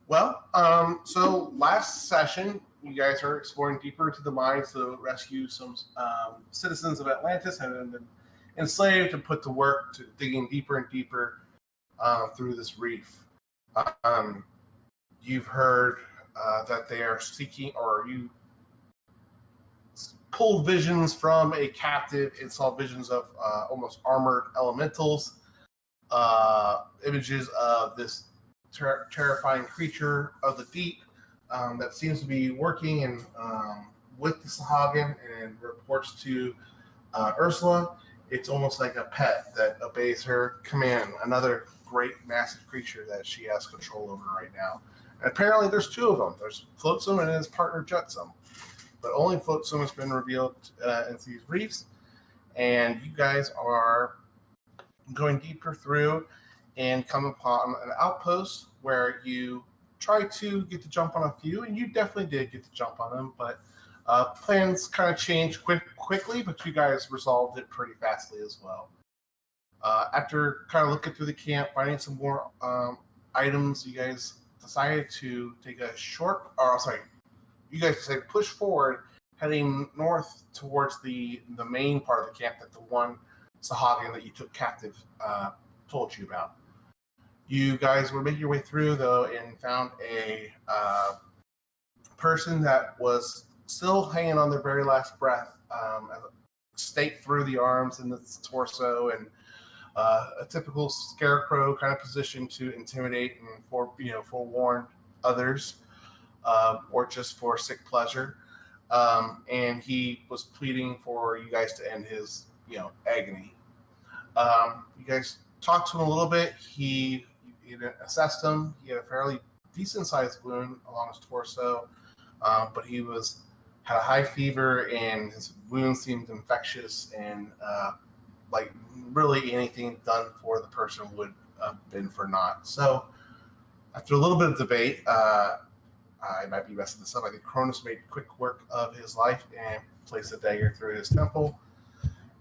So last session, you guys are exploring deeper into the mines to rescue some citizens of Atlantis who have been enslaved and put to work to digging deeper and deeper through this reef. Um, you've heard that they are seeking, or you pulled visions from a captive and saw visions of almost armored elementals, images of this terrifying creature of the deep that seems to be working and with the Sahagin and reports to Ursula. It's almost like a pet that obeys her command. Another great, massive creature that she has control over right now. And apparently, there's two of them. There's Flotsam and his partner Jetsam. But only Flotsam has been revealed into these reefs. And you guys are going deeper through and come upon an outpost where you try to get the jump on a few, and you definitely did get the jump on them, but plans kind of changed quickly, but you guys resolved it pretty fastly as well. After kind of looking through the camp, finding some more items, you guys decided to take a you guys decided to push forward, heading north towards the main part of the camp that the one Sahagin that you took captive told you about. You guys were making your way through, though, and found a person that was still hanging on their very last breath, staked through the arms and the torso, and a typical scarecrow kind of position to intimidate and forewarn others, or just for sick pleasure. And he was pleading for you guys to end his, agony. You guys talked to him a little bit. You assessed him. He had a fairly decent-sized wound along his torso, but he had a high fever, and his wound seemed infectious, and like really anything done for the person would have been for naught. So after a little bit of debate, I might be messing this up. I think Cronus made quick work of his life and placed a dagger through his temple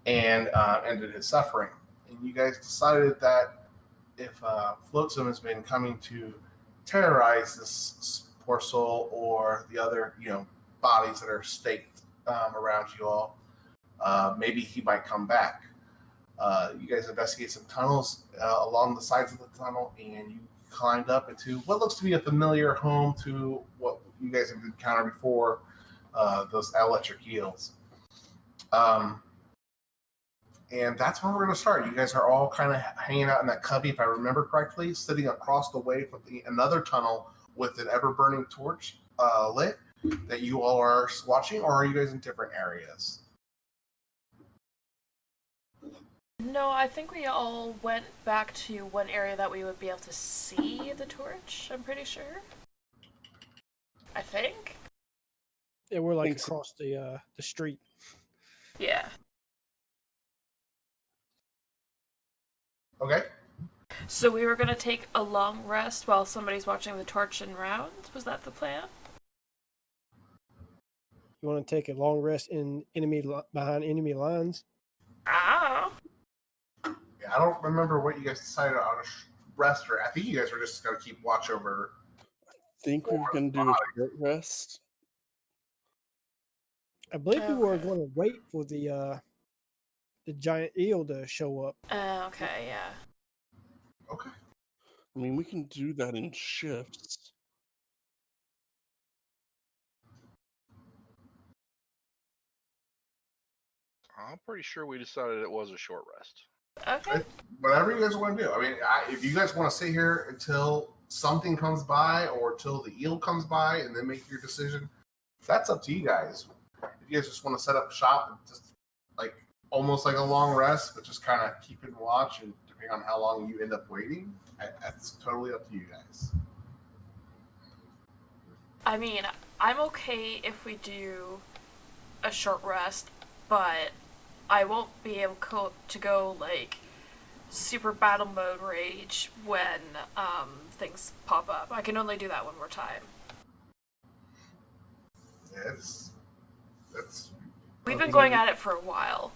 and ended his suffering. And you guys decided that if Flotsam has been coming to terrorize this poor soul or the other, bodies that are staked around you all, maybe he might come back. You guys investigate some tunnels along the sides of the tunnel, and you climbed up into what looks to be a familiar home to what you guys have encountered before, those electric eels. And that's where we're going to start. You guys are all kind of hanging out in that cubby, if I remember correctly, sitting across the way from another tunnel with an ever-burning torch lit that you all are watching, or are you guys in different areas? No, I think we all went back to one area that we would be able to see the torch, I'm pretty sure. I think? Yeah, we're like across the street. Yeah. Okay. So we were going to take a long rest while somebody's watching the torch and round? Was that the plan? You want to take a long rest behind enemy lines? Ah. Yeah, I don't remember what you guys decided on a rest, or I think you guys were just going to keep watch over. I think we were going to do a short rest. I believe we were going to wait for the giant eel to show up. Okay, yeah. Okay. I mean, we can do that in shifts. I'm pretty sure we decided it was a short rest. Okay. Whatever you guys want to do. I mean, if you guys want to sit here until something comes by or till the eel comes by and then make your decision, that's up to you guys. If you guys just want to set up shop and just like almost like a long rest, but just kind of keeping watch, and depending on how long you end up waiting, that's totally up to you guys. I mean, I'm okay if we do a short rest, but I won't be able to go like super battle mode rage when things pop up. I can only do that one more time. We've been going at it for a while.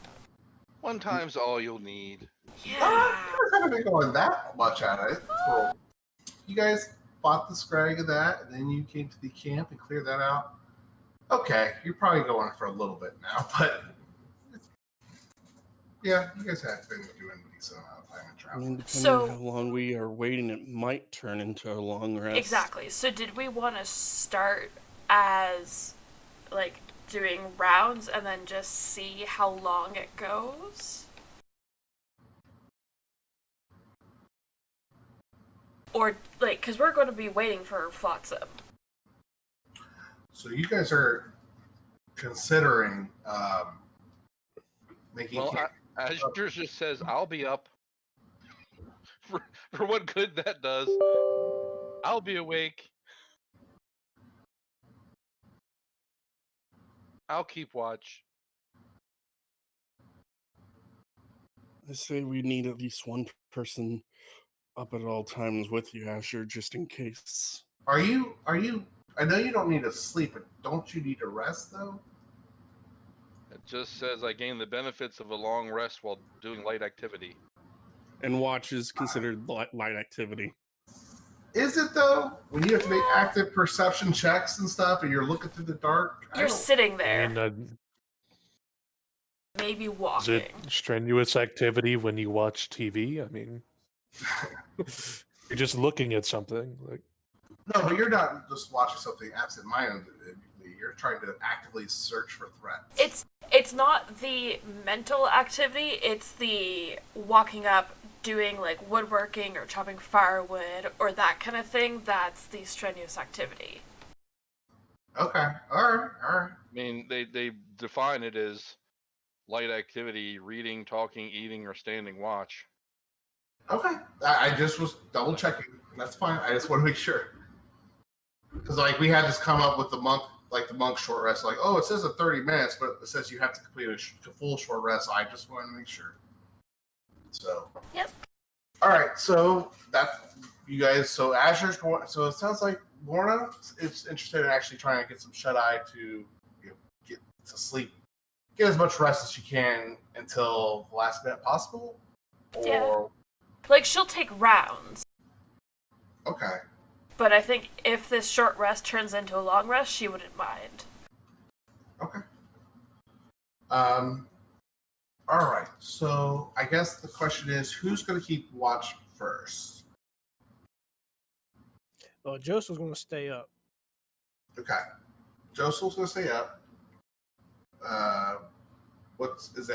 One time's all you'll need. Yeah. You guys haven't been going that much at it. You guys bought the scrag of that, and then you came to the camp and cleared that out. Okay, you're probably going for a little bit now, but yeah, you guys have been doing a decent amount of time in I travel. mean, depending So- on how long we are waiting, it might turn into a long rest. Exactly. So did we want to start as like doing rounds and then just see how long it goes? Or like, because we're going to be waiting for Flotsam. So you guys are considering making Well, camp. Azure just says, I'll be up. For what good that does. I'll be awake. I'll keep watch. I say we need at least one person up at all times with you, Asher, just in case. Are you? I know you don't need to sleep, but don't you need to rest though? It just says I gain the benefits of a long rest while doing light activity. And watch is considered light activity. Is it though? When you have to make active perception checks and stuff, and you're looking through the dark, You're sitting there, And maybe is walking. it strenuous activity when you watch TV? I mean, you're just looking at something. Like, no, but you're not just watching something absent-mindedly. You're trying to actively search for threats. It's not the mental activity, it's the walking up, doing like woodworking or chopping firewood or that kind of thing. That's the strenuous activity. Okay. All right. I mean, they define it as light activity, reading, talking, eating, or standing watch. Okay. I just was double checking. That's fine. I just want to make sure. Because like we had this come up with the monk short rest. Like, oh, it says 30 minutes, but it says you have to complete a full short rest. So I just wanted to make sure. So. Yep. All right. So that you guys. So Azur's going. So it sounds like Lorna is interested in actually trying to get some shut eye to get to sleep, get as much rest as she can until the last minute possible. Or Yeah. Like, she'll take rounds. okay. But I think if this short rest turns into a long rest, she wouldn't mind. Okay. All right. So I guess the question is, who's going to keep watch first? Joseph's going to stay up. Okay. Joseph's going to stay up. Is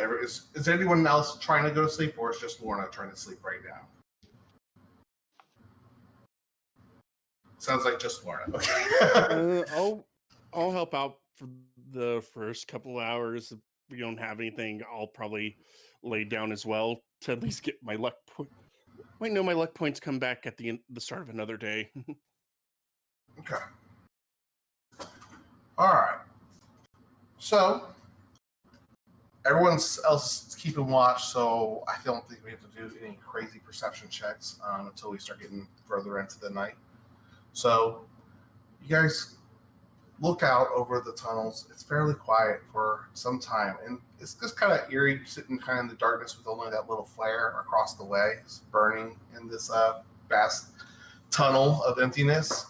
there anyone else trying to go to sleep, or is just Lorna trying to sleep right now? Sounds like just Lorna. Okay. I'll help out for the first couple hours. If we don't have anything, I'll probably lay down as well to at least get my luck point. Wait, no, my luck points come back at the start of another day. Okay. All right. So everyone else is keeping watch, so I don't think we have to do any crazy perception checks until we start getting further into the night. So you guys look out over the tunnels. It's fairly quiet for some time, and it's just kind of eerie sitting kind of in the darkness with only that little flare across the way. It's burning in this vast tunnel of emptiness.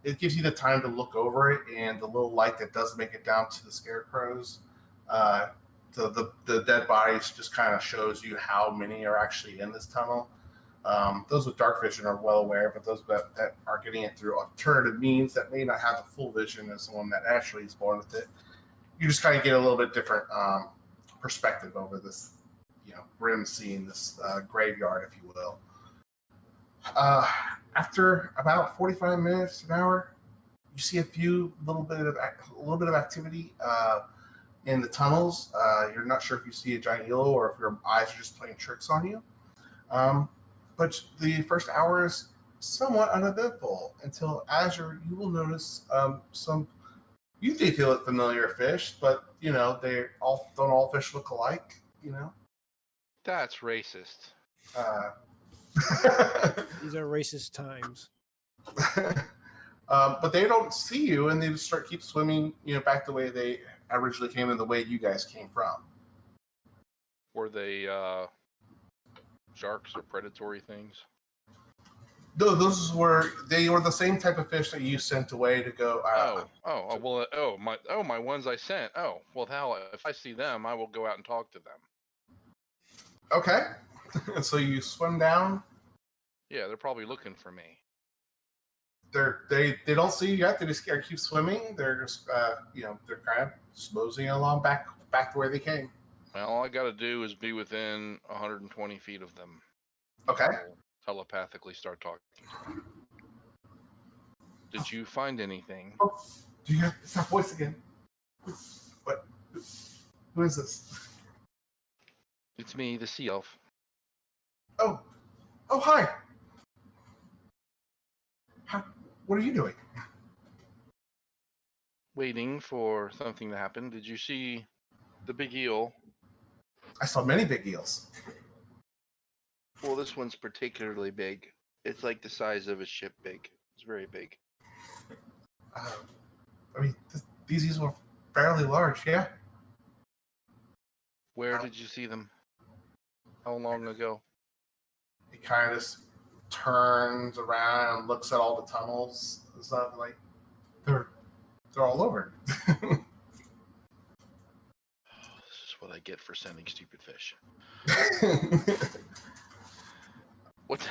It gives you the time to look over it, and the little light that does make it down to the scarecrows, the dead bodies, just kind of shows you how many are actually in this tunnel. Those with dark vision are well aware, but those that are getting it through alternative means that may not have the full vision as someone that actually is born with it, you just kind of get a little bit different perspective over this, grim scene, this graveyard, if you will. After about 45 minutes, an hour, you see a little bit of activity in the tunnels. You're not sure if you see a giant eel or if your eyes are just playing tricks on you. But the first hour is somewhat uneventful until Azure, you will notice some. You think they look familiar fish, but don't all fish look alike? That's racist. These are racist times. But they don't see you, and they just keep swimming, back the way they originally came and the way you guys came from. Were they sharks or predatory things? those were the same type of fish that you sent away to go. My ones I sent. Oh, well, hell, if I see them, I will go out and talk to them. Okay. So you swim down. Yeah, they're probably looking for me. They don't see you yet. They just keep swimming. They're just they're kind of moseying along back to where they came. Well, all I got to do is be within 120 feet of them. Okay. I'll telepathically start talking to them. Did you find anything? Oh, do you have that voice again? What? Who is this? It's me, the sea elf. Oh, hi. What are you doing? Waiting for something to happen. Did you see the big eel? I saw many big eels. Well, this one's particularly big. It's like the size of a ship big. It's very big. These eels were fairly large, yeah. Where did you see them? How long ago? He kind of just turns around and looks at all the tunnels and stuff. Like they're all over. This is what I get for sending stupid fish. What?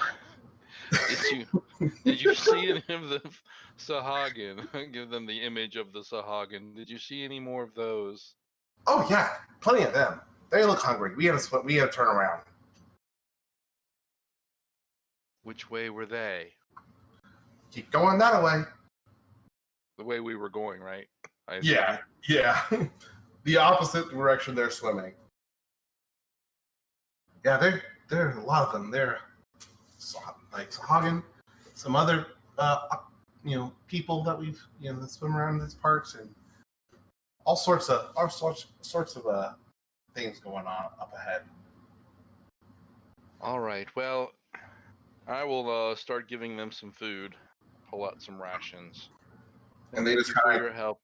Did you see any of the Sahagin? Give them the image of the Sahagin. Did you see any more of those? Oh yeah, plenty of them. They look hungry. We had to turn around. Which way were they? Keep going that way. The way we were going, right? Yeah. The opposite direction they're swimming. Yeah, there are a lot of them. They're like Sahagin, some other people that we've that swim around these parks, and all sorts of things going on up ahead. All right. Well, I will start giving them some food. Pull out some rations. And they just for your help.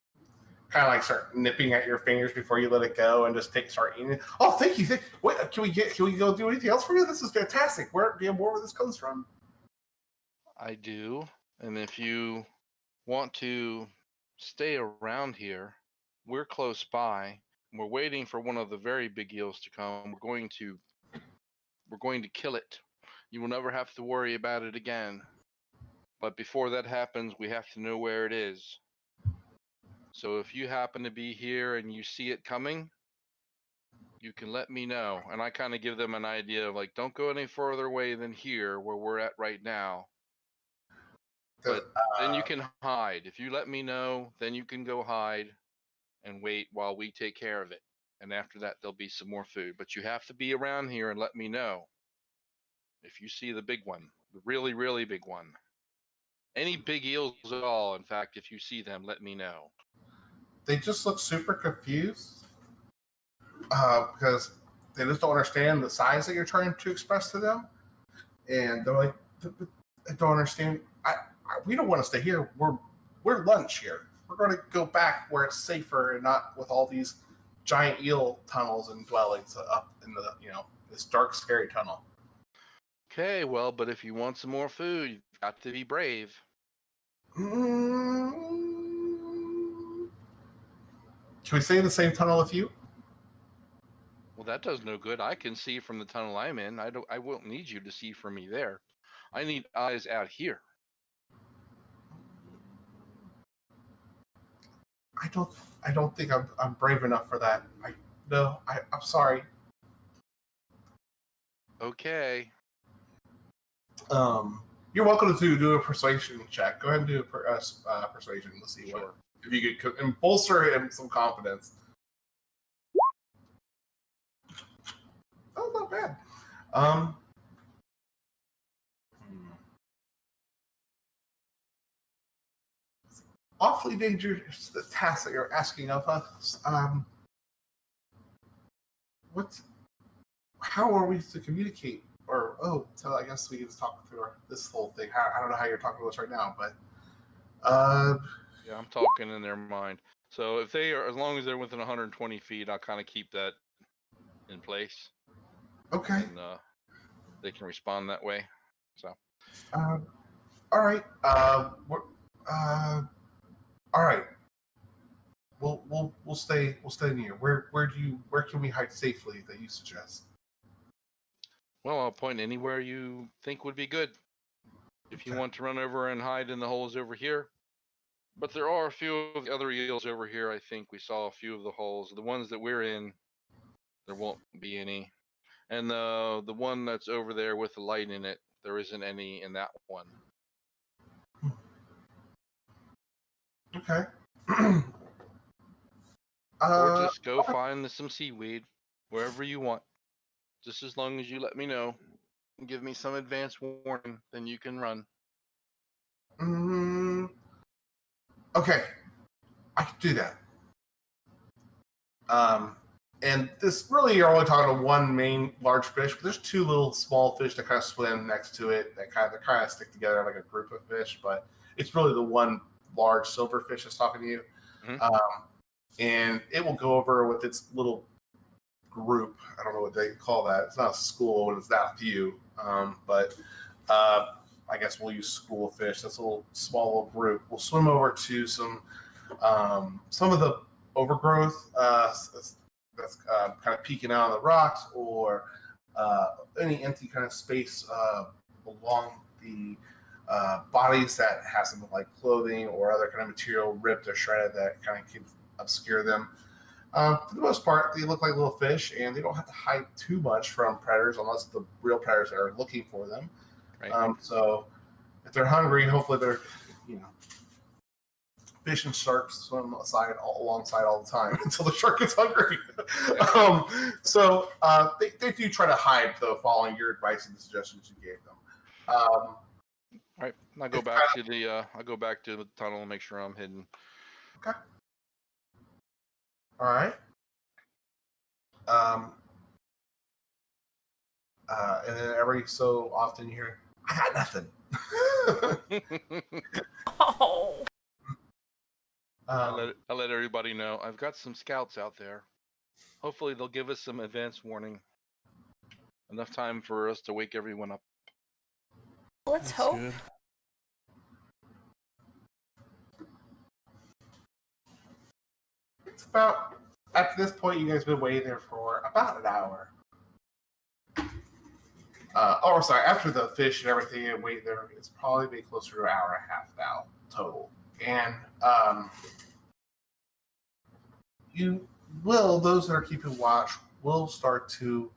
Kind of like start nipping at your fingers before you let it go, and just start eating it. Oh, thank you. Wait, can we go do anything else for you? This is fantastic. Do you have more where this comes from? I do, and if you want to stay around here, we're close by. We're waiting for one of the very big eels to come. We're going to kill it. You will never have to worry about it again. But before that happens, we have to know where it is. So if you happen to be here and you see it coming, you can let me know. And I kind of give them an idea of like, don't go any further away than here where we're at right now. But then you can hide. If you let me know, then you can go hide and wait while we take care of it. And after that, there'll be some more food. But you have to be around here and let me know if you see the big one, the really, really big one. Any big eels at all, in fact, if you see them, let me know. They just look super confused because they just don't understand the size that you're trying to express to them. And they're like, I don't understand. We don't want to stay here. We're lunch here. We're going to go back where it's safer and not with all these giant eel tunnels and dwellings up in the this dark, scary tunnel. Okay, well, but if you want some more food, you've got to be brave. Can we stay in the same tunnel with you? Well, that does no good. I can see from the tunnel I'm in. I won't need you to see from me there. I need eyes out here. I don't think I'm brave enough for that. I'm sorry. Okay. You're welcome to do a persuasion check. Go ahead and do a persuasion. Let's see Sure. If you could and bolster him some confidence. Oh, not bad. Awfully dangerous the task that you're asking of us. How are we to communicate? So I guess we can just talk through this whole thing. I don't know how you're talking to us right now, but yeah, I'm talking in their mind. So if they are, as long as they're within 120 feet, I'll kind of keep that in place. Okay. And they can respond that way. So. All right. All right. We'll stay near. Where can we hide safely that you suggest? Well, I'll point anywhere you think would be good. If you want to run over and hide in the holes over here. But there are a few of the other eels over here. I think we saw a few of the holes. The ones that we're in, there won't be any. And the one that's over there with the light in it, there isn't any in that one. Okay. Or just go find some seaweed wherever you want. Just as long as you let me know and give me some advance warning, then you can run. Okay, I can do that. And this really, you're only talking to one main large fish, but there's two little small fish that kind of swim next to it. That kind of stick together like a group of fish, but it's really the one large silver fish that's talking to you. Mm-hmm. And it will go over with its little group. I don't know what they call that. It's not a school when it's that few, but I guess we'll use school of fish. That's a little small little group. We'll swim over to some of the overgrowth that's kind of peeking out on the rocks, or any empty kind of space along the bodies that have some like clothing or other kind of material ripped or shredded that kind of can obscure them. For the most part, they look like little fish, and they don't have to hide too much from predators unless the real predators are looking for them. Right. So if they're hungry, hopefully they're, fish and sharks swim alongside all the time until the shark gets hungry. So they do try to hide, though, following your advice and the suggestions you gave them. All right. I'll go back to the tunnel and make sure I'm hidden. Okay. All right. And then every so often you hear, "I got nothing." Oh. I'll let everybody know. I've got some scouts out there. Hopefully they'll give us some advance warning. Enough time for us to wake everyone up. Let's hope. Good. It's about, at this point, you guys have been waiting there for about an hour. Sorry, after the fish and everything and wait there, it's probably been closer to an hour and a half now total. And those that are keeping watch will start to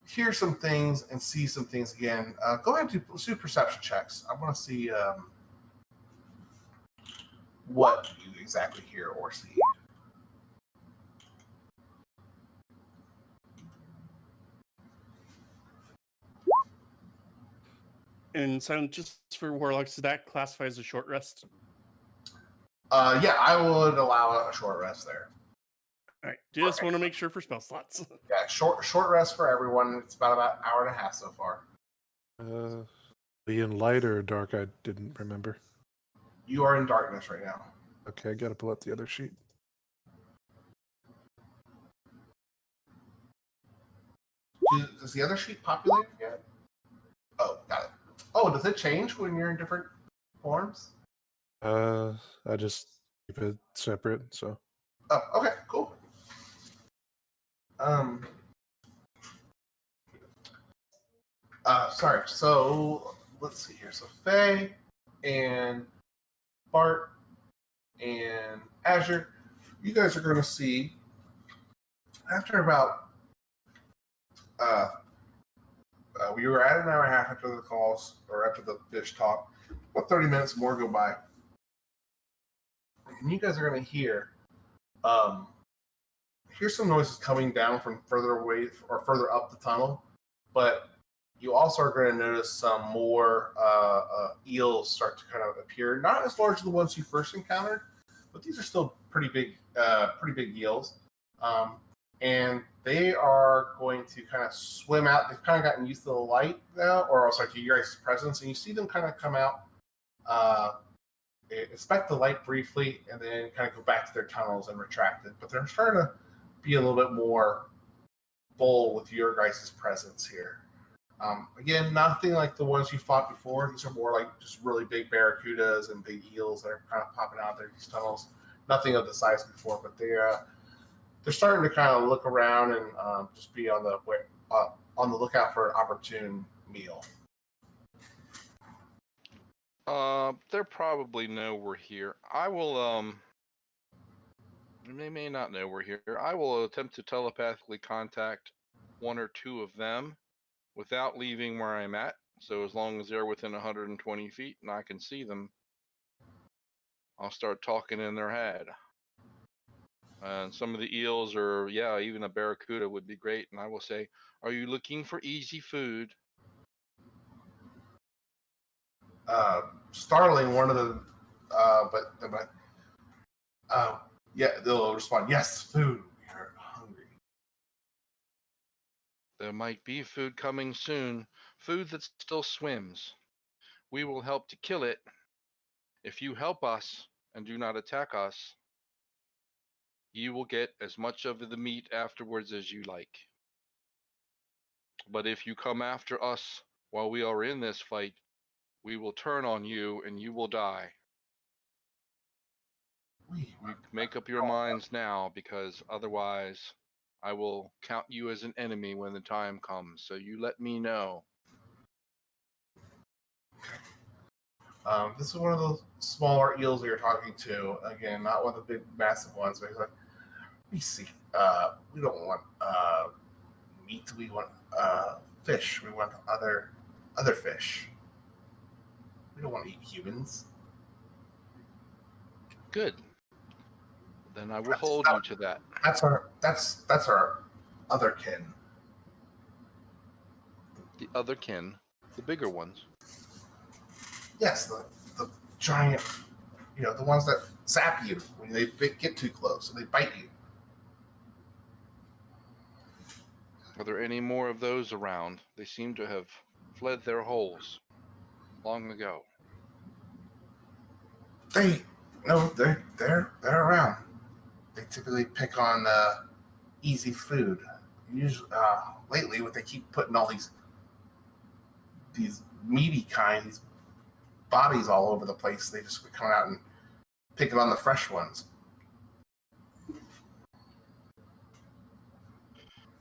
hear some things and see some things again. Go ahead and do perception checks. I want to see what you exactly hear or see. And Silent, just for warlocks, does that classify as a short rest? Yeah, I would allow a short rest there. All right, just want to make sure for spell slots. Yeah, short rest for everyone. It's about an hour and a half so far. Being light or dark, I didn't remember. You are in darkness right now. Okay, I gotta pull up the other sheet. Does the other sheet populate yet? Oh, got it. Oh, does it change when you're in different forms? I just keep it separate, so. Oh, okay, cool. Sorry. So let's see here. So Faye and Bart and Azure, you guys are going to see after about we were at an hour and a half after the calls or after the fish talk. About 30 minutes more go by, and you guys are going to hear some noises coming down from further away or further up the tunnel, but you also are going to notice some more eels start to kind of appear. Not as large as the ones you first encountered, but these are still pretty big eels. And they are going to kind of swim out. They've kind of gotten used to the light now, or sorry, to your guys' presence, and you see them kind of come out, inspect the light briefly, and then kind of go back to their tunnels and retract it. But they're starting to be a little bit more bold with your guys' presence here. Again, nothing like the ones you fought before. These are more like just really big barracudas and big eels that are kind of popping out there, these tunnels. Nothing of the size before, but they're starting to kind of look around and just be on the lookout for an opportune meal. They probably know we're here. I will they may not know we're here. I will attempt to telepathically contact one or two of them without leaving where I'm at. So as long as they're within 120 feet and I can see them, I'll start talking in their head. And some of the eels, or even a barracuda would be great. And I will say, "Are you looking for easy food?" Startling, one of the, they'll respond, "Yes, food. We are hungry." There might be food coming soon, food that still swims. We will help to kill it. If you help us and do not attack us, you will get as much of the meat afterwards as you like. But if you come after us while we are in this fight, we will turn on you and you will die. Make up your minds now, because otherwise I will count you as an enemy when the time comes. So you let me know. This is one of those smaller eels we were talking to. Again, not one of the big, massive ones. But he's like, we don't want meat. We want fish. We want other fish. We don't want to eat humans. Good. Then I will hold you to that. That's our other kin. The other kin, the bigger ones. Yes, the giant, the ones that zap you when they get too close and they bite you. Are there any more of those around? They seem to have fled their holes long ago. They're around. They typically pick on easy food. Usually, lately, what they keep putting all these meaty these bodies all over the place. They just come out and pick on the fresh ones.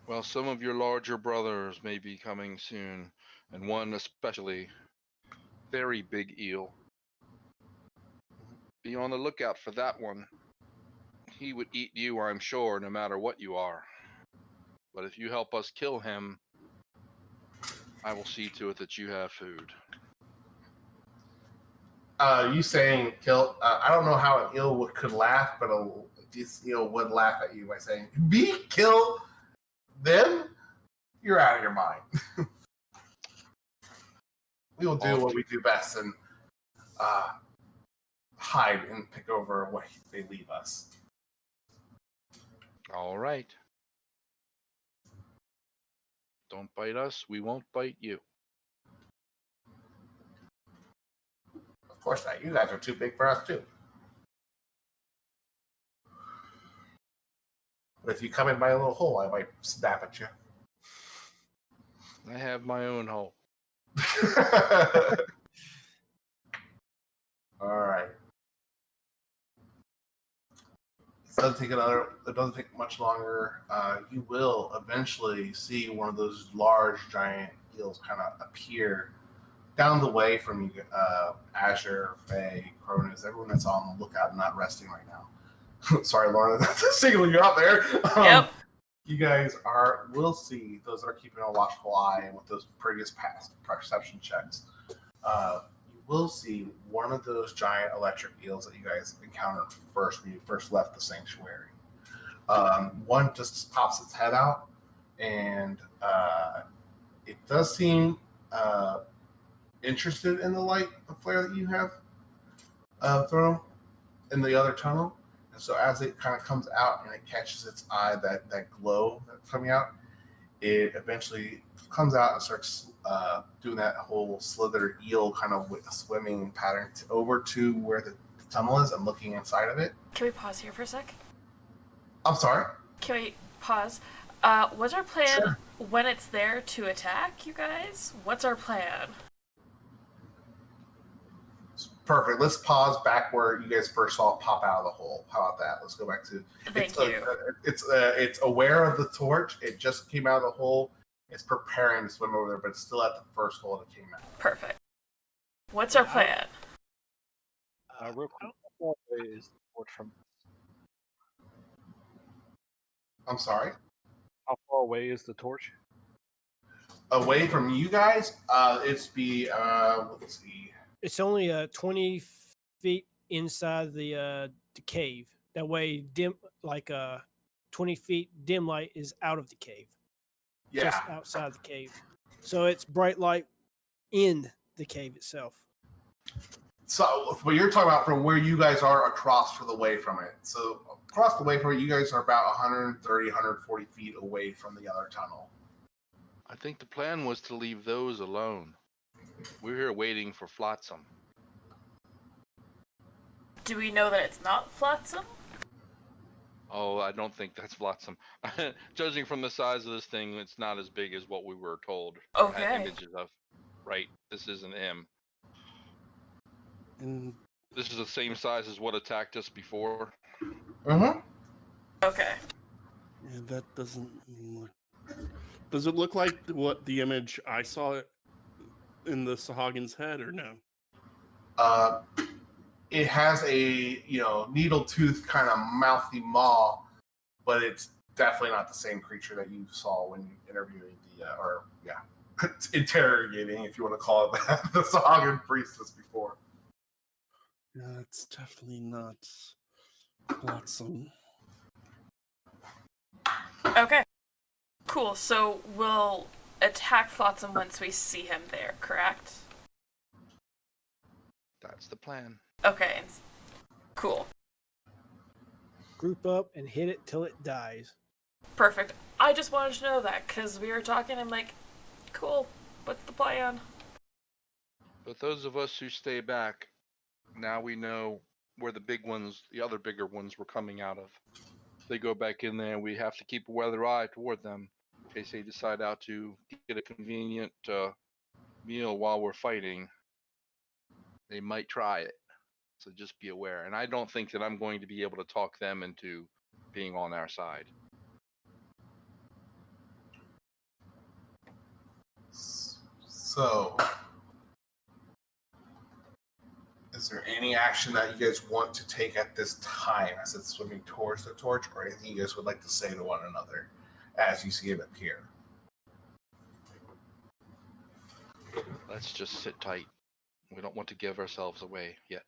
Well, some of your larger brothers may be coming soon, and one especially, very big eel. Be on the lookout for that one. He would eat you, I'm sure, no matter what you are. But if you help us kill him, I will see to it that you have food. You saying kill? I don't know how an eel could laugh, but this eel would laugh at you by saying, kill them? You're out of your mind. We will do what we do best and hide and pick over what they leave us. All right. Don't bite us, we won't bite you. Of course not. You guys are too big for us, too. But if you come in my little hole, I might snap at you. I have my own hole. All right. It doesn't take much longer. You will eventually see one of those large, giant eels kind of appear down the way from you. Azure, Faye, Cronus, everyone that's on the lookout and not resting right now. Sorry, Lauren, that's singling you out there. Yep. You guys will see those that are keeping a watchful eye and with those previous past perception checks. You will see one of those giant electric eels that you guys encountered first when you first left the sanctuary. One just pops its head out, and it does seem interested in the light, the flare that you have thrown in the other tunnel. And so as it kind of comes out and it catches its eye, that glow that's coming out, it eventually comes out and starts doing that whole slither eel kind of swimming pattern over to where the tunnel is and looking inside of it. Can we pause here for a sec? I'm sorry? Can we pause? Was our plan when it's there to attack, you guys, what's our plan? Perfect. Let's pause back where you guys first saw it pop out of the hole. How about that? Let's go back to. Thank you. It's aware of the torch. It just came out of the hole. It's preparing to swim over there, but it's still at the first hole that came out. Perfect. What's our plan? Real quick, how far away is the torch from? I'm sorry. How far away is the torch? Away from you guys, let's see. It's only 20 feet inside the cave. That way, 20 feet dim light is out of the cave. Yeah. Just outside the cave. So it's bright light in the cave itself. So what you're talking about from where you guys are across from the way from it. So across the way from it, you guys are about 130, 140 feet away from the other tunnel. I think the plan was to leave those alone. We're here waiting for Flotsam. Do we know that it's not Flotsam? Oh, I don't think that's Flotsam. Judging from the size of this thing, it's not as big as what we were told. Okay. Images of. Right, this isn't him. And This is the same size as what attacked us before. Mm-hmm. Okay. yeah, that doesn't look. Does it look like what the image I saw in the Sahagins head, or no? It has a needle tooth kind of mouthy maw, but it's definitely not the same creature that you saw when you interviewed interrogating, if you want to call it that, the Sahagin priestess before. Yeah, it's definitely not Flotsam. Okay. Cool. So we'll attack Flotsam once we see him there, correct? That's the plan. Okay. Cool. Group up and hit it till it dies. Perfect. I just wanted to know that because we were talking. I'm like, cool. What's the plan? But those of us who stay back, now we know where the big ones, the other bigger ones, were coming out of. They go back in there, and we have to keep a weather eye toward them in case they decide out to get a convenient meal while we're fighting. They might try it, so just be aware. And I don't think that I'm going to be able to talk them into being on our side. So, is there any action that you guys want to take at this time as it's swimming towards the torch, or anything you guys would like to say to one another as you see it appear? Let's just sit tight. We don't want to give ourselves away yet.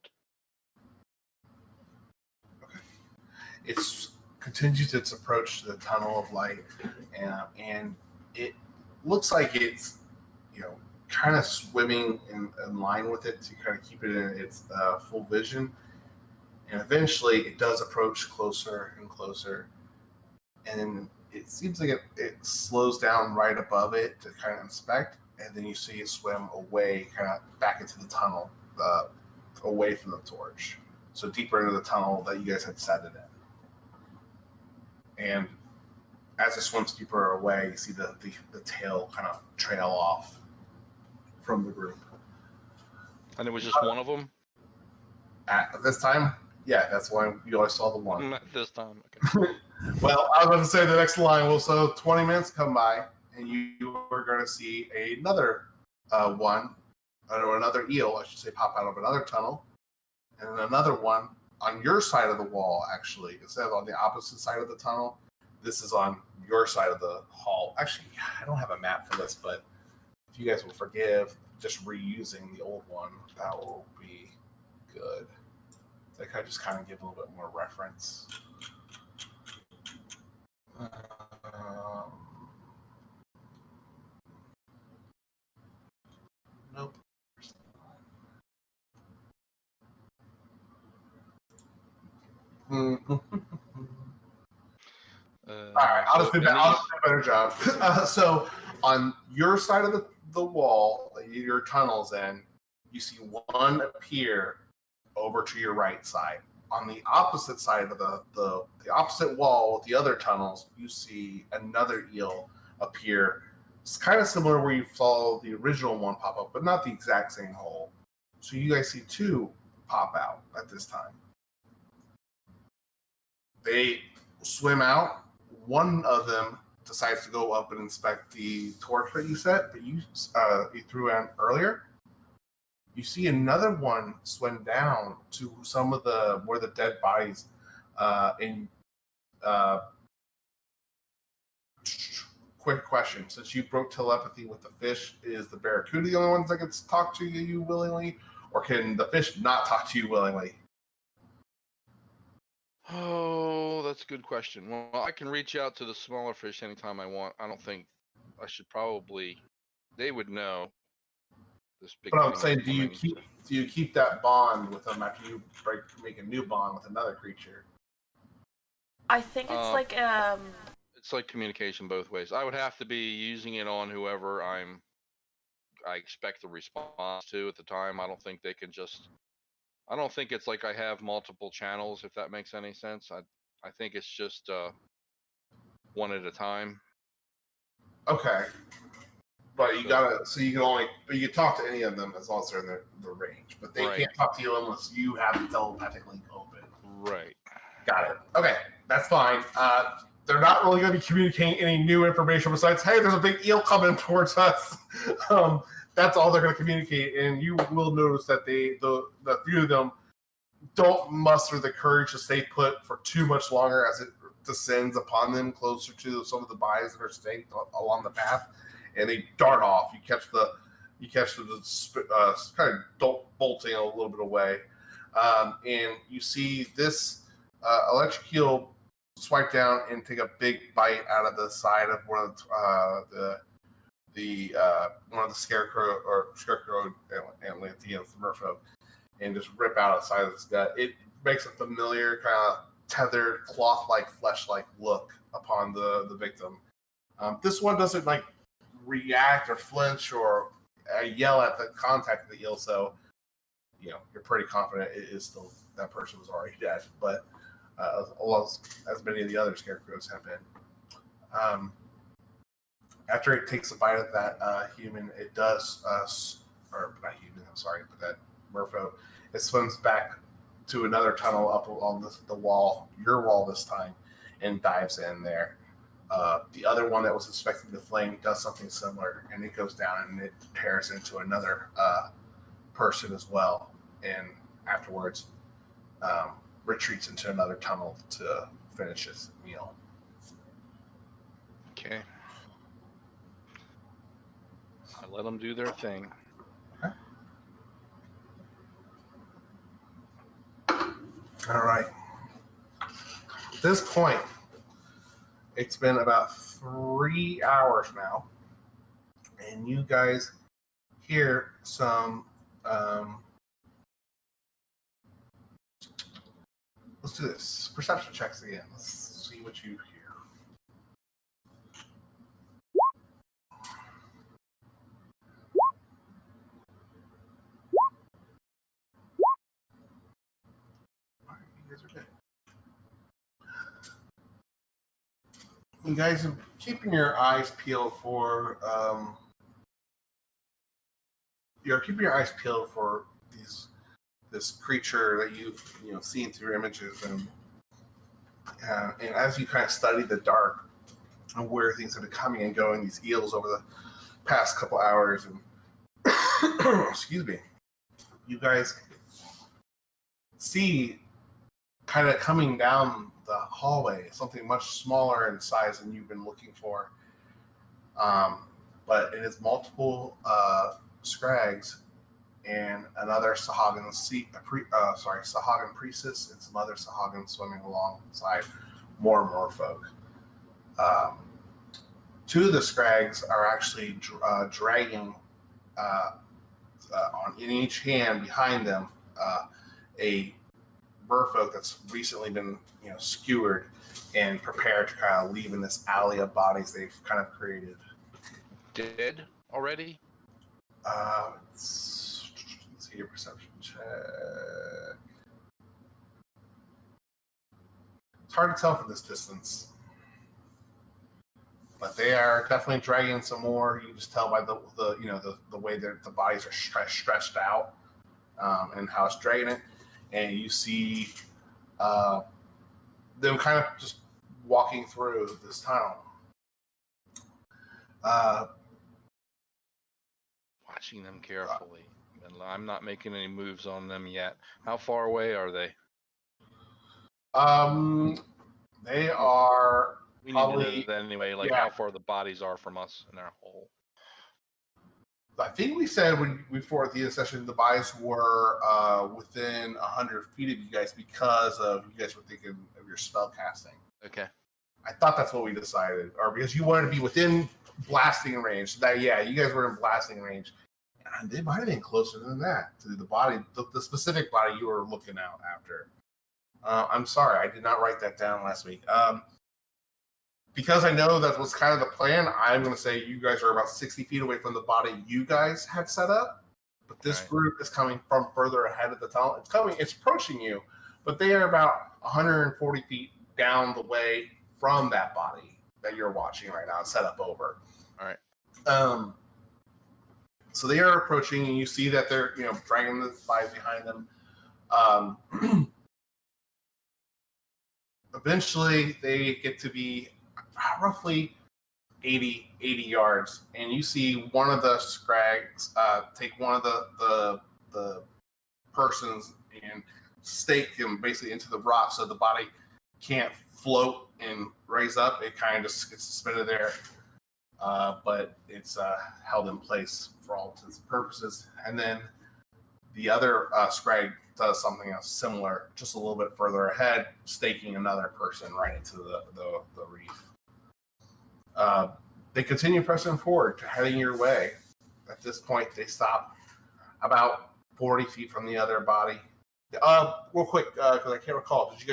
Okay. It continues its approach to the tunnel of light, and it looks like it's kind of swimming in line with it to kind of keep it in its full vision. And eventually it does approach closer and closer. And it seems like it slows down right above it to kind of inspect. And then you see it swim away, kind of back into the tunnel, away from the torch. So deeper into the tunnel that you guys had set it in. And as it swims deeper away, you see the tail kind of trail off from the group. And it was just one of them? At this time, yeah, that's why you always saw the one. Not this time. Okay. Well, I was going to say the next line. Well, so 20 minutes come by, and you are going to see another one, or another eel, I should say, pop out of another tunnel, and then another one on your side of the wall, actually. Instead of on the opposite side of the tunnel, this is on your side of the hall. Actually, I don't have a map for this, but if you guys will forgive just reusing the old one, that will be good. So I could just kind of give a little bit more reference. Nope. All right, I'll just do a better job. So on your side of the wall, your tunnel's in, you see one appear over to your right side. On the opposite side of the opposite wall with the other tunnels, you see another eel appear. It's kind of similar where you saw the original one pop up, but not the exact same hole. So you guys see 2 pop out at this time. They swim out. One of them decides to go up and inspect the torch that you set that you threw in earlier. You see another one swim down to some of where the dead bodies quick question. Since you broke telepathy with the fish, is the barracuda the only ones that can talk to you willingly? Or can the fish not talk to you willingly? Oh, that's a good question. Well, I can reach out to the smaller fish anytime I want. I don't think I should probably. They would know. This big. But I'm thing saying, is do you coming, keep that bond with them after you make a new bond with another creature? I think it's like It's like communication both ways. I would have to be using it on whoever I expect a response to at the time. I don't think they can just. I don't think it's like I have multiple channels, if that makes any sense. I think it's just one at a time. Okay. But you gotta, so you can only, but you can talk to any of them as long as they're in the range. But they can't talk to you unless you have the telepathic link open. Right. Got it. Okay, that's fine. They're not really going to be communicating any new information besides, hey, there's a big eel coming towards us. That's all they're going to communicate, and you will notice that the few of them don't muster the courage to stay put for too much longer as it descends upon them closer to some of the bodies that are staying along the path, and they dart off. You catch them kind of bolting a little bit away, and you see this electric eel swipe down and take a big bite out of the side of one of the scarecrow and the merfolk, and just rip out the side of its gut. It makes a familiar kind of tethered, cloth-like, flesh-like look upon the victim. This one doesn't like react or flinch or yell at the contact of the eel, so you're pretty confident it is still that person was already dead. But as many of the other scarecrows have been. After it takes a bite of that human, it does, or not human, I'm sorry, but that merfolk, it swims back to another tunnel up along the wall, your wall this time, and dives in there. The other one that was inspecting the flame does something similar, and it goes down and it tears into another person as well, and afterwards retreats into another tunnel to finish its meal. Okay. I let them do their thing. Okay. All right. At this point, it's been about 3 hours now, and you guys hear some. Let's do this. Perception checks again. Let's see what you hear. All right, you guys are good. You guys are keeping your eyes peeled for this creature that you've seen through images, and as you kind of study the dark and where things have been coming and going, these eels over the past couple hours, and excuse me, you guys see kind of coming down the hallway something much smaller in size than you've been looking for, but it is multiple scrags and another Sahagin Sahagin priestess and some other Sahagin swimming alongside more merfolk. Two of the scrags are actually dragging in each hand behind them a merfolk that's recently been skewered and prepared to kind of leave in this alley of bodies they've kind of created. Dead already? Let's see your perception check. It's hard to tell from this distance. but they are definitely dragging some more. You can just tell by the way that the bodies are stretched out, and how it's dragging it, and you see them kind of just walking through this tunnel. Watching them carefully. And I'm not making any moves on them yet. How far away are they? They are We need probably, to know that anyway, like yeah. how far the bodies are from us in our hole. I think we said before at the end of the session, the bodies were within 100 feet of you guys because of you guys were thinking of your spell casting. Okay. I thought that's what we decided, or because you wanted to be within blasting range. So that, yeah, you guys were in blasting range. And they might have been closer than that to the body, the specific body you were looking out after. I'm sorry, I did not write that down last week. Because I know that was kind of the plan, I'm going to say you guys are about 60 feet away from the body you guys had set up. But this group is coming from further ahead of the tunnel. It's approaching you, but they are about 140 feet down the way from that body that you're watching right now, set up over. All right. So they are approaching, and you see that they're dragging the bodies behind them. Eventually, they get to be roughly 80 yards, and you see one of the scrags take one of the persons and stake him basically into the rock, so the body can't float and raise up. It kind of just gets suspended there, but it's held in place for all intents and purposes. And then the other scrag does something else similar, just a little bit further ahead, staking another person right into the reef. They continue pressing forward, heading your way. At this point, they stop about 40 feet from the other body. Real quick, because I can't recall, did you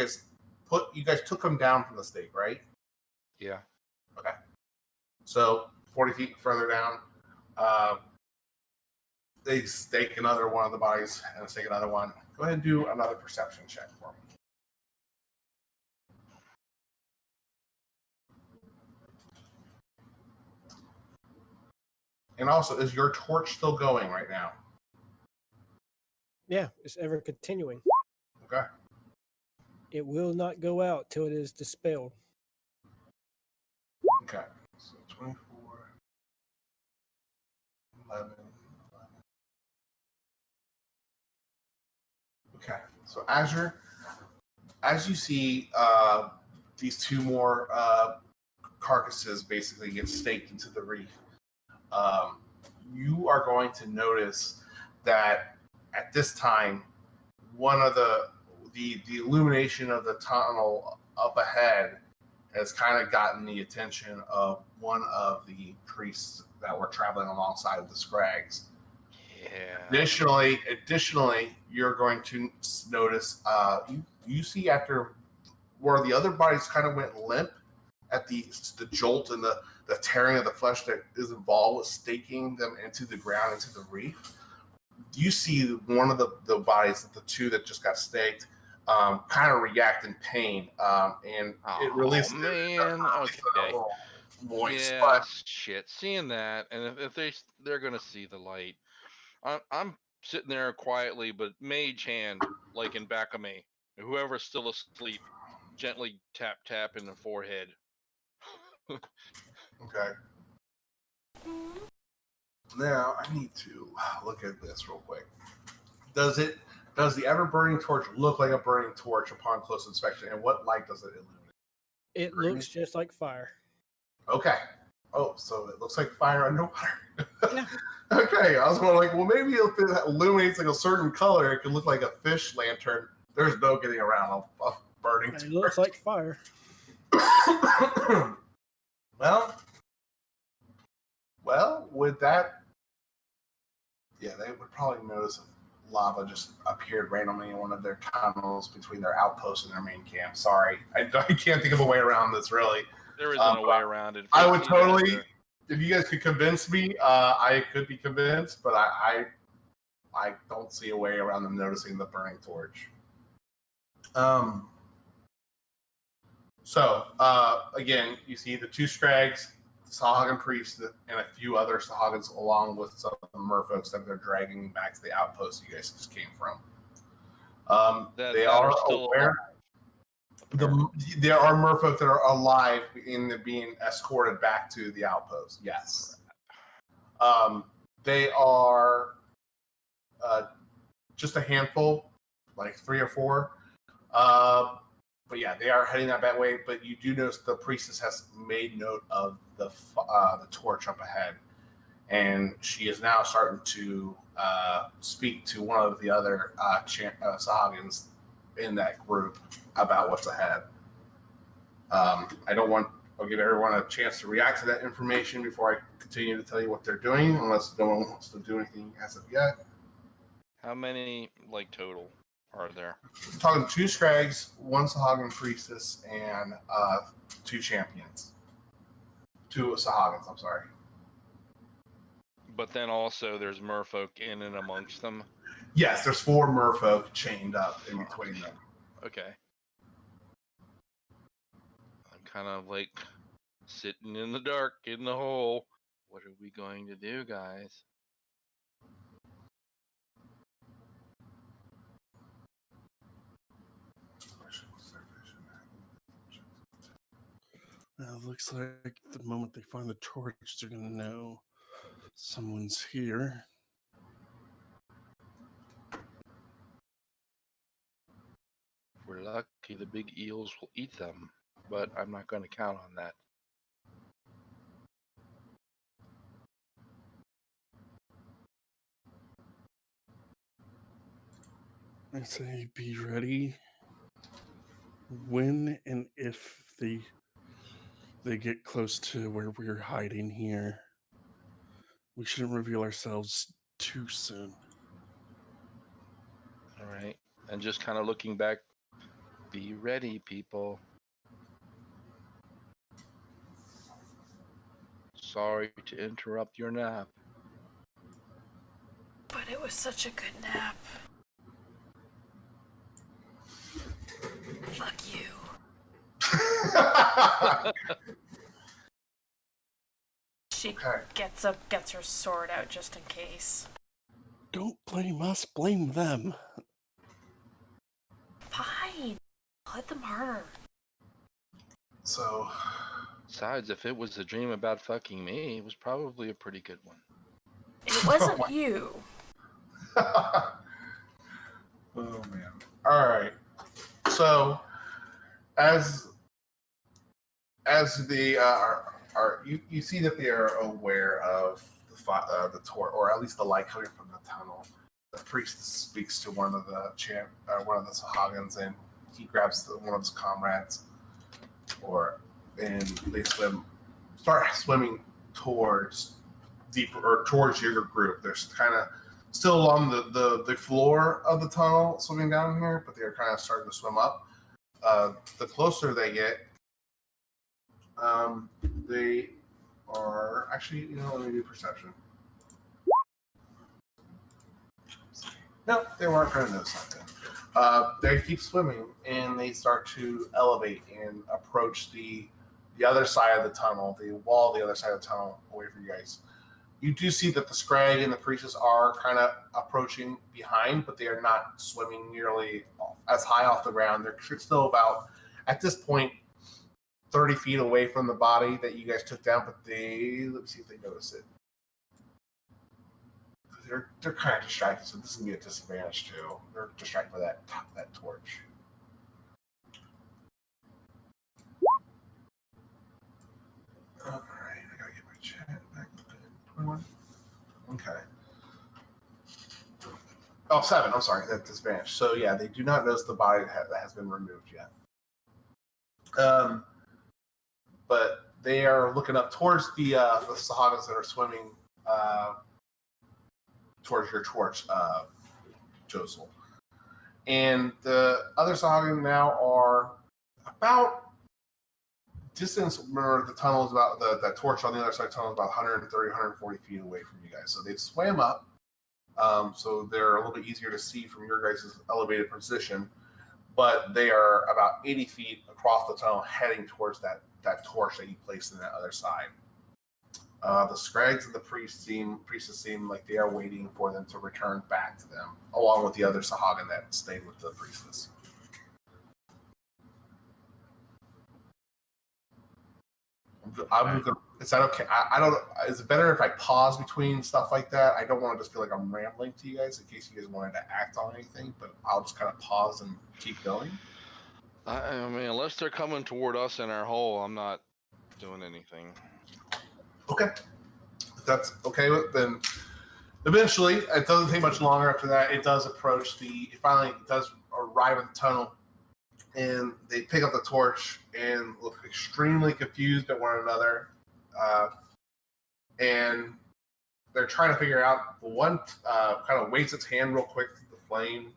guys took them down from the stake, right? Yeah. Okay. So 40 feet further down, they stake another one of the bodies and stake another one. Go ahead and do another perception check for me. And also, is your torch still going right now? Yeah, it's ever continuing. Okay. It will not go out till it is dispelled. Okay. So 24, 11. Okay. So as you see these two more carcasses basically get staked into the reef, you are going to notice that at this time, one of the illumination of the tunnel up ahead has kind of gotten the attention of one of the priests that were traveling alongside of the scrags. Yeah. Additionally, you're going to notice you see after where the other bodies kind of went limp at the jolt and the tearing of the flesh that is involved with staking them into the ground, into the reef. You see one of the bodies, the two that just got staked, kind of react in pain, and it releases okay. voice. Yeah, But shit. Seeing that, and if they're gonna see the light, I'm sitting there quietly, but mage hand like in back of me. Whoever's still asleep, gently tap in the forehead. okay. Now I need to look at this real quick. Does the ever burning torch look like a burning torch upon close inspection? And what light does it illuminate? It Green? looks just like fire. Okay. Oh, so it looks like fire underwater. Yeah. Okay. I was going like, well, maybe if it illuminates like a certain color, it could look like a fish lantern. There's no getting around a burning torch. It looks like fire. Well, with that, yeah, they would probably notice if lava just appeared randomly in one of their tunnels between their outposts and their main camp. Sorry, I can't think of a way around this, really. There isn't a way around it. I would totally, if you guys could convince me, I could be convinced, but I don't see a way around them noticing the burning torch. So, again, you see the two scrags Sahagin priest and a few other Sahagins, along with some of the merfolks that they're dragging back to the outpost you guys just came from. They are still aware. There are merfolk that are alive in being escorted back to the outpost. Yes. They are just a handful, like 3 or 4. But yeah, they are heading that way. But you do notice the priestess has made note of the torch up ahead, and she is now starting to speak to one of the other Sahagins in that group about what's ahead. I'll give everyone a chance to react to that information before I continue to tell you what they're doing, unless no one wants to do anything as of yet. How many total are there? I'm talking 2 Scrags, 1 Sahagin priestess, and 2 champions. 2 Sahagins, I'm sorry. But then also there's merfolk in and amongst them. Yes, there's 4 merfolk chained up in between them. Okay. I'm kind of sitting in the dark in the hole. What are we going to do, guys? Well, it looks like the moment they find the torch, they're going to know someone's here. If we're lucky, the big eels will eat them, but I'm not going to count on that. I say be ready when and if they get close to where we're hiding here. We shouldn't reveal ourselves too soon. All right. And just kind of looking back, be ready, people. Sorry to interrupt your nap. But it was such a good nap. Fuck you. She gets up, gets her sword out just in case. Don't blame us, blame them. Fine. Let them hurt her. So, Besides, if it was a dream about fucking me, it was probably a pretty good one. It wasn't you. oh man. All right. So, as the you see that they are aware of the torch, or at least the light coming from the tunnel. The priest speaks to one of the one of the Sahagins, and he grabs one of his comrades, and they start swimming towards your group. They're kind of still along the floor of the tunnel, swimming down here, but they're kind of starting to swim up. The closer they get, they are actually, let me do perception. No, they weren't going to know something. They keep swimming, and they start to elevate and approach the other side of the tunnel, the wall, the other side of the tunnel, away from you guys. You do see that the Scrag and the Priestess are kind of approaching behind, but they are not swimming nearly as high off the ground. They're still about, at this point, 30 feet away from the body that you guys took down, but let's see if they notice it. They're kind of distracted, so this is going to be a disadvantage too. They're distracted by that torch. All right, I gotta get my chat back. 21. Okay. Oh, 7. I'm sorry, that disadvantage. So yeah, they do not notice the body that has been removed yet. But they are looking up towards the Sahagins that are swimming towards your torch, Josel. And the other Sahagin now are about distance. Remember, the tunnel is about that torch on the other side of the tunnel is about 130, 140 feet away from you guys. So they've swam up. So they're a little bit easier to see from your guys' elevated position. But they are about 80 feet across the tunnel heading towards that torch that you placed in that other side. The Scrags and the priestess seem like they are waiting for them to return back to them, along with the other Sahagin that stayed with the priestess. Is that okay? I don't. Is it better if I pause between stuff like that? I don't want to just feel like I'm rambling to you guys in case you guys wanted to act on anything, but I'll just kind of pause and keep going. I mean, unless they're coming toward us in our hole, I'm not doing anything. Okay. If that's okay with then eventually, it doesn't take much longer after that. It does approach it finally does arrive at the tunnel, and they pick up the torch and look extremely confused at one another. And they're trying to figure out the one kind of waves its hand real quick to the flame.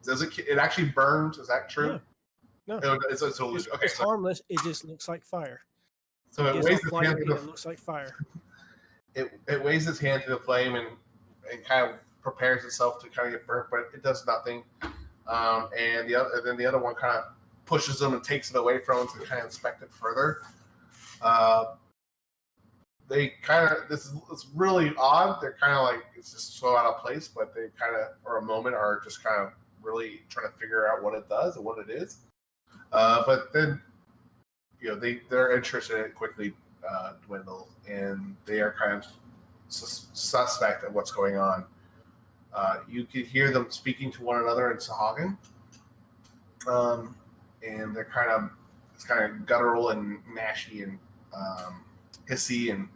Does it actually burns? Is that true? No. It's okay. It's harmless. It just looks like fire. So it Gives waves off its light hand to and the it looks like fire. it waves its hand to the flame and kind of prepares itself to kind of get burnt, but it does nothing. And then the other one kind of pushes them and takes it away from them to kind of inspect it further. They kind of it's really odd. They're kind of like it's just so out of place, but they kind of for a moment are just kind of really trying to figure out what it does and what it is. But then their interest in it quickly dwindles, and they are kind of suspect of what's going on. You could hear them speaking to one another in Sahagin, and they're it's kind of guttural and mashy and hissy,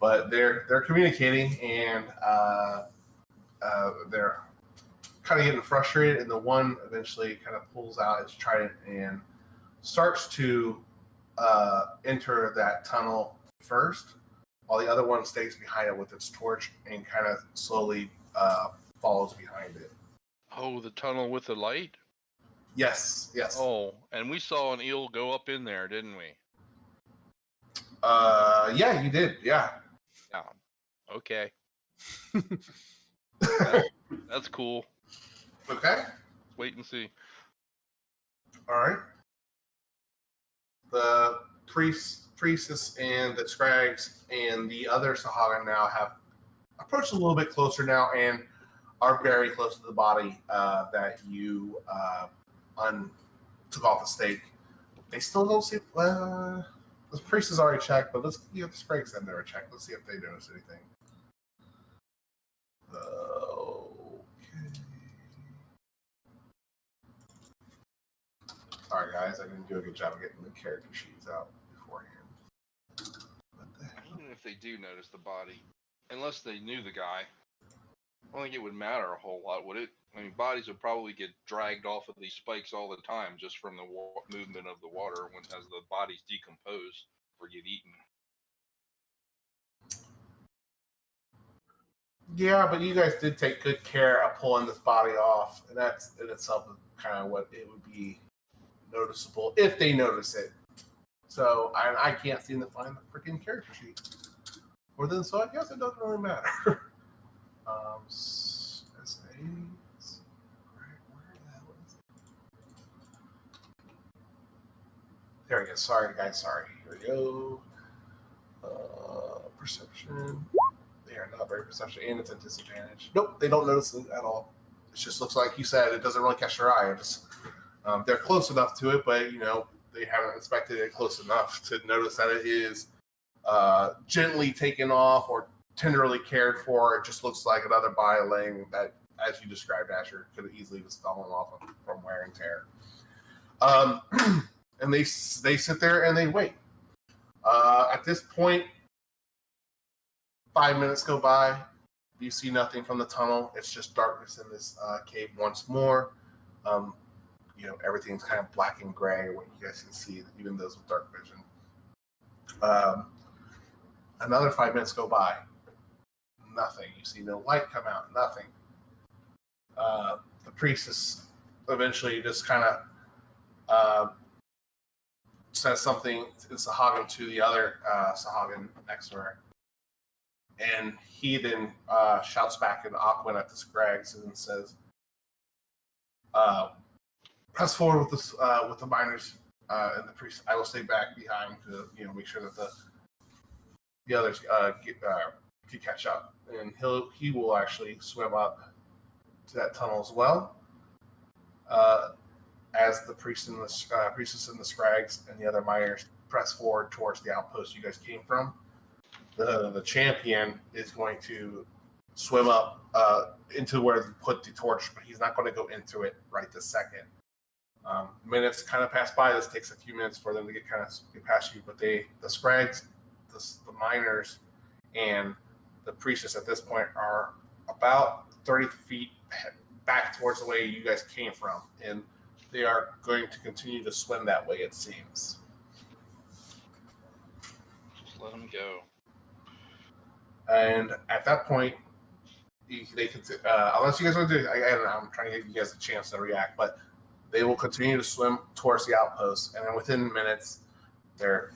but they're communicating, and they're kind of getting frustrated. And the one eventually kind of pulls out his trident and starts to enter that tunnel first, while the other one stays behind it with its torch and kind of slowly follows behind it. Oh, the tunnel with the light? Yes. Oh, and we saw an eel go up in there, didn't we? Yeah, you did. Yeah. Yeah. Okay. That's cool. Okay. Wait and see. All right. The priestess and the Scrags and the other Sahagin now have approached a little bit closer now and are very close to the body that you took off the stake. They still don't see. The priest has already checked, but let's the Scrags have never checked. Let's see if they notice anything. Okay. Sorry, guys, I didn't do a good job of getting the character sheets out beforehand. What the hell? Even if they do notice the body, unless they knew the guy, I don't think it would matter a whole lot, would it? I mean, bodies would probably get dragged off of these spikes all the time just from the movement of the water as the bodies decompose or get eaten. Yeah, but you guys did take good care of pulling this body off, and that's in itself kind of what it would be noticeable if they notice it. So I can't seem to find the freaking character sheet. Or then, so I guess it doesn't really matter. There we go. Sorry, guys. Sorry. Here we go. Perception. They are not very perception, and it's a disadvantage. Nope, they don't notice it at all. It just looks like you said. It doesn't really catch their eye. They're close enough to it, but they haven't inspected it close enough to notice that it is gently taken off or tenderly cared for. It just looks like another body laying that, as you described, Asher, could have easily just fallen off from wear and tear. And they sit there and they wait. At this point, 5 minutes go by. You see nothing from the tunnel. It's just darkness in this cave once more. Everything's kind of black and gray. What you guys can see, even those with dark vision. Another 5 minutes go by. Nothing. You see no light come out. Nothing. The priestess eventually just kind of says something in Sahagin to the other Sahagin next to her. And he then shouts back in Aquan at the Scrags and says, press forward with the miners and the priest. I will stay back behind to make sure that the others can catch up, and he will actually swim up to that tunnel as well. As the priestess and the scrags and the other miners press forward towards the outpost you guys came from, the champion is going to swim up into where you put the torch, but he's not going to go into it right this second. Minutes kind of pass by. This takes a few minutes for them to get past you, but the scrags, the miners, and the priestess at this point are about 30 feet back towards the way you guys came from, and they are going to continue to swim that way, it seems. Just let them go. And at that point, they can, unless you guys want to do, I don't know, I'm trying to give you guys a chance to react, but they will continue to swim towards the outpost, and then within minutes, they're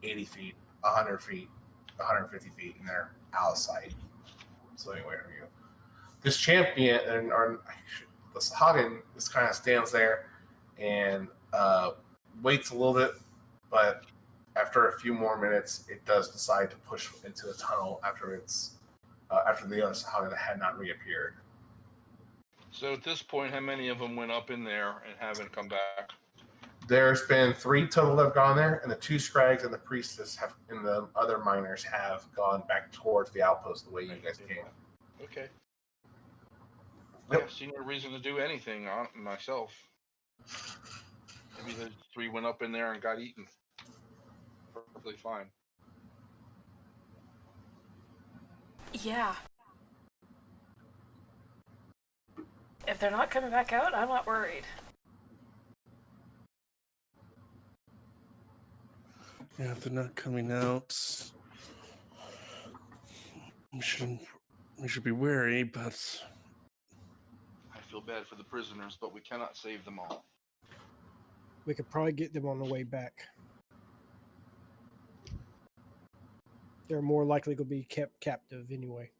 80 feet, 100 feet, 150 feet, and they're out of sight. So anyway, here we go. This champion, or the Sahagin, just kind of stands there and waits a little bit, but after a few more minutes, it does decide to push into the tunnel after the other Sahagin had not reappeared. So at this point, how many of them went up in there and haven't come back? There's been 3 total that have gone there, and the 2 scrags and the priestess and the other miners have gone back towards the outpost the way you guys came. Okay. Yep. I see no reason to do anything on myself. Maybe the 3 went up in there and got eaten. Perfectly fine. Yeah. If they're not coming back out, I'm not worried. Yeah, if they're not coming out, we should be wary, but I feel bad for the prisoners, but we cannot save them all. We could probably get them on the way back. They're more likely going to be kept captive anyway.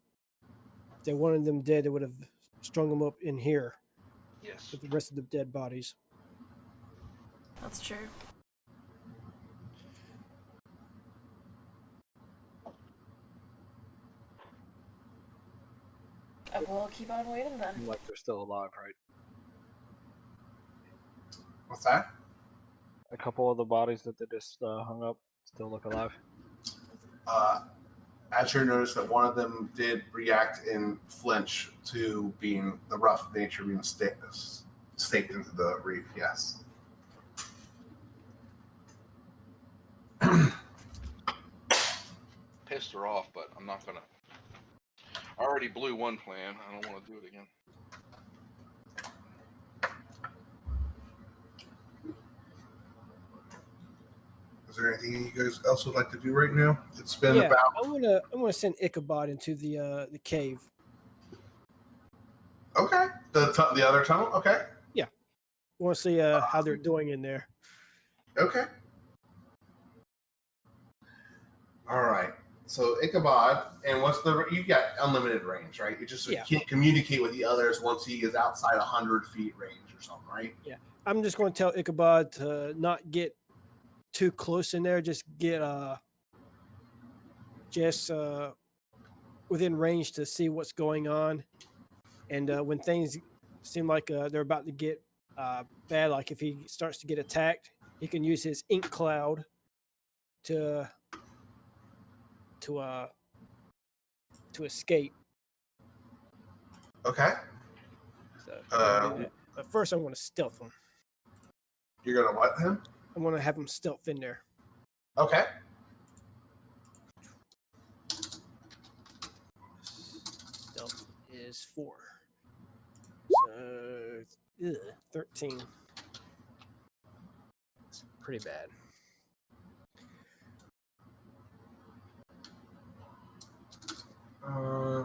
If they wanted them dead, they would have strung them up in here Yes. with the rest of the dead bodies. That's true. We'll keep on waiting then. Like they're still alive, right? What's that? A couple of the bodies that they just hung up still look alive. Asher noticed that one of them did react and flinch to being the rough nature being staked into the reef. Yes. Pissed her off, but I'm not gonna. I already blew one plan. I don't want to do it again. Is there anything you guys else would like to do right now? It's been about. I'm gonna send Ichabod into the cave. Okay. The other tunnel. Okay. I want to see how they're doing in there. Okay. All right. So Ichabod, and you got unlimited range, right? You can't communicate with the others once he is outside 100 feet range or something, right? Yeah. I'm just going to tell Ichabod to not get too close in there. Just get within range to see what's going on. And when things seem like they're about to get bad, like if he starts to get attacked, he can use his ink cloud to escape. Okay. So, but first, I'm going to stealth him. You're gonna what him? I'm going to have him stealth in there. Okay. Stealth is 4. So 13. It's pretty bad.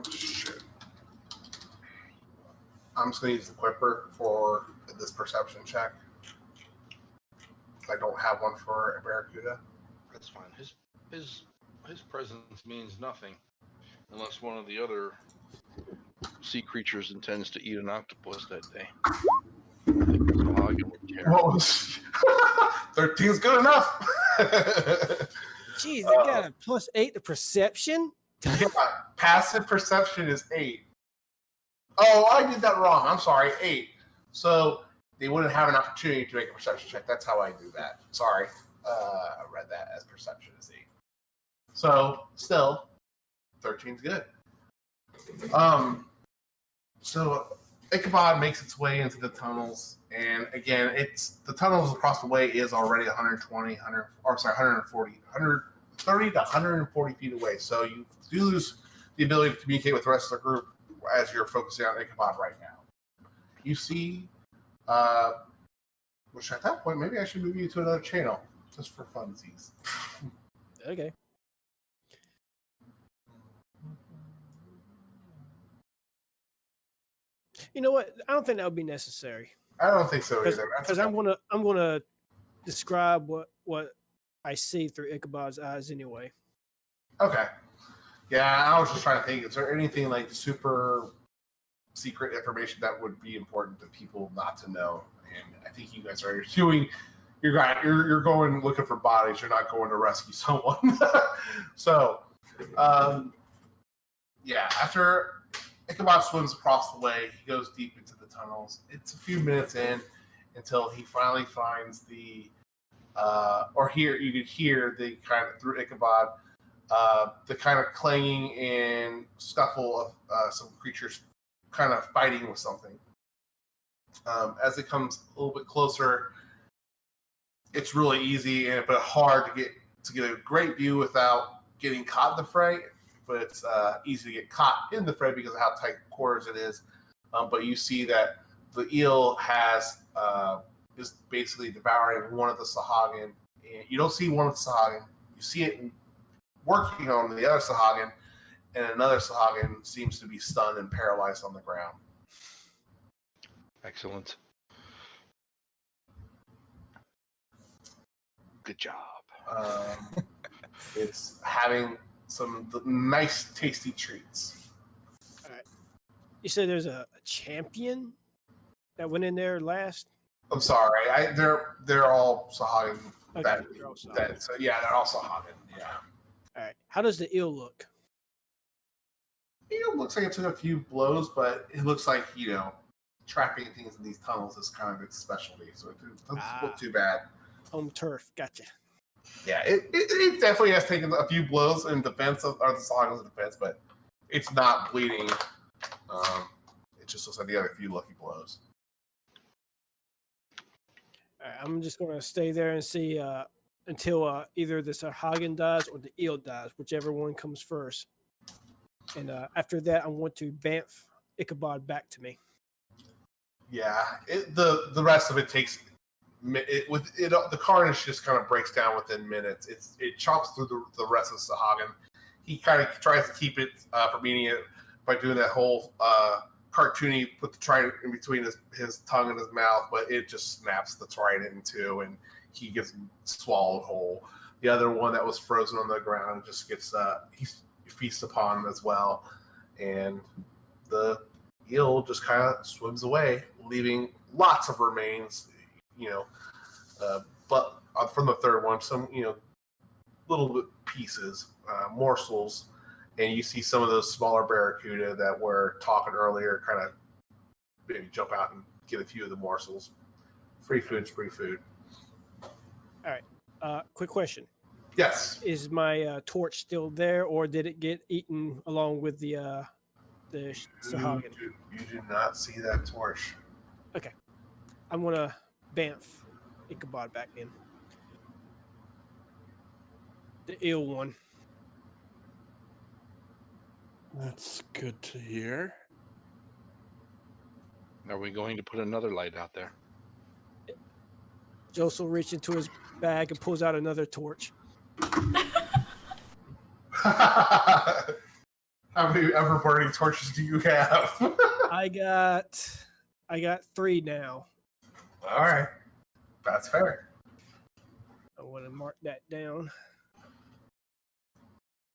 Shit. I'm just gonna use the Quipper for this perception check. I don't have one for a Barracuda. That's fine. His presence means nothing unless one of the other sea creatures intends to eat an octopus that day. Well, 13's good enough. Jeez, they got a +8 to perception. Yeah, passive perception is 8. Oh, I did that wrong. I'm sorry, 8. So they wouldn't have an opportunity to make a perception check. That's how I do that. Sorry. I read that as perception is 8. So still, 13's good. So Ichabod makes its way into the tunnels, and again, the tunnels across the way is already 130 to 140 feet away. So you do lose the ability to communicate with the rest of the group as you're focusing on Ichabod right now. You see, which at that point, maybe I should move you to another channel just for funsies. Okay. You know what? I don't think that would be necessary. I don't think so either. Because I'm gonna describe what I see through Ichabod's eyes anyway. Okay. Yeah, I was just trying to think. Is there anything like super secret information that would be important to people not to know? And I think you guys are doing. You're going looking for bodies. You're not going to rescue someone. So, yeah. After Ichabod swims across the way, he goes deep into the tunnels. It's a few minutes in until he finally finds you could hear the kind of through Ichabod. The kind of clanging and scuffle of some creatures kind of fighting with something. As it comes a little bit closer, it's really easy but hard to get a great view without getting caught in the fray. But it's easy to get caught in the fray because of how tight quarters it is. But you see that the eel is basically devouring one of the Sahagin. And you don't see one of the Sahagin. You see it working on the other Sahagin, and another Sahagin seems to be stunned and paralyzed on the ground. Excellent. Good job. It's having some nice, tasty treats. All right. You said there's a champion that went in there last? I'm sorry. They're all Sahagin. Okay, they're all Sahagin. So yeah, they're all Sahagin. Yeah. All right. How does the eel look? It looks like it took a few blows, but it looks like, trapping things in these tunnels is kind of its specialty. So it doesn't look too bad. Home turf. Gotcha. Yeah, it definitely has taken a few blows in defense of the Sahagin's defense, but it's not bleeding. It just looks like the other few lucky blows. All right, I'm just going to stay there and see until either the Sahagin dies or the eel dies, whichever one comes first. And after that, I want to bamf Ichabod back to me. Yeah, the rest of it takes the carnage just kind of breaks down within minutes. It chomps through the rest of Sahagin. He kind of tries to keep it from eating it by doing that whole cartoony put the trident in between his tongue and his mouth, but it just snaps the trident in two, and he gets swallowed whole. The other one that was frozen on the ground just gets he feasts upon as well, and the eel just kind of swims away, leaving lots of remains. But from the third one, some little bit pieces, morsels, and you see some of those smaller barracuda that were talking earlier kind of maybe jump out and get a few of the morsels. Free food's free food. All right. Quick question. Yes. Is my torch still there, or did it get eaten along with the Sahagin? You do not see that torch. Okay. I'm going to bamf Ichabod back in. The eel one. That's good to hear. Are we going to put another light out there? Josel reaches into his bag and pulls out another torch. How many ever burning torches do you have? I got 3 now. All right, that's fair. I want to mark that down.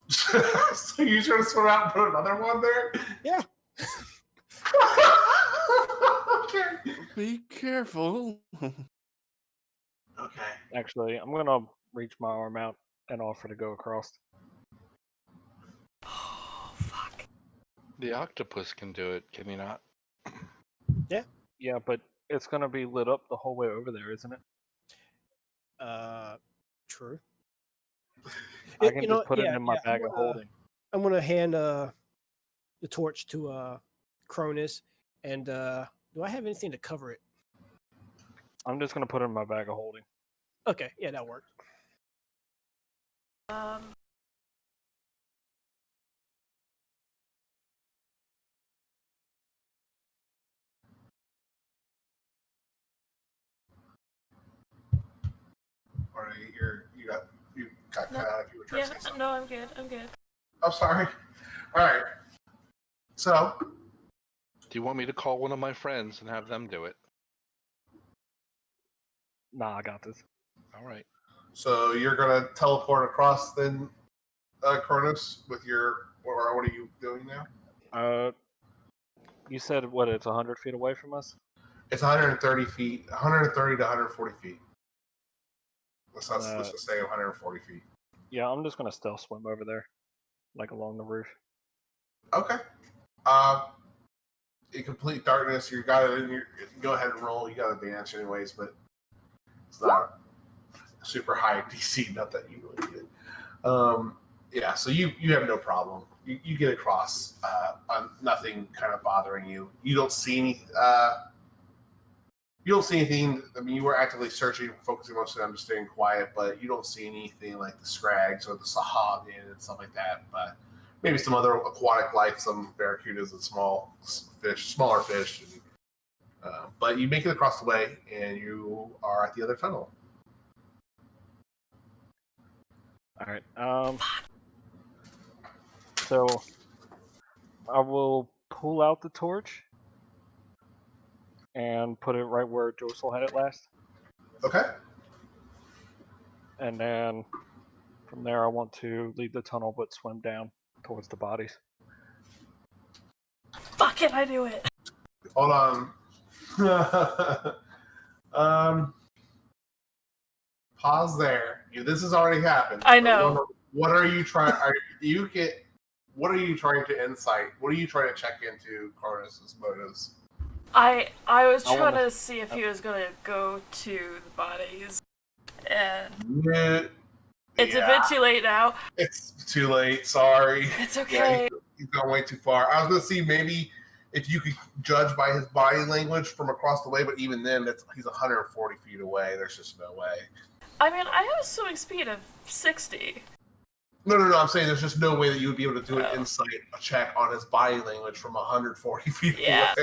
So you trying to swim out and put another one there? Yeah. Okay. Be careful. Okay. Actually, I'm gonna reach my arm out and offer to go across. Oh, fuck. The octopus can do it, can he not? Yeah, but it's gonna be lit up the whole way over there, isn't it? True. I can You just know, put it yeah, in my yeah, bag of holding. I'm gonna hand the torch to Cronus, and do I have anything to cover it? I'm just gonna put it in my bag of holding. Okay, yeah, that'll work. Or you got cut out if you were trying Yeah, to say something. no, I'm good. I'm good. I'm sorry. All right. So, Do you want me to call one of my friends and have them do it? Nah, I got this. All right. so you're gonna teleport across then, Cronus, with your, or what are you doing now? You said what? It's 100 feet away from us. It's 130 feet, 130 to 140 feet. Let's just say 140 feet. Yeah, I'm just gonna stealth swim over there, like along the roof. Okay. In complete darkness, you got it in your. Go ahead and roll. You got advantage anyways, but it's not super high DC. Not that you really did. Yeah, so you have no problem. You get across on nothing kind of bothering you. You don't see any. You don't see anything. I mean, you were actively searching, focusing mostly on just staying quiet, but you don't see anything like the scrags or the sahagin and stuff like that. But maybe some other aquatic life, some barracudas and smaller fish. But you make it across the way, and you are at the other tunnel. All right. So I will pull out the torch and put it right where Josel had it last, Okay. and then from there I want to leave the tunnel but swim down towards the bodies. Fuck it, I knew it. Hold on. Pause there. This has already happened. I know. What are you trying? What are you trying to insight? What are you trying to check into Cronus's motives? I was trying to see if he was gonna go to the bodies, and it's a bit too late now. It's too late. Sorry. It's okay. Yeah, he's gone way too far. I was gonna see maybe if you could judge by his body language from across the way, but even then, he's 140 feet away. There's just no way. I mean, I have a swimming speed of 60. No. I'm saying there's just no way that you would be able to do an insight check on his body language from 140 feet away.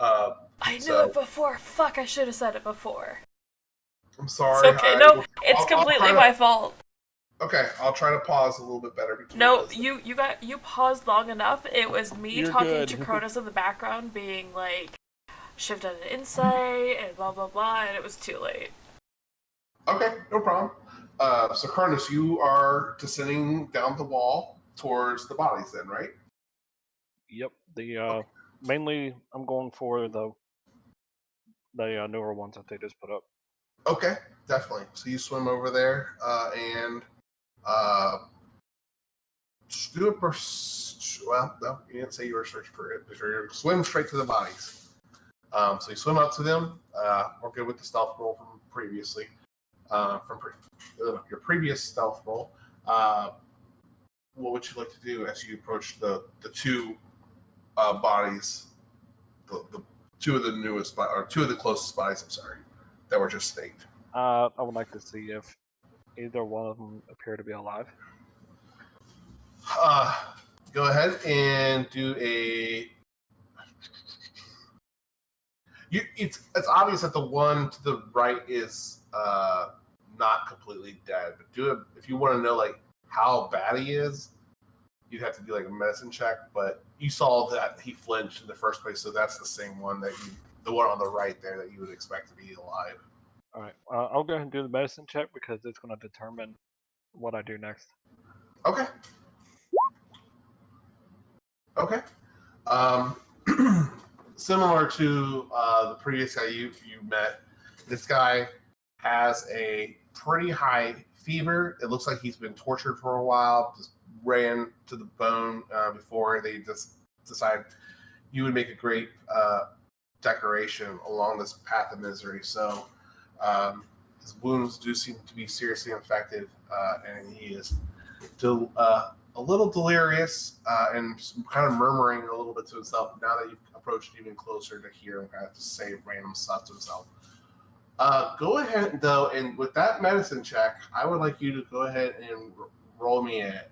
I knew it before. Fuck, I should have said it before. I'm sorry. It's okay. No, it's completely my fault. Okay, I'll try to pause a little bit better. No, you paused long enough. It was me You're talking good. to Cronus in the background, being like, "Should have done an insight," and blah blah blah, and it was too late. Okay, no problem. So Cronus, you are descending down the wall towards the bodies, then, right? Yep. The mainly I'm going for the newer ones that they just put up. Okay, definitely. So you swim over there and do a well, no, you didn't say you were searching for it. You swim straight to the bodies. So you swim up to them. We're good with the stealth roll from previously. Your previous stealth roll. What would you like to do as you approach the two bodies, the two of the newest or two of the closest bodies? I'm sorry, that were just staked. I would like to see if either one of them appear to be alive. Go ahead and do a. It's obvious that the one to the right is not completely dead. But do it if you want to know like how bad he is. You'd have to do like a medicine check. But you saw that he flinched in the first place, so that's the same one the one on the right there that you would expect to be alive. All right. I'll go ahead and do the medicine check because it's going to determine what I do next. Okay. Okay. Similar to the previous guy you met, this guy has a pretty high fever. It looks like he's been tortured for a while, just ran to the bone before they just decided you would make a great decoration along this path of misery. So his wounds do seem to be seriously infected, and he is a little delirious and kind of murmuring a little bit to himself now that you've approached even closer to hear him kind of just say random stuff to himself. Go ahead, though, and with that medicine check, I would like you to go ahead and roll me a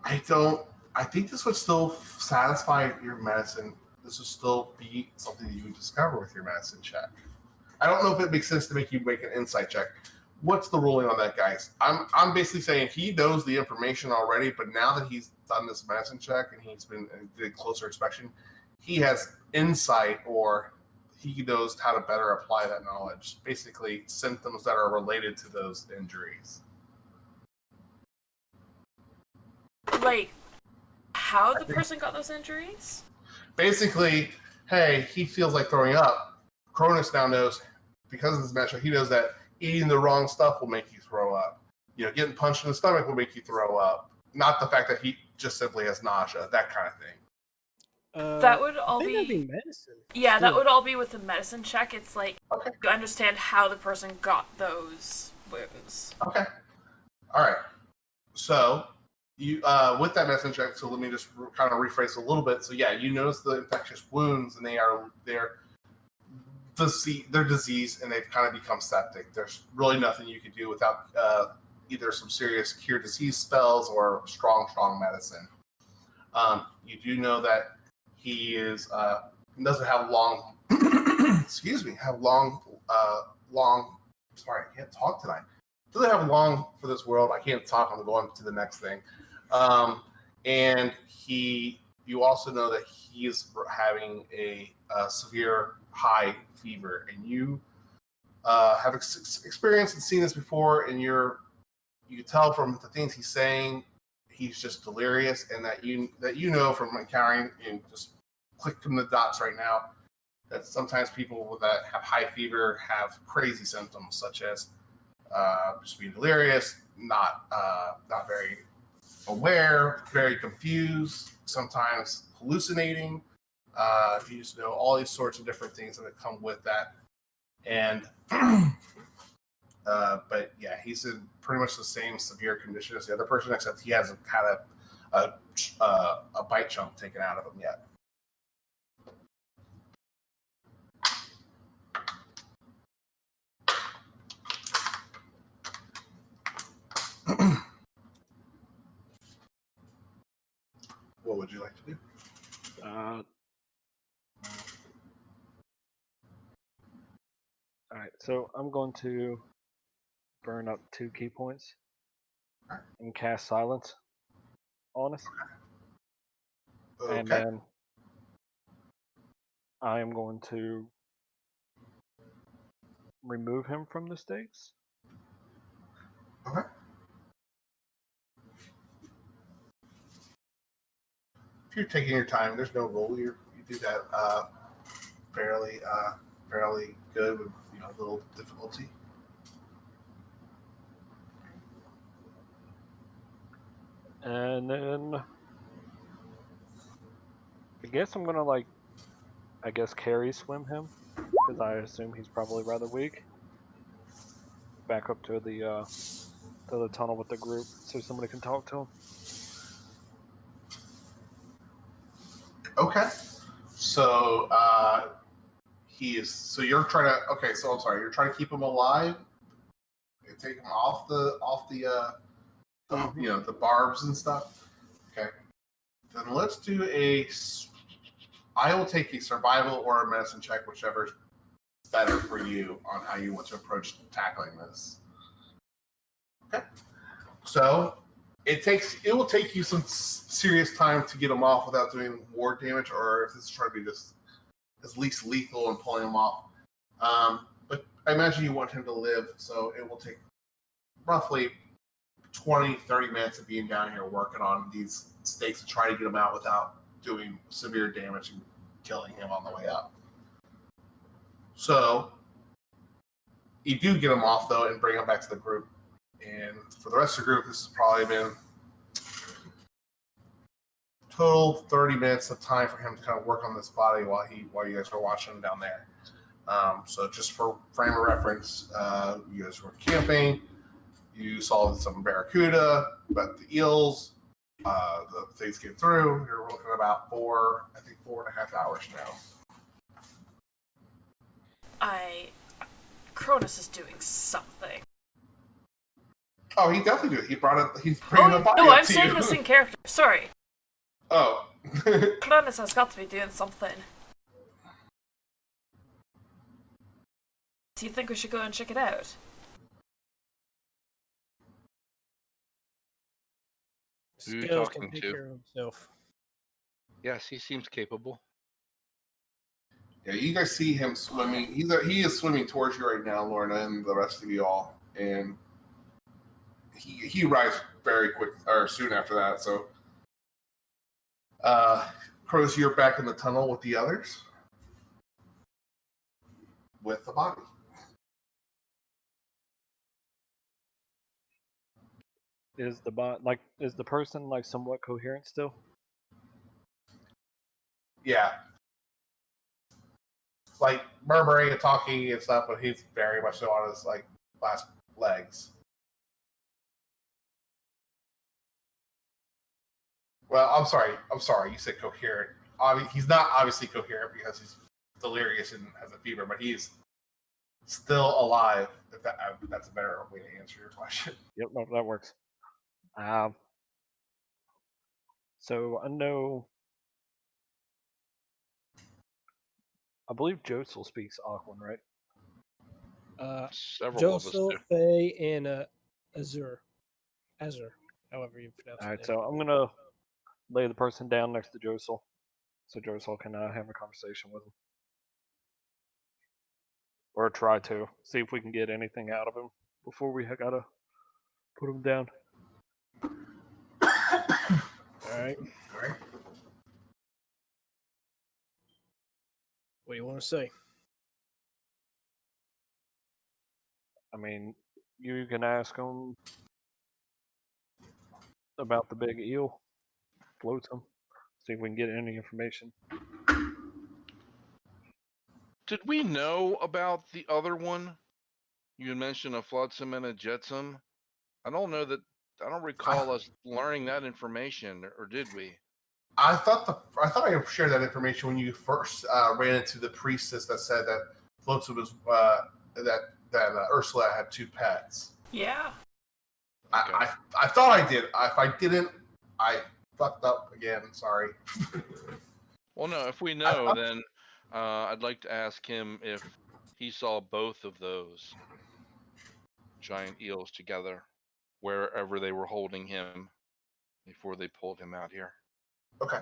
I think this would still satisfy your medicine. This would still be something that you would discover with your medicine check. I don't know if it makes sense to make you make an insight check. What's the ruling on that, guys? I'm basically saying he knows the information already, but now that he's done this medicine check and he's been did closer inspection, he has insight, or he knows how to better apply that knowledge. Basically, symptoms that are related to those injuries. Like, how the person got those injuries? Basically, hey, he feels like throwing up. Cronus now knows, because of this matchup, he knows that eating the wrong stuff will make you throw up. Getting punched in the stomach will make you throw up. Not the fact that he just simply has nausea, that kind of thing. That would all that'd be medicine. Yeah, that Still. would all be with the medicine check. It's like Okay. you understand how the person got those wounds. Okay. All right. So you with that medicine check, so let me just kind of rephrase a little bit. So yeah, you notice the infectious wounds, and they're diseased, and they've kind of become septic. There's really nothing you can do without either some serious cure disease spells or strong medicine. You do know that he doesn't have long sorry, I can't talk tonight. Doesn't have long for this world. I can't talk. I'm going to the next thing. And you also know that he is having a severe high fever, and you have experienced and seen this before, and you can tell from the things he's saying, he's just delirious, and that you know from encountering and just clicking the dots right now that sometimes people that have high fever have crazy symptoms, such as just being delirious, not very aware, very confused, sometimes hallucinating. You just know all these sorts of different things that come with that. And but yeah, he's in pretty much the same severe condition as the other person, except he hasn't had a bite chunk taken out of him yet. What would you like to do? All right, so I'm going to burn up 2 key points and cast silence on us. Okay. And then I am going to remove him from the stakes. Okay. If you're taking your time, there's no rule. You do that fairly good with a little difficulty. And then I guess I'm gonna carry swim him, because I assume he's probably rather weak. Back up to the tunnel with the group so somebody can talk to him. Okay. So you're trying to. Okay. So I'm sorry. You're trying to keep him alive and take him off the the barbs and stuff. Okay. Then let's do I will take a survival or a medicine check, whichever's better for you on how you want to approach tackling this. Okay. So it will take you some serious time to get him off without doing more damage, or if this is trying to be just as least lethal and pulling him off. But I imagine you want him to live, so it will take roughly 20-30 minutes of being down here working on these stakes to try to get him out without doing severe damage and killing him on the way up. So you do get him off though and bring him back to the group. And for the rest of the group, this has probably been total 30 minutes of time for him to kind of work on this body while you guys are watching him down there. So just for frame of reference, you guys were camping. You saw some barracuda, but the eels, the things came through. You're looking at about 4.5 hours now. Cronus is doing something. Oh, he definitely did. He's bringing the body no, up I'm to saying you. this in character. Sorry. Oh. Cronus has got to be doing something. Do you think we should go and check it out? Who are you Skills can talking take to? care of himself. Yes, he seems capable. Yeah, you guys see him swimming. He is swimming towards you right now, Lorna, and the rest of you all. And he arrives very quick or soon after that. So, Crows, you're back in the tunnel with the others, with the body. Is the person like somewhat coherent still? Yeah, like murmuring and talking and stuff, but he's very much so on his like last legs. Well, I'm sorry. You said coherent. He's not obviously coherent because he's delirious and has a fever, but he's still alive. If that's a better way to answer your question. Yep, no, that works. So I know. I believe Josel speaks Aquan, right? Several of us Josel, do. Faye, and Azur, however you pronounce All right, it. so I'm gonna lay the person down next to Josel, so Josel can have a conversation with him, or try to see if we can get anything out of him before we gotta put him down. All right. All right. What do you want to say? I mean, you can ask him about the big eel, floats him, see if we can get any information. Did we know about the other one? You had mentioned a flotsam and a jetsam. I don't recall us learning that information, or did we? I thought I shared that information when you first ran into the priestess that said that Flotsam was that Ursula had 2 pets. Yeah. Okay. I thought I did. If I didn't, I fucked up again. Sorry. Well, no. If we know, then I'd like to ask him if he saw both of those giant eels together, wherever they were holding him before they pulled him out here. Okay.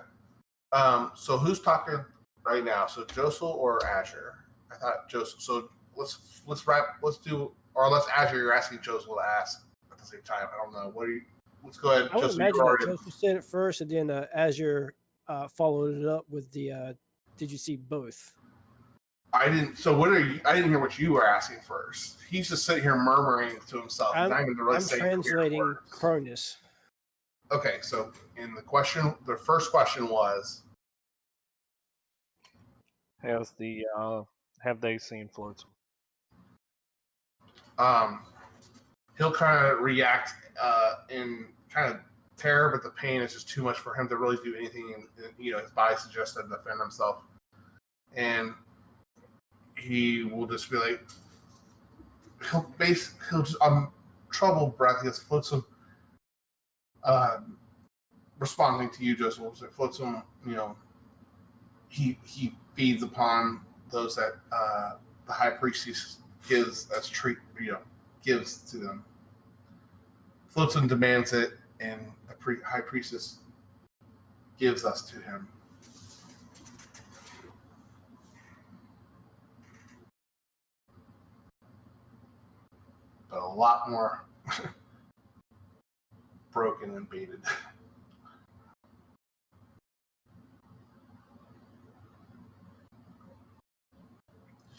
So who's talking right now? So Josel or Azure? I thought Josel. So let's Azure. You're asking Josel to ask at the same time. I don't know. Let's go ahead. I would Josel, imagine you that already- Joseph said it first, and then Azure followed it up with the. Did you see both? I didn't. So what are you? I didn't hear what you were asking first. He's just sitting here murmuring to himself. I'm really translating Cronus. Okay, so in the first question was, Have they seen floats? he'll kind of react in kind of terror, but the pain is just too much for him to really do anything. And his body suggests to defend himself, and he will just be like, he'll just troubled breath. He just floats him. Responding to you, Joseph, it floats him. He feeds upon those that the high priestess gives as treat. Gives to them. Flotsam demands it, and the high priestess gives us to him. But a lot more broken and baited.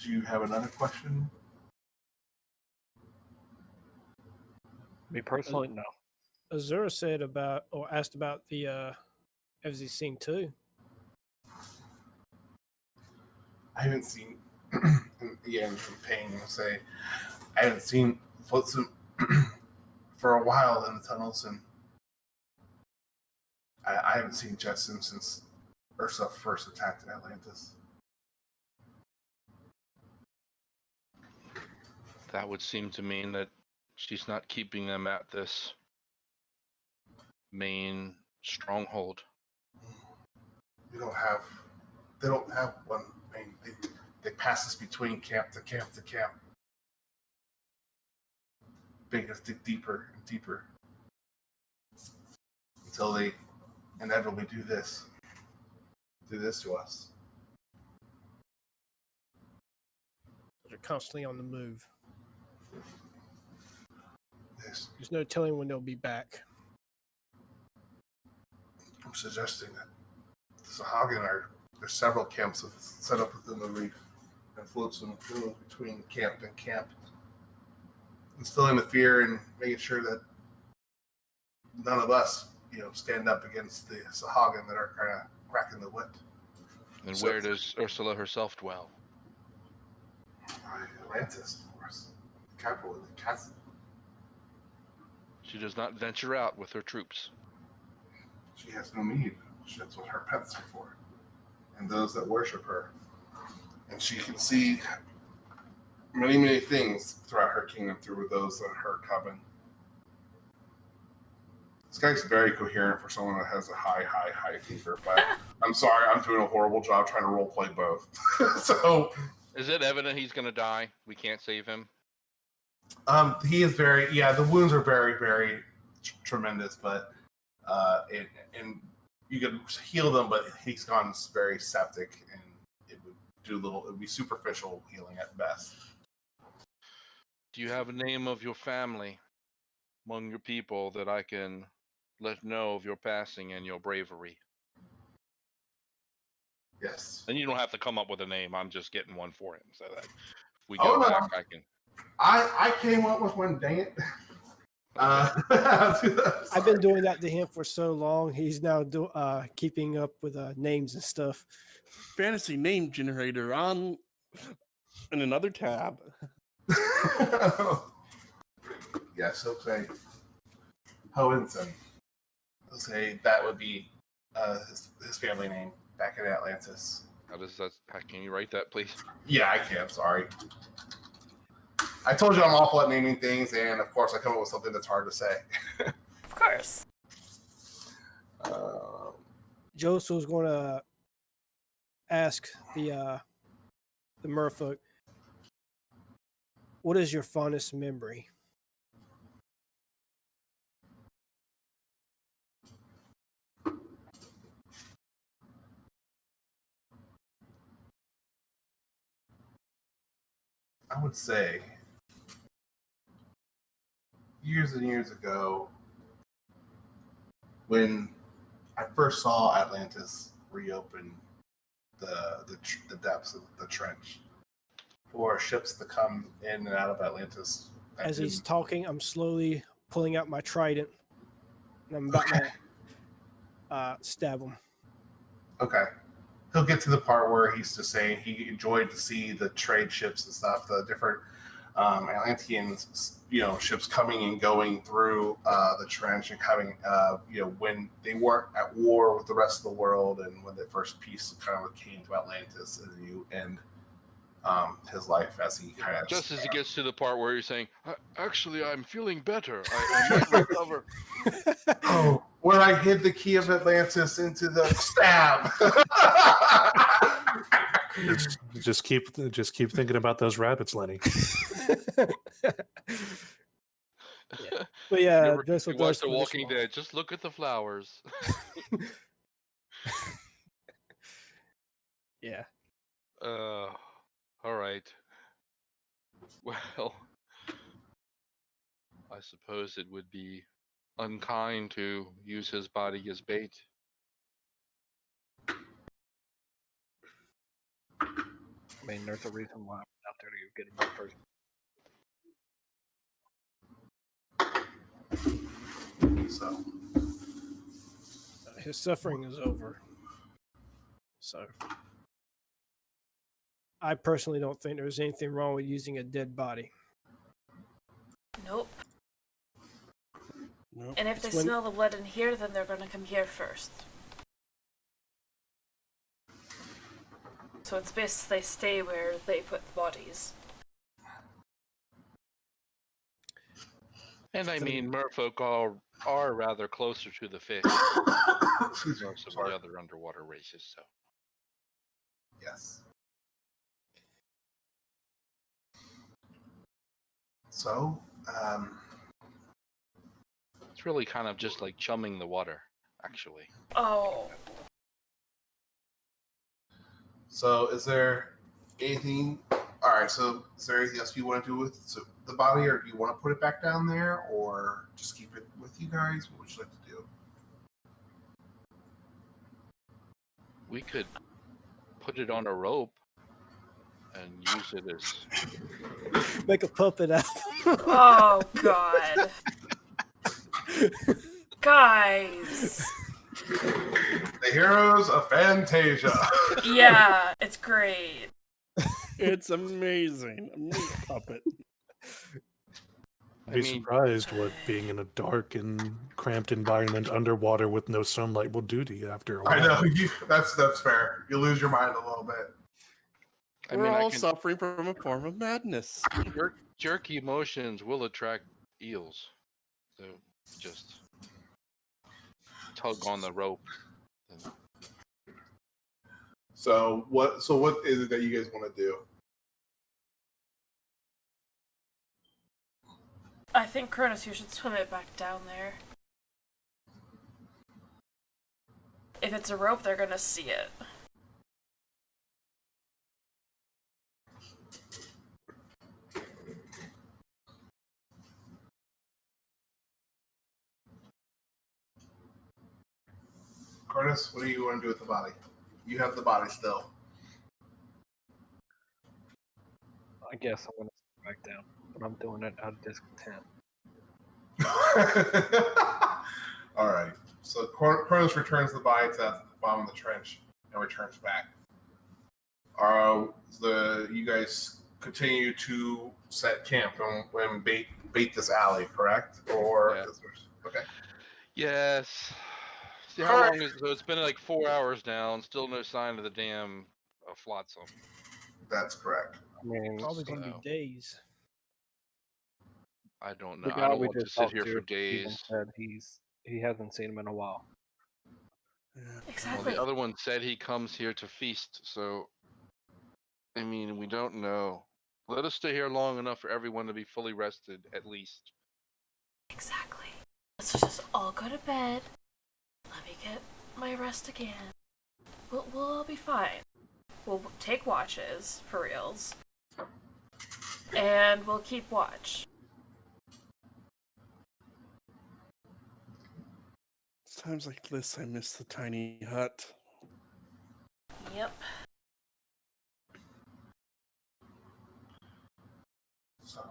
you have another question? Me personally, no. Azura said about or asked about the FZ scene too. I haven't seen. Again, I'm paying to say I haven't seen Flotsam for a while in the tunnels, and I haven't seen Jetson since Ursa first attacked Atlantis. That would seem to mean that she's not keeping them at this main stronghold. They don't have one. I mean, they pass us between camp to camp to camp. Make us dig deeper and deeper until they inevitably do this to us. They're constantly on the move. Yes. There's no telling when they'll be back. I'm suggesting that the Sahagin there's several camps set up within the reef and floats in between camp and camp, instilling the fear and making sure that none of us, stand up against the Sahagin that are kind of cracking the whip. And where does Ursula herself dwell? Atlantis, of course. The capital of the castle. She does not venture out with her troops. She has no need. That's what her pets are for. And those that worship her. And she can see many, many things throughout her kingdom through those that her coven. This guy's very coherent for someone that has a high fever, but I'm sorry, I'm doing a horrible job trying to roleplay both. So, is it evident he's going to die? We can't save him? He is the wounds are very, very tremendous, but and you could heal them, but he's gone very septic, and it would be superficial healing at best. Do you have a name of your family among your people that I can let know of your passing and your bravery? Yes. And you don't have to come up with a name. I'm just getting one for him, so that if we go back, I can. I came up with one. Dang it. I've been doing that to him for so long. He's now keeping up with names and stuff. Fantasy name generator in another tab. Yes, he'll say Hohenson. He'll say that would be his family name back in Atlantis. Can you write that, please? Yeah, I can. Sorry. I told you I'm awful at naming things, and of course I come up with something that's hard to say. Of course. Joseph was going to ask the merfolk, what is your fondest memory? I would say years and years ago, when I first saw Atlantis reopen the depths of the trench for ships to come in and out of Atlantis. As he's talking, I'm slowly pulling out my trident, and I'm about to stab him. Okay. He'll get to the part where he's just saying he enjoyed to see the trade ships and stuff, the different Atlanteans, ships coming and going through the trench and coming, when they weren't at war with the rest of the world and when the first peace kind of came to Atlantis, and you end his life as he kind of... Just as he gets to the part where you're saying, actually, I'm feeling better. I might recover. Oh, where I hid the key of Atlantis into the stab. Just keep thinking about those rabbits, Lenny. Yeah. But yeah, you watch The Walking Dead. Just look at the flowers. Yeah. All right. Well, I suppose it would be unkind to use his body as bait. mean, there's a reason why I'm out there to get him the first. So, His suffering is over. So, I personally don't think there's anything wrong with using a dead body. Nope. Nope. And if they It's when- smell the lead in here, then they're gonna come here first. So it's best they stay where they put the bodies. And I So- mean, merfolk are rather closer to the fish excuse than me. most of Sorry. the other underwater races. So Yes. So, it's really kind of just like chumming the water, actually. Oh. so is there anything? All right. So, is there anything else you want to do with the body, or do you want to put it back down there, or just keep it with you guys? What would you like to do? We could put it on a rope and use it as. Make a puppet out. Oh, God. Guys. The heroes of Fantasia. Yeah, it's great. It's amazing. A neat puppet. I'd I be mean- surprised what being in a dark and cramped environment underwater with no sunlight will do to you after a while. I know that's fair. You lose your mind a little bit. I We're mean, all I can suffering from a form of madness. jerky motions will attract eels. So just tug on the rope. So what is it that you guys want to do? I think, Cronus, you should swim it back down there. If it's a rope, they're gonna see it. Curtis, what do you want to do with the body? You have the body still. I guess I'm gonna sit back down, but I'm doing it out of discontent. All right. So Kronos returns the body to the bottom of the trench and returns back. You guys continue to set camp and bait this alley, correct? Or Yeah. okay. Yes. See how long is so? It's been like 4 hours now, and still no sign of the damn flotsam. That's correct. I mean, Probably going to So- be days. I don't the know. guy I don't we want to just sit talked here to for even days. said he hasn't seen him in a while. Yeah. Well, Exactly. the other one said he comes here to feast. So, I mean, we don't know. Let us stay here long enough for everyone to be fully rested, at least. Exactly. Let's just all go to bed. Let me get my rest again. We'll all be fine. We'll take watches, for reals. And we'll keep watch. Times like this, I miss the tiny hut. Yep. So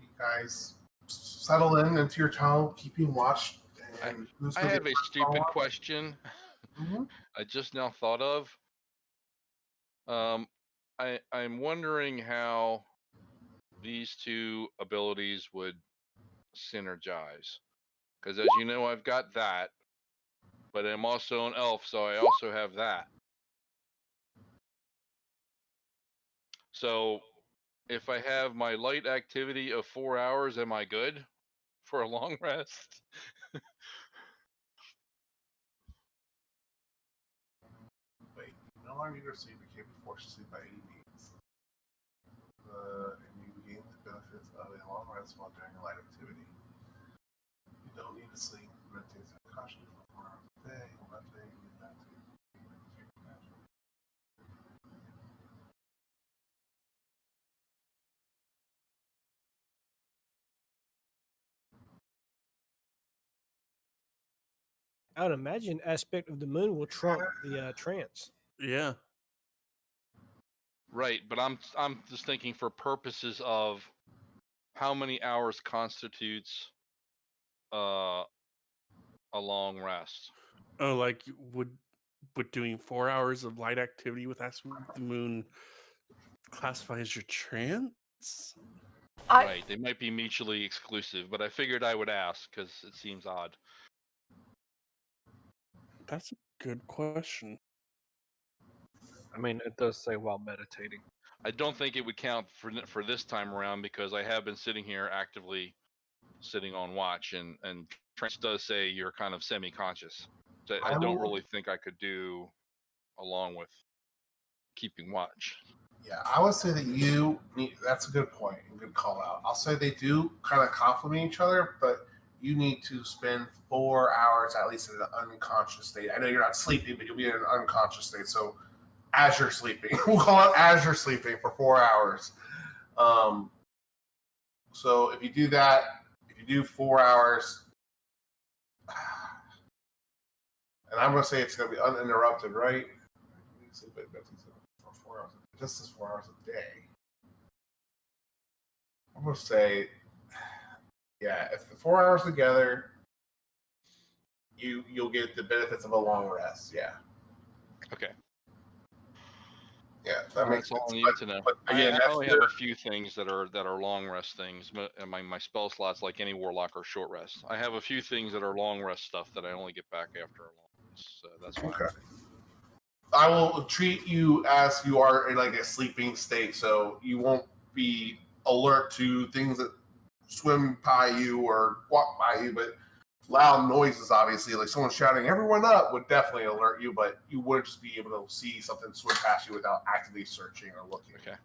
you guys settle into your tunnel, keeping watch. And who's I gonna have be a first on stupid watch? question Mhm. I just now thought of. I'm wondering how these two abilities would synergize. Because as you know, I've got that, but I'm also an elf, so I also have that. So if I have my light activity of 4 hours, am I good for a long rest? Wait, no longer need to sleep. You can't be forced to sleep by any means. And you gain the benefits of a long rest while doing a light activity. You don't need to sleep. Meditate caution for 4 hours a day. One day you need that to. I would imagine aspect of the moon will trump the trance. Yeah. Right, but I'm just thinking for purposes of how many hours constitutes a long rest. Oh, like would doing 4 hours of light activity with Aspen the Moon classify as your trance? Right, they might be mutually exclusive, but I figured I would ask because it seems odd. That's a good question. I mean, it does say while meditating. I don't think it would count for this time around because I have been sitting here actively sitting on watch, and trance does say you're kind of semi-conscious. So I don't really think I could do along with keeping watch. Yeah, I would say that you need. That's a good point and good call out. I'll say they do kind of complement each other, but you need to spend 4 hours at least in an unconscious state. I know you're not sleeping, but you'll be in an unconscious state. So as you're sleeping, we'll call it as you're sleeping for 4 hours. So if you do that, if you do 4 hours, and I'm going to say it's going to be uninterrupted, right? For 4 hours. This is 4 hours a day. I'm going to say, yeah, if the 4 hours together, you'll get the benefits of a long rest. Yeah. Okay. Yeah, that makes That's all sense. I need to know. But again, I only have a few things that are long rest things. But my spell slots, like any warlock, are short rest. I have a few things that are long rest stuff that I only get back after a long rest. So that's fine. Okay. I will treat you as you are in like a sleeping state, so you won't be alert to things that swim by you or walk by you, but loud noises, obviously, like someone shouting "everyone up" would definitely alert you, but you wouldn't just be able to see something swim past you without actively searching or looking. Okay.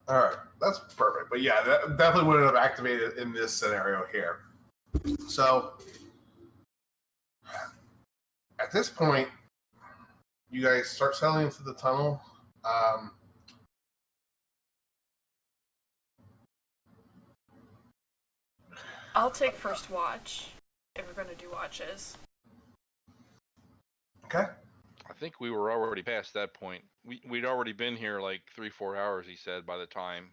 All right, that's perfect. But yeah, that definitely wouldn't have activated in this scenario here. So at this point, you guys start settling into the tunnel. I'll take first watch if we're gonna do watches. Okay. I think we were already past that point. We'd already been here like 3-4 hours. He said by the time.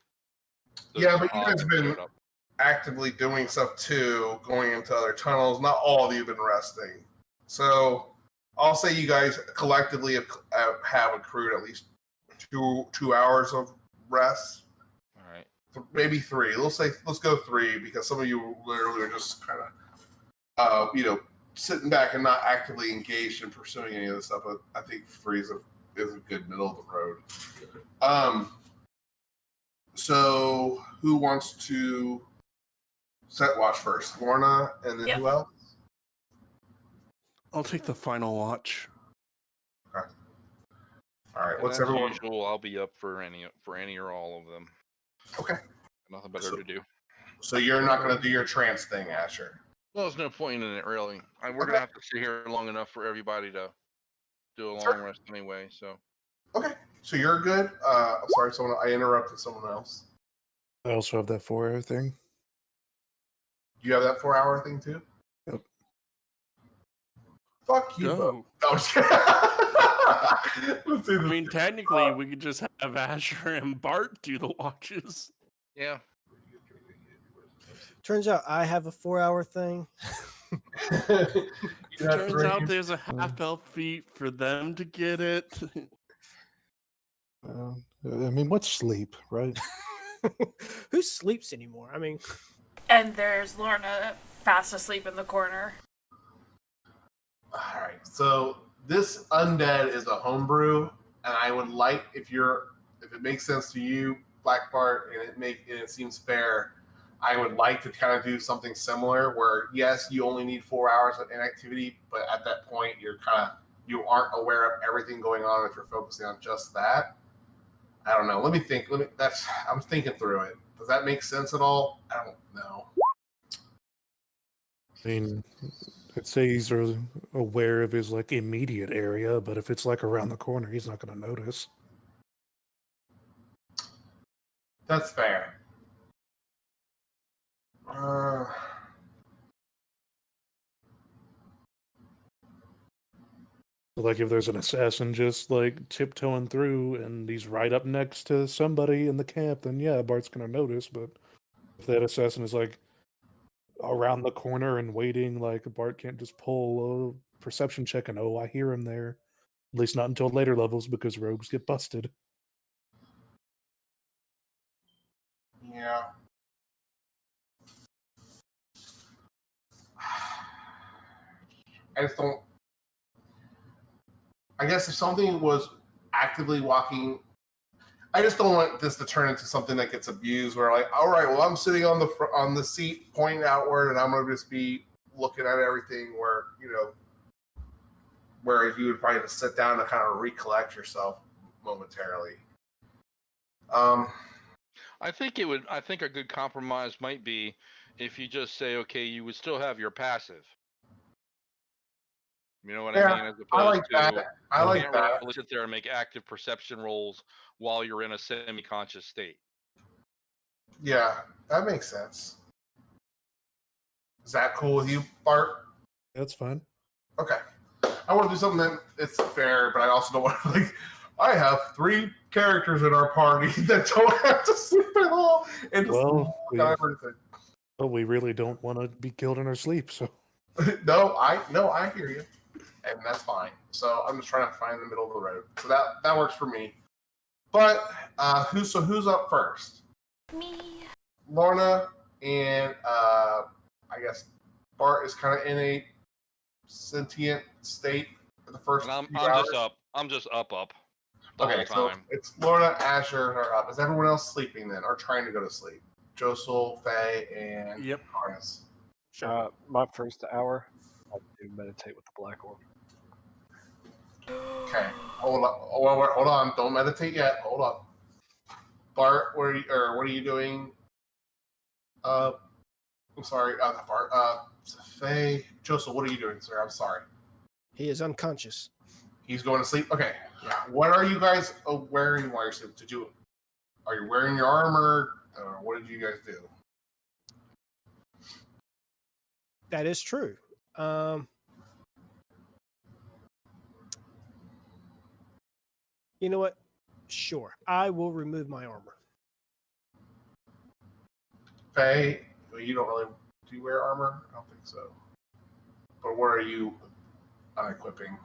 Yeah, but you guys have been actively doing stuff too, going into other tunnels. Not all of you have been resting. So I'll say you guys collectively have accrued at least two hours of rest. All right. Maybe 3. Let's go 3 because some of you literally are just kind of, sitting back and not actively engaged in pursuing any of this stuff. But I think 3 is a good middle of the road. So who wants to set watch first? Lorna, and then who else? I'll take the final watch. Okay. All right. And What's as everyone? usual, I'll be up for any or all of them. Okay. Nothing better to do. So you're not going to do your trance thing, Asher? Well, there's no point in it, really. We're going to have to sit here long enough for everybody to do a long rest anyway, so. Okay. So you're good? I'm sorry, I interrupted someone else. I also have that 4-hour thing. Do you have that 4-hour thing too? Yep. Fuck you, Go. both. Let's see I mean, technically, we could just have Asher and Bart do the watches. Yeah. Turns out I have a 4-hour thing. Turns out there's a half-elf feat for them to get it. I mean, what's sleep, right? Who sleeps anymore? I mean, And there's Lorna fast asleep in the corner. All right. So this undead is a homebrew, and I would like if it makes sense to you, Black Bart, and it seems fair. I would like to kind of do something similar where, yes, you only need 4 hours of inactivity, but at that point, you aren't aware of everything going on if you're focusing on just that. I don't know. Let me think. I'm thinking through it. Does that make sense at all? I don't know. I mean, I'd say he's aware of his immediate area, but if it's around the corner, he's not going to notice. That's fair. So, like, if there's an assassin just like tiptoeing through and he's right up next to somebody in the camp, then yeah, Bart's gonna notice. But if that assassin is like around the corner and waiting, like Bart can't just pull a perception check and I hear him there. At least not until later levels because rogues get busted. Yeah. I just don't. I guess if something was actively walking, I just don't want this to turn into something that gets abused. Where like, all right, well, I'm sitting on the seat, pointing outward, and I'm gonna just be looking at everything. Whereas you would probably just sit down and kind of recollect yourself momentarily. I think a good compromise might be if you just say, okay, you would still have your passive. You know what I mean? As opposed I like to that. I you like can't that. really sit there and make active perception rolls while you're in a semi-conscious state. Yeah, that makes sense. Is that cool with you, Bart? That's fine. Okay. I want to do something that it's fair, but I also don't want to like. I have 3 characters in our party that don't have to sleep at all, and just Well, everything. we really don't want to be killed in our sleep, so No, I hear you, and that's fine. So I'm just trying to find the middle of the road. So that works for me. But who's up first? Me. Lorna and I guess Bart is kind of in a sentient state for the first. And few I'm hours. just up. I'm just up. The Okay, whole so time. it's Lorna, Asher are up. Is everyone else sleeping then, or trying to go to sleep? Josel, Faye, and Yep. Harness. My first hour, I do meditate with the Black Orb. Okay, hold on. Don't meditate yet. Hold up. Bart, what are you doing? I'm sorry, not Bart. Faye, Joseph, what are you doing, sir? I'm sorry. He is unconscious. He's going to sleep. Okay. Yeah. What are you guys wearing while you're sleeping? Are you wearing your armor? Or what did you guys do? That is true. You know what? Sure. I will remove my armor. Faye, you don't really do you wear armor? I don't think so. But what are you unequipping?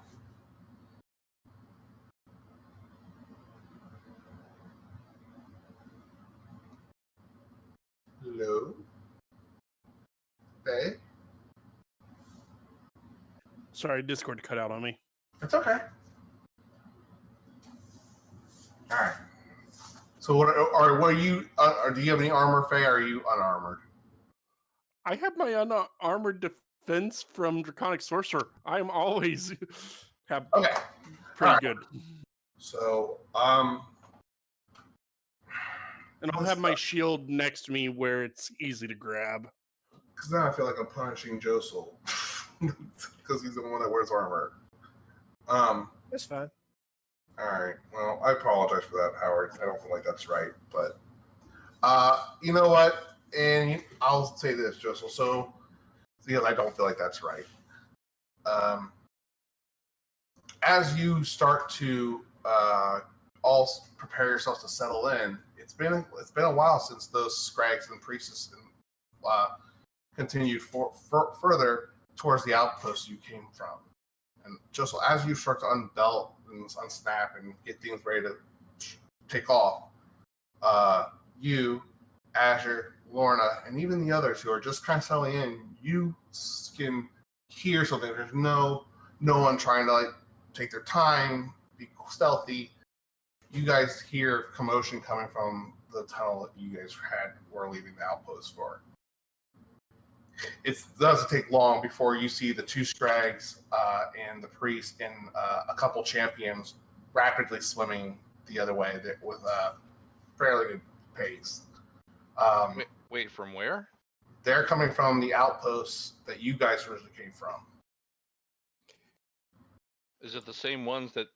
Hello? Faye? Sorry, Discord cut out on me. It's okay. All right. So what are you? Do you have any armor, Faye? Or are you unarmored? I have my unarmored defense from Draconic Sorcerer. I'm always have Okay. pretty All right. good. So And I'll have my shield next to me where it's easy to grab. because now I feel like I'm punishing Josel because he's the one that wears armor. That's fine. All right. Well, I apologize for that, Howard. I don't feel like that's right, but you know what? And I'll say this, Josel. So, because I don't feel like that's right. As you start to all prepare yourselves to settle in, it's been a while since those scrags and priestess continued further towards the outpost you came from. And just as you start to unbelt and unsnap and get things ready to take off, you, Azure, Lorna, and even the others who are just kind of settling in, you can hear something. There's no one trying to like take their time, be stealthy. You guys hear commotion coming from the tunnel that you guys were leaving the outpost for. It doesn't take long before you see the 2 scrags and the priest and a couple champions rapidly swimming the other way with a fairly good pace. Wait, from where? They're coming from the outposts that you guys originally came from. Is it the same ones that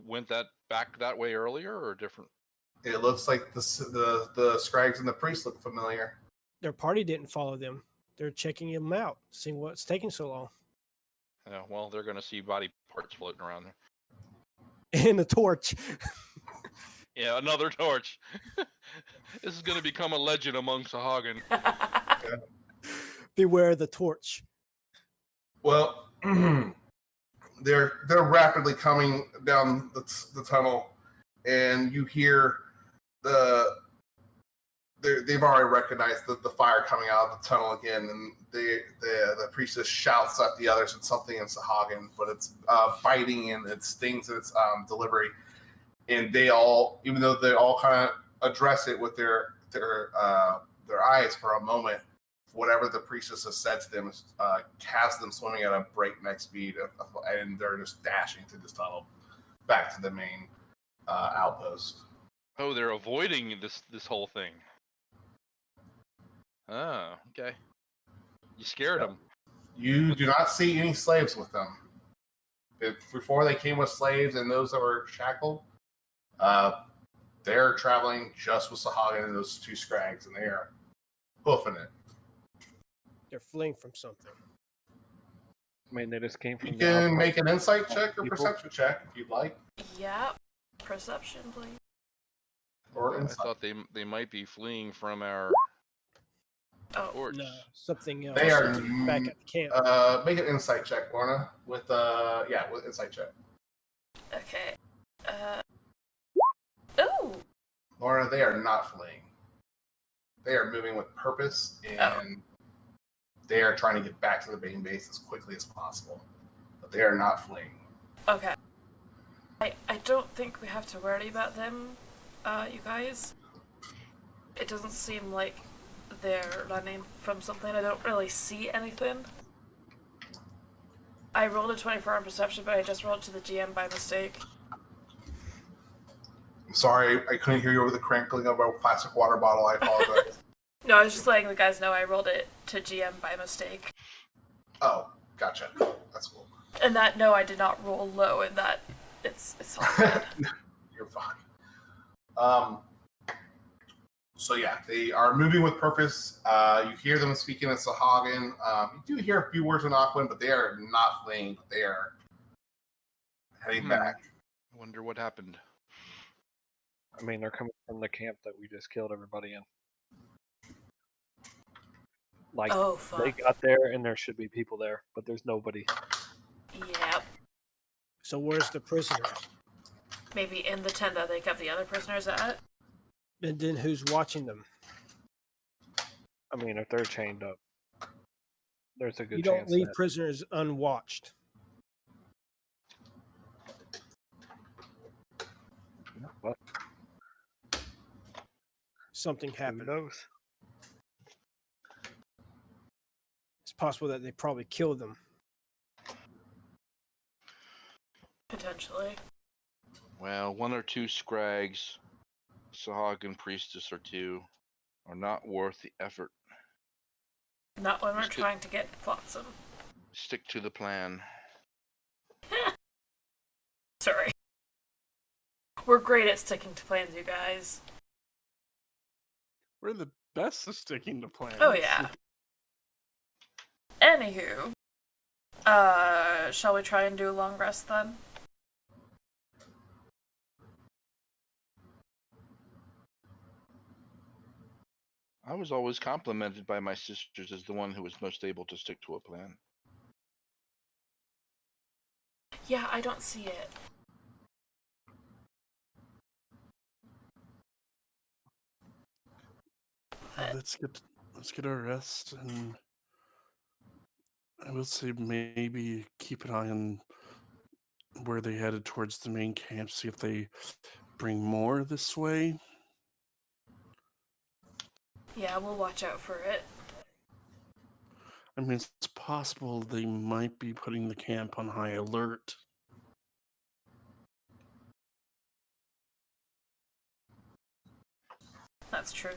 went back that way earlier, or different? It looks like the scrags and the priest look familiar. Their party didn't follow them. They're checking them out, seeing what's taking so long. Yeah, well, they're going to see body parts floating around there. and a torch. Yeah, another torch. This is going to become a legend among Sahagin. Beware the torch. Well, they're rapidly coming down the tunnel, and you hear they've already recognized the fire coming out of the tunnel again, and the priestess shouts at the others and something in Sahagin, but it's biting and it stings in its delivery. And they all, even though they all kind of address it with their eyes for a moment, whatever the priestess has said to them has them swimming at a breakneck speed, and they're just dashing through this tunnel back to the main outpost. Oh, they're avoiding this whole thing. Oh, okay. You scared them. You do not see any slaves with them. Before they came with slaves and those that were shackled, they're traveling just with Sahagin and those two scrags, and they are hoofing it. They're fleeing from something. I mean, they just came from. You the can outpost. make an insight check or People. perception check if you'd like. Yeah. Perception, please. Or I insight. thought they might be fleeing from our Oh. torch. No, something else. They are back at the camp. make an insight check, Lorna, with insight check. Okay. Ooh. Lorna, they are not fleeing. They are moving with purpose, and they are trying to get back to the main base as quickly as possible. But they are not fleeing. Okay. I don't think we have to worry about them, you guys. It doesn't seem like they're running from something. I don't really see anything. I rolled a 24 on perception, but I just rolled to the GM by mistake. I'm sorry, I couldn't hear you over the crinkling of a plastic water bottle. I apologize. No, I was just letting the guys know I rolled it to GM by mistake. Oh, gotcha. That's cool. And that, no, I did not roll low, and that it's all good. You're fine. So yeah, they are moving with purpose. You hear them speaking in Sahagin. You do hear a few words in Aquan, but they are not fleeing. But they are heading back. I wonder what happened. I mean, they're coming from the camp that we just killed everybody in. Like, Oh, fuck. they got there, and there should be people there, but there's nobody. Yep. So where's the prisoners? Maybe in the tent that they kept the other prisoners at? And then who's watching them? I mean, if they're chained up, there's a good You don't chance leave that prisoners unwatched. well, Something who happened. knows? It's possible that they probably killed them. Potentially. Well, one or two scrags, Sahagin priestess or two, are not worth the effort. Not when we're Just trying to get Flotsam. Stick to the plan. Sorry. We're great at sticking to plans, you guys. We're the best at sticking to plans. Oh, yeah. Anywho. Shall we try and do a long rest then? I was always complimented by my sisters as the one who was most able to stick to a plan. Yeah, I don't see it. Let's get our rest, and I will say maybe keep an eye on where they headed towards the main camp. See if they bring more this way. Yeah, we'll watch out for it. I mean, it's possible they might be putting the camp on high alert. That's true.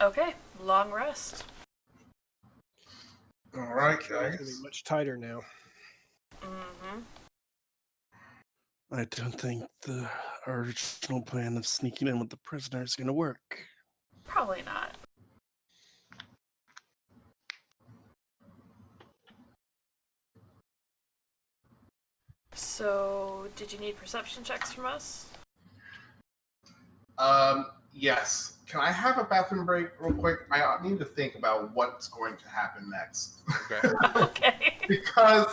Okay, long rest. All right, It's gonna guys. be much tighter now. Mm-hmm. I don't think the original plan of sneaking in with the prisoner is going to work. Probably not. So, did you need perception checks from us? Yes. Can I have a bathroom break real quick? I need to think about what's going to happen next. Okay. Okay. Because,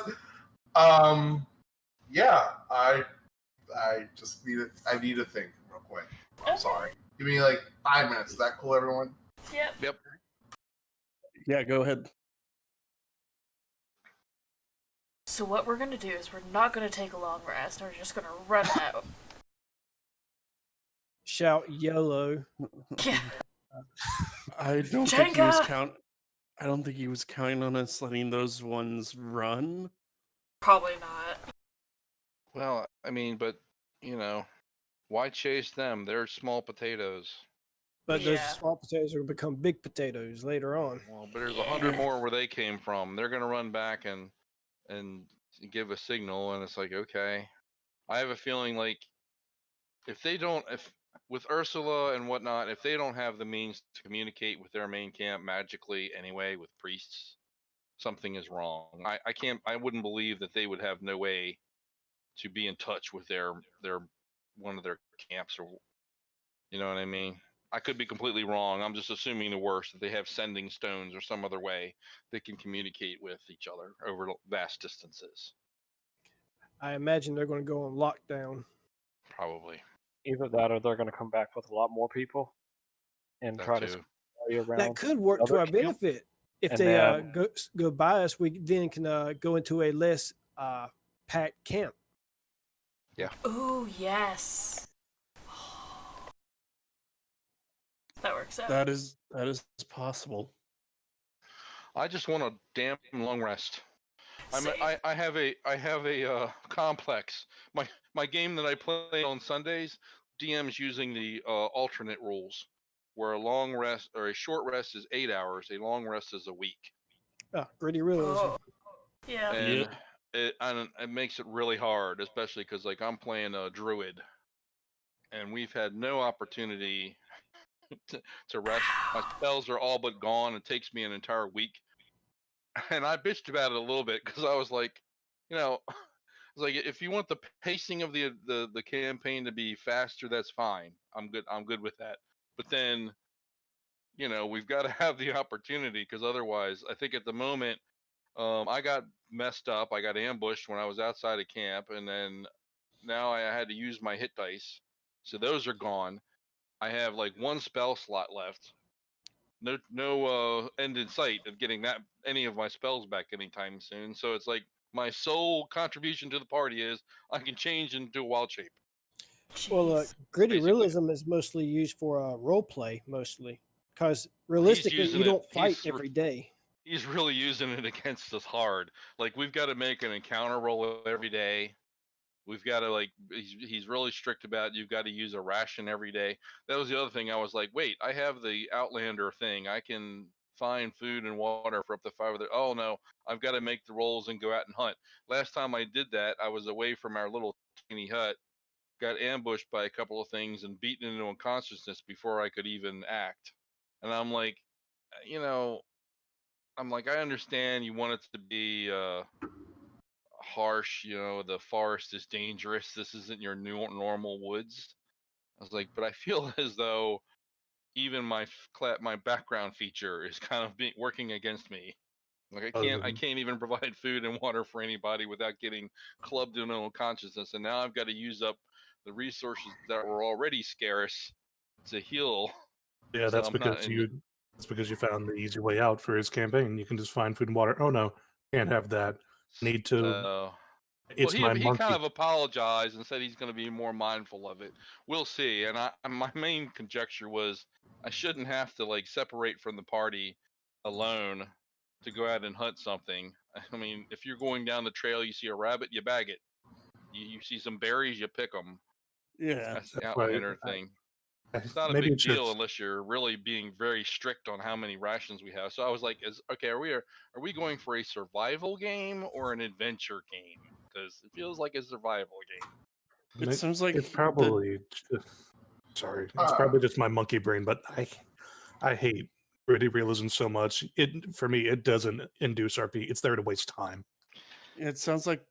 yeah, I just need to think real quick. I'm Okay. sorry. Give me like 5 minutes. Is that cool, everyone? Yep. Yep. Yeah, go ahead. So what we're gonna do is we're not gonna take a long rest. We're just gonna run out. Shout YOLO. Yeah. I don't think he was Jenga! I don't think he was counting on us letting those ones run. Probably not. Well, I mean, but why chase them? They're small potatoes. But those Yeah. small potatoes will become big potatoes later on. Well, but there's Yeah. 100 more where they came from. They're gonna run back and give a signal, and it's like, okay. I have a feeling like if with Ursula and whatnot, if they don't have the means to communicate with their main camp magically anyway with priests, something is wrong. I wouldn't believe that they would have no way to be in touch with their one of their camps, or you know what I mean. I could be completely wrong. I'm just assuming the worst, that they have sending stones or some other way they can communicate with each other over vast distances. I imagine they're going to go on lockdown. Probably. Either that, or they're going to come back with a lot more people and That try to too. spray around. That could work to other our camp. benefit. If And they then- go by us, we then can go into a less packed camp. Ooh, yes. That works out. That is possible. I just want a damn long rest. Same. I have a complex. My game that I play on Sundays, DM's using the alternate rules, where a long rest or a short rest is 8 hours, a long rest is a week, Gritty realism. Oh. Yeah. and it makes it really hard, especially because like I'm playing a druid, and we've had no opportunity to rest. My spells are all but gone. It takes me an entire week. And I bitched about it a little bit because I was like, it's like if you want the pacing of the campaign to be faster, that's fine. I'm good with that. But then, we've got to have the opportunity, because otherwise, I think at the moment, I got messed up. I got ambushed when I was outside of camp, and then now I had to use my hit dice, so those are gone. I have like one spell slot left. No end in sight of getting any of my spells back anytime soon. So it's like my sole contribution to the party is I can change into a wild shape. Well, Jeez. gritty basically- realism is mostly used for role play, mostly because realistically, using you it- don't fight he's- every day. He's really using it against us hard. Like we've got to make an encounter roll every day. We've got to he's really strict about you've got to use a ration every day. That was the other thing. I was like, wait, I have the Outlander thing. I can find food and water for up to 5 other. Oh no, I've got to make the rolls and go out and hunt. Last time I did that, I was away from our little tiny hut, got ambushed by a couple of things and beaten into unconsciousness before I could even act. And I'm like, I understand you want it to be harsh, the forest is dangerous. This isn't your new normal woods. I was like, but I feel as though even my background feature is kind of working against me. Like I can't even provide food and water for anybody without getting clubbed into unconsciousness, and now I've got to use up the resources that were already scarce to heal. Yeah, So that's I'm because not in you found the easy way out for his campaign. You can just find food and water. Oh no, can't have that. Need to. It's well, my he monkey. kind of apologized and said he's going to be more mindful of it. We'll see. And my main conjecture was I shouldn't have to separate from the party alone to go out and hunt something. I mean, if you're going down the trail, you see a rabbit, you bag it. You see some berries, you pick them. Yeah. That's the That's why Outlander thing. It's not a maybe big it's deal just- unless you're really being very strict on how many rations we have. So I was like, are we going for a survival game or an adventure game? Because it feels like a survival game. It seems like it's probably. Sorry, it's probably just my monkey brain, but I hate gritty realism so much. For me, it doesn't induce RP. It's there to waste time. It sounds like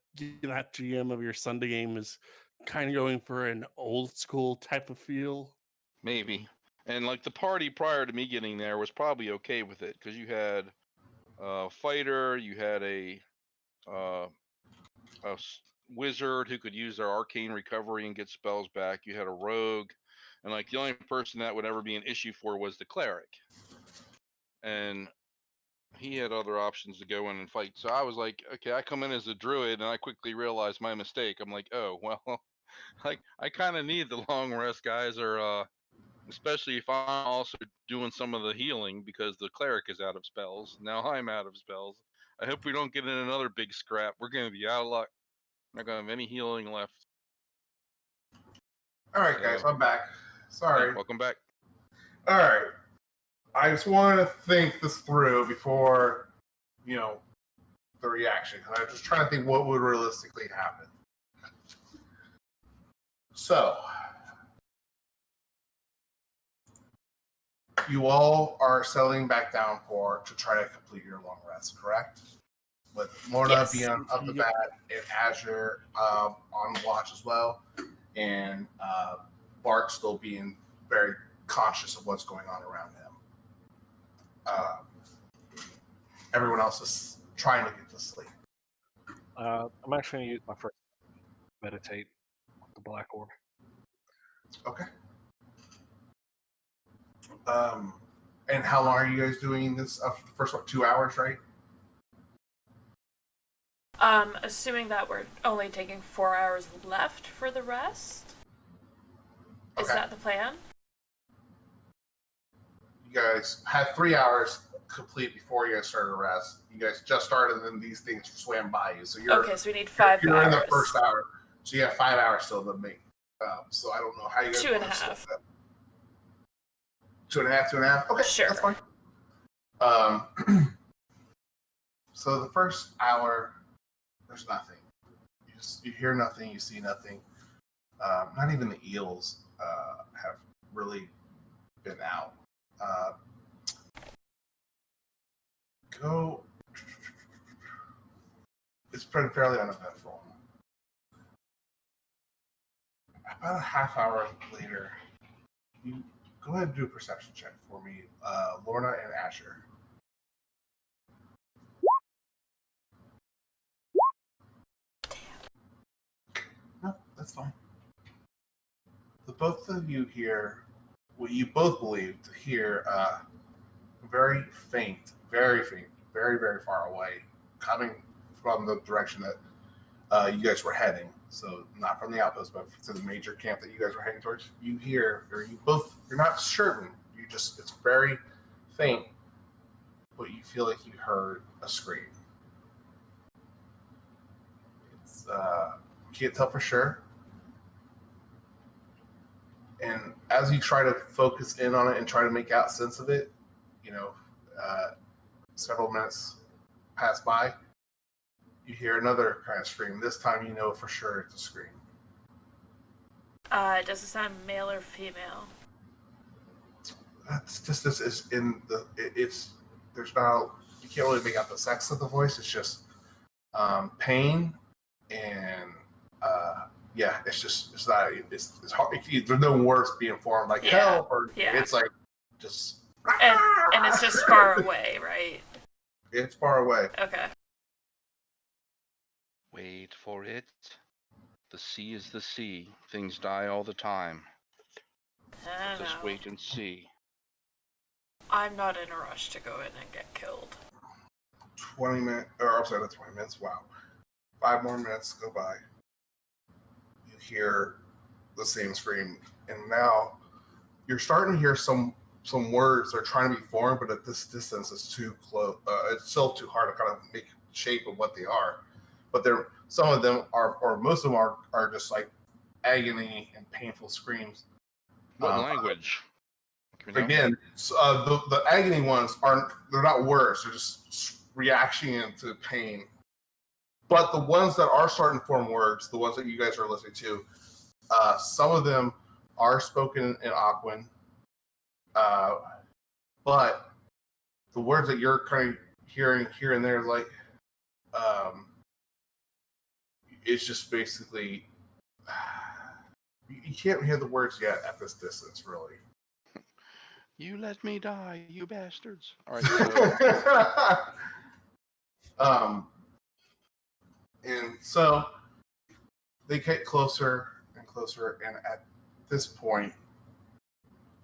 that GM of your Sunday game is kind of going for an old school type of feel. Maybe. And like the party prior to me getting there was probably okay with it because you had a fighter, you had a wizard who could use their arcane recovery and get spells back. You had a rogue, and like the only person that would ever be an issue for was the cleric. And he had other options to go in and fight. So I was like, okay, I come in as a druid, and I quickly realized my mistake. I'm like, oh well, like I kind of need the long rest, guys, or especially if I'm also doing some of the healing because the cleric is out of spells. Now I'm out of spells. I hope we don't get in another big scrap. We're gonna be out of luck. Not gonna have any healing left. All right, guys, I'm back. Sorry. Welcome back. All right. I just wanted to think this through before, the reaction. I'm just trying to think what would realistically happen. So, you all are settling back down to try to complete your long rest, correct? With Lorna Yes. being up the bat and Azure on watch as well, and Bart still being very conscious of what's going on around him. Everyone else is trying to get to sleep. I'm actually going to use my first meditate with the black orb. Okay. And how long are you guys doing this? First, 2 hours, right? Assuming that we're only taking 4 hours left for the rest? Is that the plan? You guys had 3 hours complete before you guys started to rest. You guys just started, and then these things swam by you. So you're Okay, so we need 5 hours. You're in the first hour, so you have 5 hours still to make. So I don't know how you guys. 2.5. 2.5, 2.5. Okay, Sure. that's fine. So the first hour, there's nothing. You hear nothing. You see nothing. Not even the eels have really been out. It's been fairly uneventful. About a half hour later, you go ahead and do a perception check for me, Lorna and Asher. No, that's fine. The both of you hear what you both believe to hear very faint, very, very far away, coming from the direction that you guys were heading. So not from the outpost, but to the major camp that you guys were heading towards. You hear, or you're not certain. It's very faint, but you feel like you heard a scream. It's you can't tell for sure. And as you try to focus in on it and try to make out sense of it, several minutes pass by. You hear another kind of scream. This time you know for sure it's a scream. Does it sound male or female? This is in the. There's not. You can't really make out the sex of the voice. It's just pain and it's not. It's hard. There's no words being formed like help or it's like just. And it's just far away, right? It's far away. Okay. Wait for it. The sea is the sea. Things die all the time. Just wait and see. I'm not in a rush to go in and get killed. 20 minutes, or I'm sorry, not 20 minutes. Wow. 5 more minutes go by. You hear the same scream, and now you're starting to hear some words that are trying to be formed, but at this distance, it's too close. It's still too hard to kind of make shape of what they are. But some of them are, or most of them are just like agony and painful screams. What language? Again, the agony ones they're not words, they're just reaction to pain. But the ones that are starting to form words, the ones that you guys are listening to, some of them are spoken in Aquan. But the words that you're kind of hearing here and there, like it's just basically you can't hear the words yet at this distance, really. You let me die, you bastards. All right, so And so they get closer and closer, and at this point,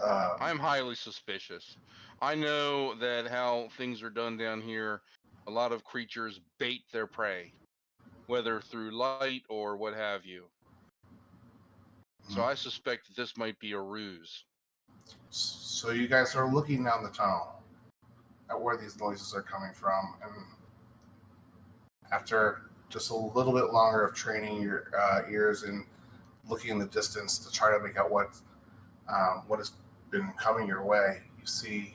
I'm highly suspicious. I know that how things are done down here, a lot of creatures bait their prey, whether through light or what have you. So I suspect that this might be a ruse. so you guys are looking down the tunnel at where these noises are coming from, and after just a little bit longer of training your ears and looking in the distance to try to make out what has been coming your way, you see.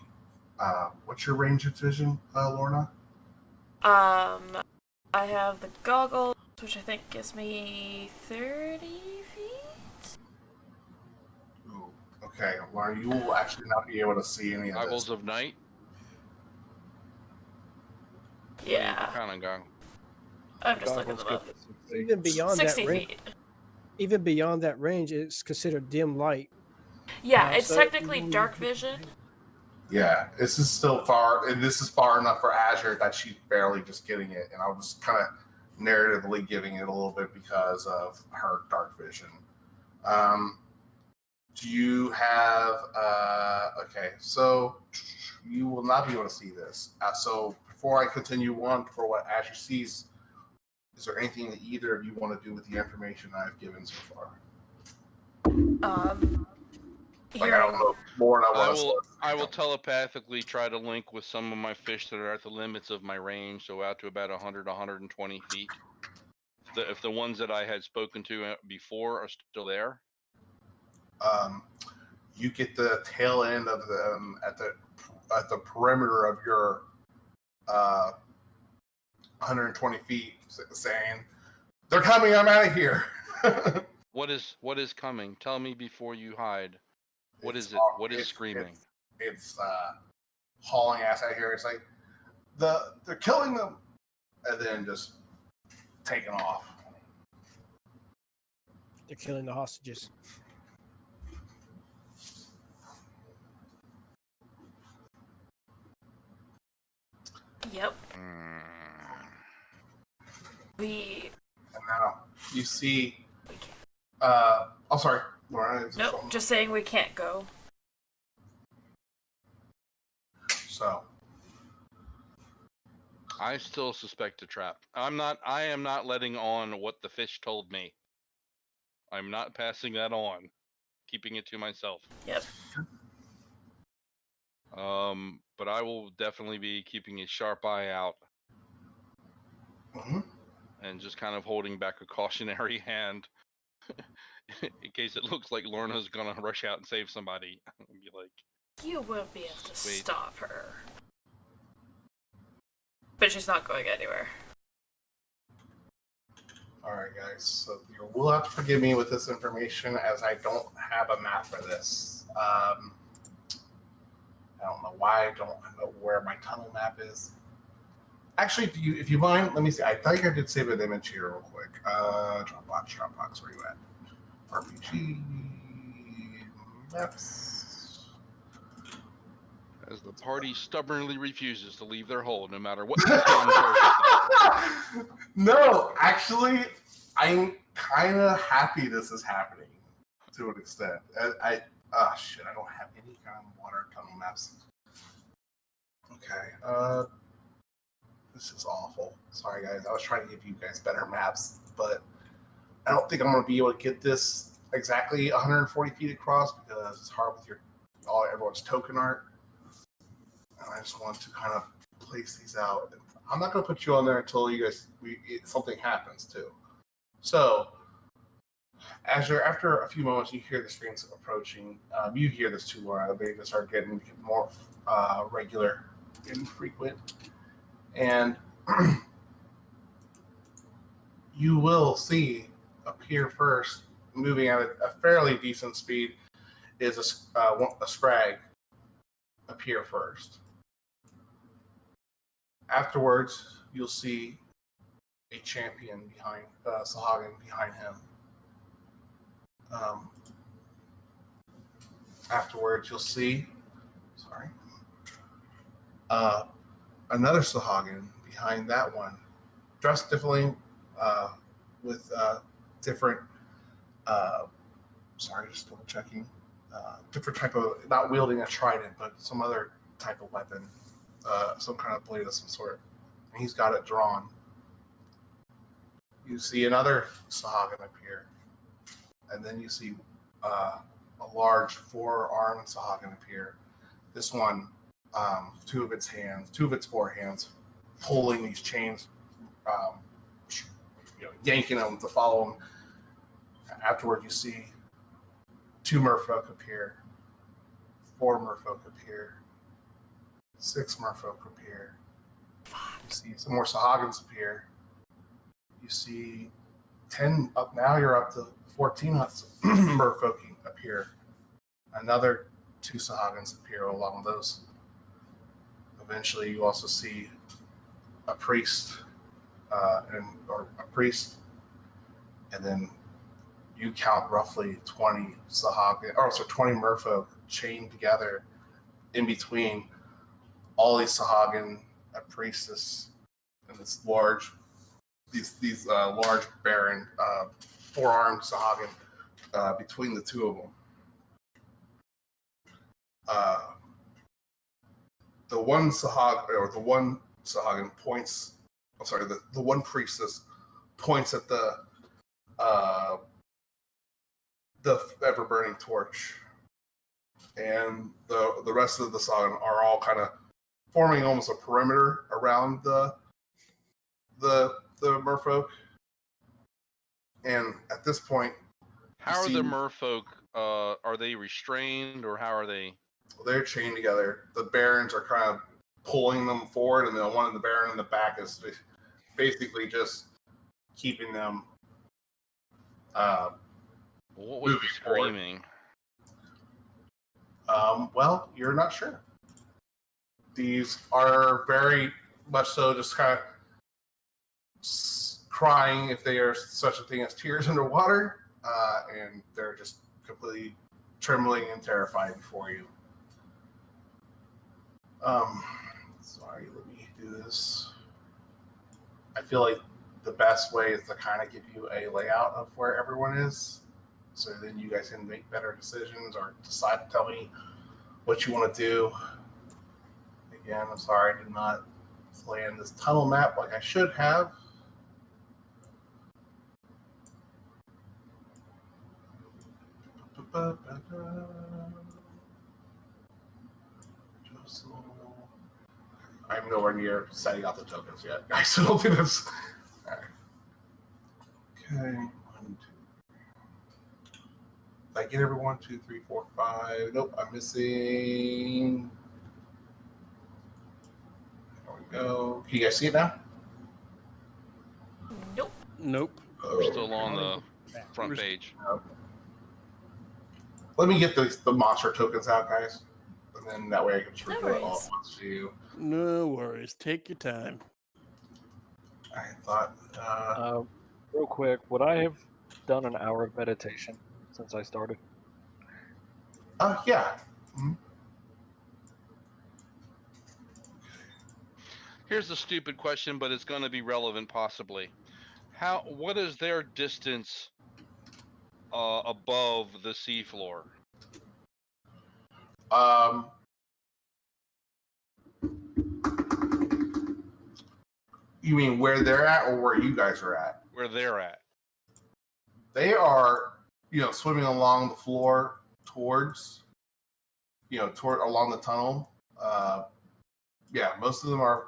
What's your range of vision, Lorna? I have the goggles, which I think gives me 30 feet. Ooh, okay, well, you will actually not be able to see any of Goggles this. of night? Yeah. Kind of goggle. I'm just looking Goggles them up. give me 60. Even beyond 60 that range, feet. even beyond that range, it's considered dim light. Yeah, it's So technically even- dark vision. Yeah, this is still far, and this is far enough for Azure that she's barely just getting it, and I'll just kind of narratively giving it a little bit because of her dark vision. Do you have, okay, so you will not be able to see this. So before I continue on for what Azure sees, is there anything that either of you want to do with the information I've given so far? Like, I don't know more than I will telepathically try to link with some of my fish that are at the limits of my range, so out to about 100, 120 feet. If the ones that I had spoken to before are still there. You get the tail end of them at the perimeter of your 120 feet, saying, "They're coming! I'm out of here." What is coming? Tell me before you hide. What is it? What is screaming? It's hauling ass out here. It's like they're killing them, and then just taking off. They're killing the hostages. Yep. We. And now you see. I'm sorry. Nope. Just saying we can't go. So. I still suspect a trap. I am not letting on what the fish told me. I'm not passing that on. Keeping it to myself. Yep. But I will definitely be keeping a sharp eye out. Mm-hmm. And just kind of holding back a cautionary hand in case it looks like Lorna's gonna rush out and save somebody. Be like, you won't be able to stop her. But she's not going anywhere. Alright, guys. So you will have to forgive me with this information as I don't have a map for this. I don't know why I don't know where my tunnel map is. Actually, if you mind, let me see. I think I did save an image here real quick. Dropbox, where you at? RPG maps. As the party stubbornly refuses to leave their hole, no matter what. No, actually, I'm kind of happy this is happening to an extent. I don't have any kind of water tunnel maps. Okay, this is awful. Sorry, guys. I was trying to give you guys better maps, but I don't think I'm going to be able to get this exactly 140 feet across because it's hard with everyone's token art. And I just want to kind of place these out. I'm not going to put you on there until something happens too. So, after a few moments, you hear the screams approaching. You hear this too, Laura. They just start getting more regular and frequent. And you will see appear first, moving at a fairly decent speed, is a scrag appear first. Afterwards, you'll see a champion behind Sahagin behind him. Afterwards, you'll see, another Sahagin behind that one, dressed differently, with different. Just double checking. Different type of, not wielding a trident, but some other type of weapon, some kind of blade of some sort. And he's got it drawn. You see another Sahagin appear, and then you see a large 4-armed Sahagin appear. This one, two of its forehands, pulling these chains, yanking them to follow him. Afterward, you see 2 merfolk appear, 4 merfolk appear, 6 merfolk appear. You see some more Sahagins appear. You see 10 up. Now you're up to 14 merfolk appear. Another 2 Sahagins appear along those. Eventually, you also see a priest, and then you count roughly 20 Sahagin, 20 merfolk chained together in between all these Sahagin, a priestess, and this large, large barren 4-armed Sahagin between the 2 of them. The one Sahagin points. The one priestess points at the ever-burning torch, and the rest of the Sahagin are all kind of forming almost a perimeter around the merfolk. And at this point, how are the merfolk? Are they restrained, or how are they? They're chained together. The barons are kind of pulling them forward, and the one in the baron in the back is basically just keeping them. What was the screaming? Well, you're not sure. These are very much so just kind of crying, if they are such a thing as tears underwater, and they're just completely trembling and terrified before you. Sorry, let me do this. I feel like the best way is to kind of give you a layout of where everyone is, so then you guys can make better decisions or decide to tell me what you want to do. Again, I'm sorry I did not plan this tunnel map like I should have. I'm nowhere near setting out the tokens yet, guys, so don't do this. All right. Okay, 1, 2. Did I get everyone? 2, 3, 4, 5. Nope, I'm missing. There we go. Can you guys see it now? Nope. We're still on the front page. Let me get the monster tokens out, guys. And then that way I can just reveal it all at once to you. No worries. Take your time. I thought. Real quick, would I have done an hour of meditation since I started? Yeah. Mm-hmm. Here's a stupid question, but it's going to be relevant possibly. What is their distance above the seafloor? You mean where they're at, or where you guys are at? Where they're at. They are, swimming along the floor towards, along the tunnel. Yeah, most of them are,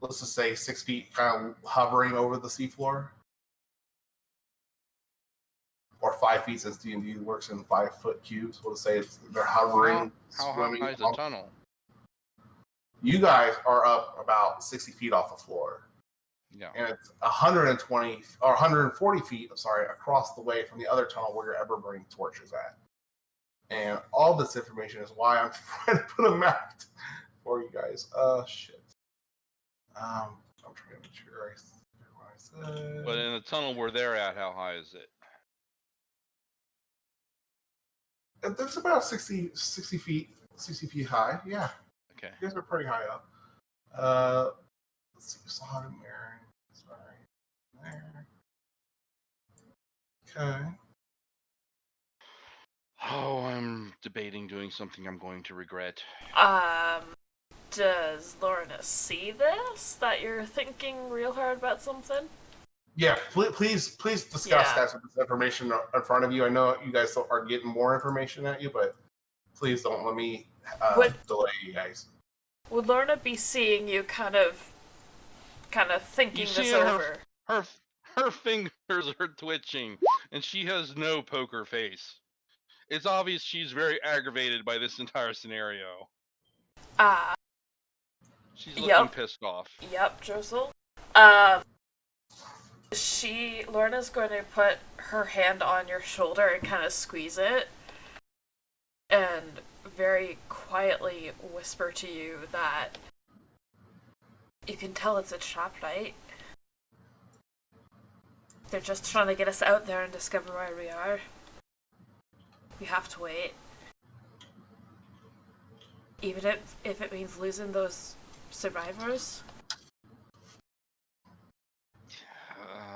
let's just say 6 feet, kind of hovering over the seafloor. Or 5 feet, since D&D works in 5-foot cubes. We'll say they're hovering, how swimming. How high is the tunnel? You guys are up about 60 feet off the floor. Yeah. And it's 120 or 140 feet, across the way from the other tunnel where your ever-burning torch is at. And all this information is why I'm trying to put a map for you guys. Shit. I'm trying to make sure I said. But in the tunnel where they're at, how high is it? There's about 60 feet high. Yeah, Okay. you guys are pretty high up. Let's see, Sahara there. Sorry, there. Okay. Oh, I'm debating doing something I'm going to regret. Does Lorna see this? That you're thinking real hard about something? Yeah, please discuss Yeah. guys with this information in front of you. I know you guys are getting more information at you, but please don't let me delay you guys. Would Lorna be seeing you kind of thinking You this see over? Her fingers are twitching, and she has no poker face. It's obvious she's very aggravated by this entire scenario. She's looking pissed off. Yep, Josel. Lorna's going to put her hand on your shoulder and kind of squeeze it, and very quietly whisper to you that you can tell it's a trap, right? They're just trying to get us out there and discover where we are. We have to wait. Even if it means losing those survivors.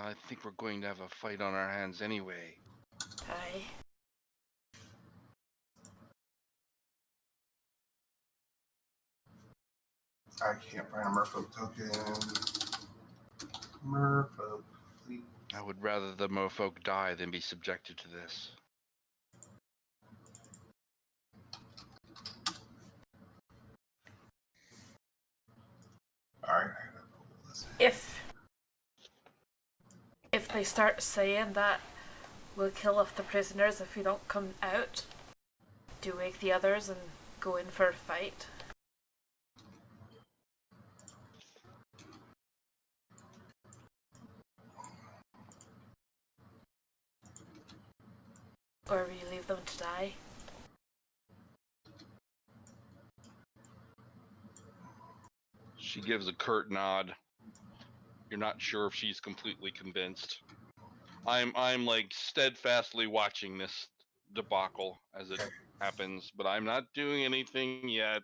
I think we're going to have a fight on our hands anyway. Aye. I can't find a merfolk token. Merfolk, please. I would rather the mofolk die than be subjected to this. Alright, I gotta pull this. If they start saying that we'll kill off the prisoners if we don't come out, do you wake the others and go in for a fight? Or will you leave them to die? She gives a curt nod. You're not sure if she's completely convinced. I'm like steadfastly watching this debacle as it happens, but I'm not doing anything yet.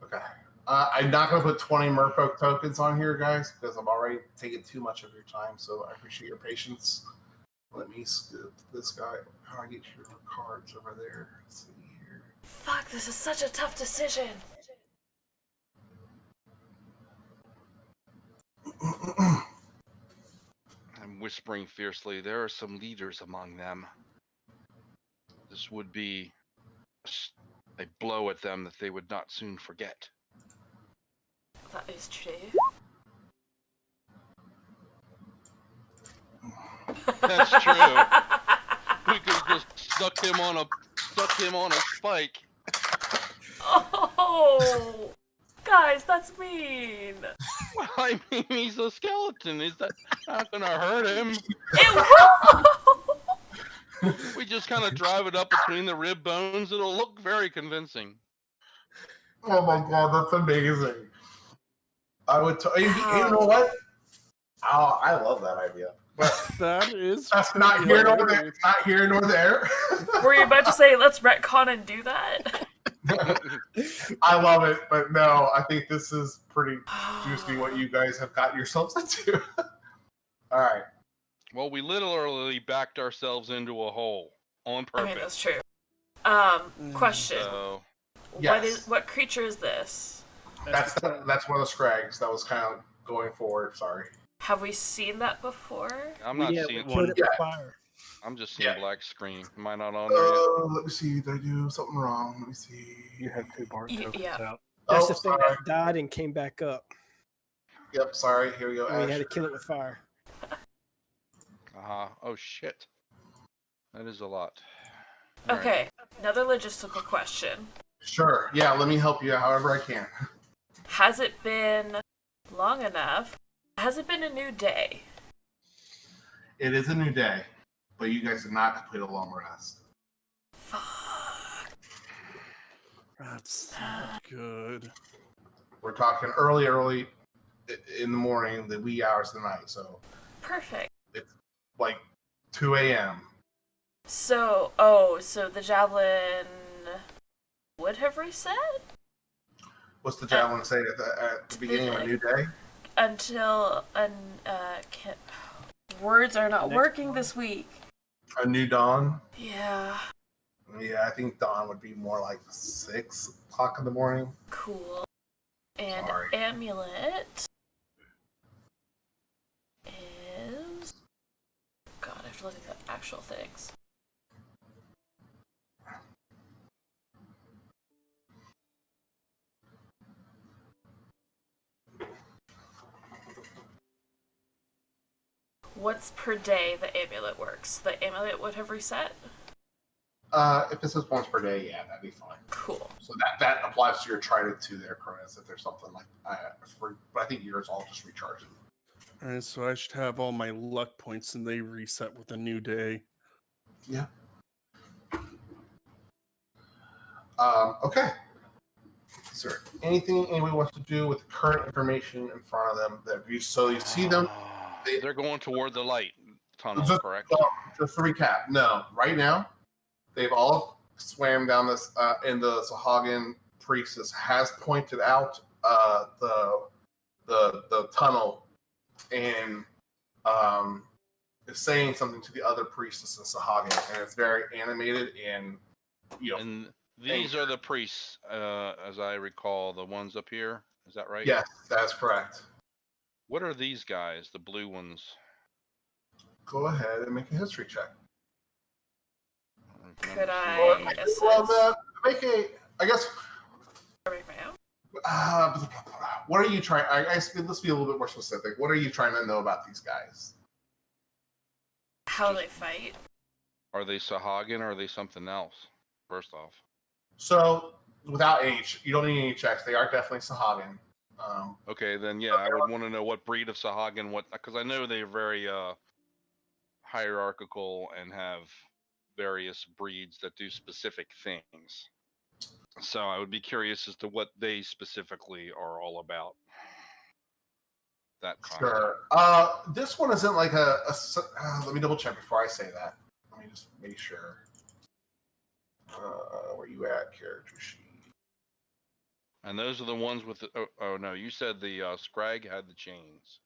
Okay. I'm not going to put 20 merfolk tokens on here, guys, because I'm already taking too much of your time, so I appreciate your patience. Let me skip this guy. How do I get your cards over there? Let's see here. Fuck, this is such a tough decision. I'm whispering fiercely, there are some leaders among them. This would be a blow at them that they would not soon forget. That is true. That's true. We could have just stuck him on a spike. Oh, guys, that's mean. I mean, he's a skeleton. Is that not gonna hurt him? It will. We just kind of drive it up between the rib bones. It'll look very convincing. Oh my god, that's amazing. I would you know what? Oh, I love that idea. But That is that's not here nor there. Not here nor there. Were you about to say let's retcon and do that? I love it, but no, I think this is pretty juicy what you guys have got yourselves into. All right. Well, we literally backed ourselves into a hole on I purpose. mean, that's true. Question. So, Yes. What creature is this? That's one of the scrags that was kind of going forward. Sorry. Have we seen that before? I'm not Yeah, seeing. we put it Yeah. with fire. I'm just seeing Yeah. black screen. Am I not on there yet? Let me see. Did I do something wrong? Let me see. You have 2 bar tokens Yeah. out. That's Oh, the thing sorry. that died and came back up. Yep. Sorry. Here we go. And we had to Asher. kill it with fire. Oh shit. That is a lot. All right. Okay, another logistical question. Sure. Yeah. Let me help you however I can. Has it been long enough? Has it been a new day? It is a new day, but you guys did not complete a long rest. Fuck. That's not good. We're talking early in the morning, the wee hours of the night. So Perfect. it's like 2 a.m. So the javelin would have reset What's the javelin say at the beginning of a new day? until words are not Next working this week. A new dawn? Yeah, Yeah, I think dawn would be more like 6 o'clock in the morning. cool. And Sorry. amulet is... God, I have to look at the actual things. What's per day the amulet works? The amulet would have reset? If it says once per day, yeah, that'd be fine. Cool. So that applies to your trident too there, Cronus, if there's something like but I think yours all just recharges. And so I should have all my luck points and they reset with a new day. Yeah. Okay. Is there anything anyone wants to do with the current information in front of them that you see them? They're going toward the light tunnel, Just, correct? just to recap, no. Right now, they've all swam down this, and the Sahagin priestess has pointed out the tunnel and is saying something to the other priestess in Sahagin, and it's very animated and And these are the priests, as I recall, the ones up here. Is that right? Yes, that's correct. What are these guys, the blue ones? Go ahead and make a history check. Could I Well, make a, I guess. make my own? What are you trying? Let's be a little bit more specific. What are you trying to know about these guys? How they fight? Are they Sahagin or are they something else? First off. So, without any, you don't need any checks. They are definitely Sahagin. Okay, then yeah, I would want to know what breed of Sahagin, because I know they're very hierarchical and have various breeds that do specific things. So I would be curious as to what they specifically are all about. That Sure. This one isn't like let me double check before I say that. Let me just make sure. Where you at, character sheet? And those are the ones with the. Oh no, you said the Scrag had the chains.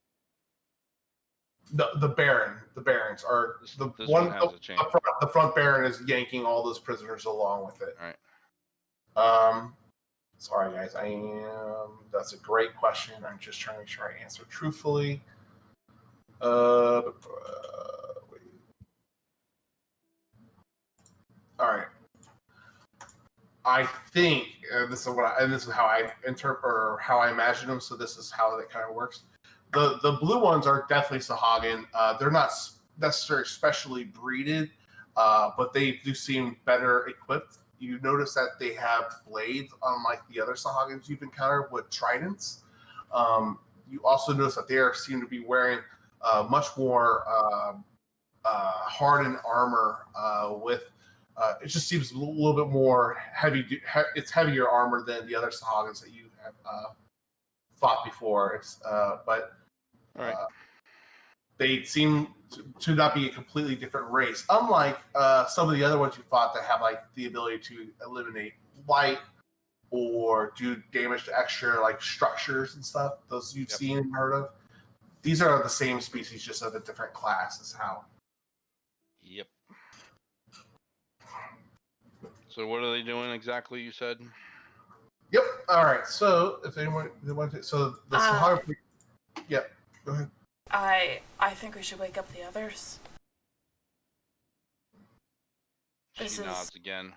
The barons are the This one. one has a chain. The front baron is yanking all those prisoners along with it. All right. Sorry guys, that's a great question. I'm just trying to make sure I answer truthfully. Wait. All right. I think this is how I interpret or how I imagine them. So this is how that kind of works. The blue ones are definitely Sahagin. They're not necessarily specially breeded, but they do seem better equipped. You notice that they have blades, unlike the other Sahagins you've encountered with tridents. You also notice that they seem to be wearing much more hardened armor with. It just seems a little bit more heavy. It's heavier armor than the other Sahagins that you have fought before. But they seem to not be a completely different race. Unlike some of the other ones you fought that have like the ability to eliminate light or do damage to extra like structures and stuff. Those you've seen and heard of. These are the same species, just of a different class. Is how. Yep. So what are they doing exactly? You said. Yep. All right. So if anyone wants to, so the Sahara. Yep. Go ahead. I think we should wake up the others. She nods again.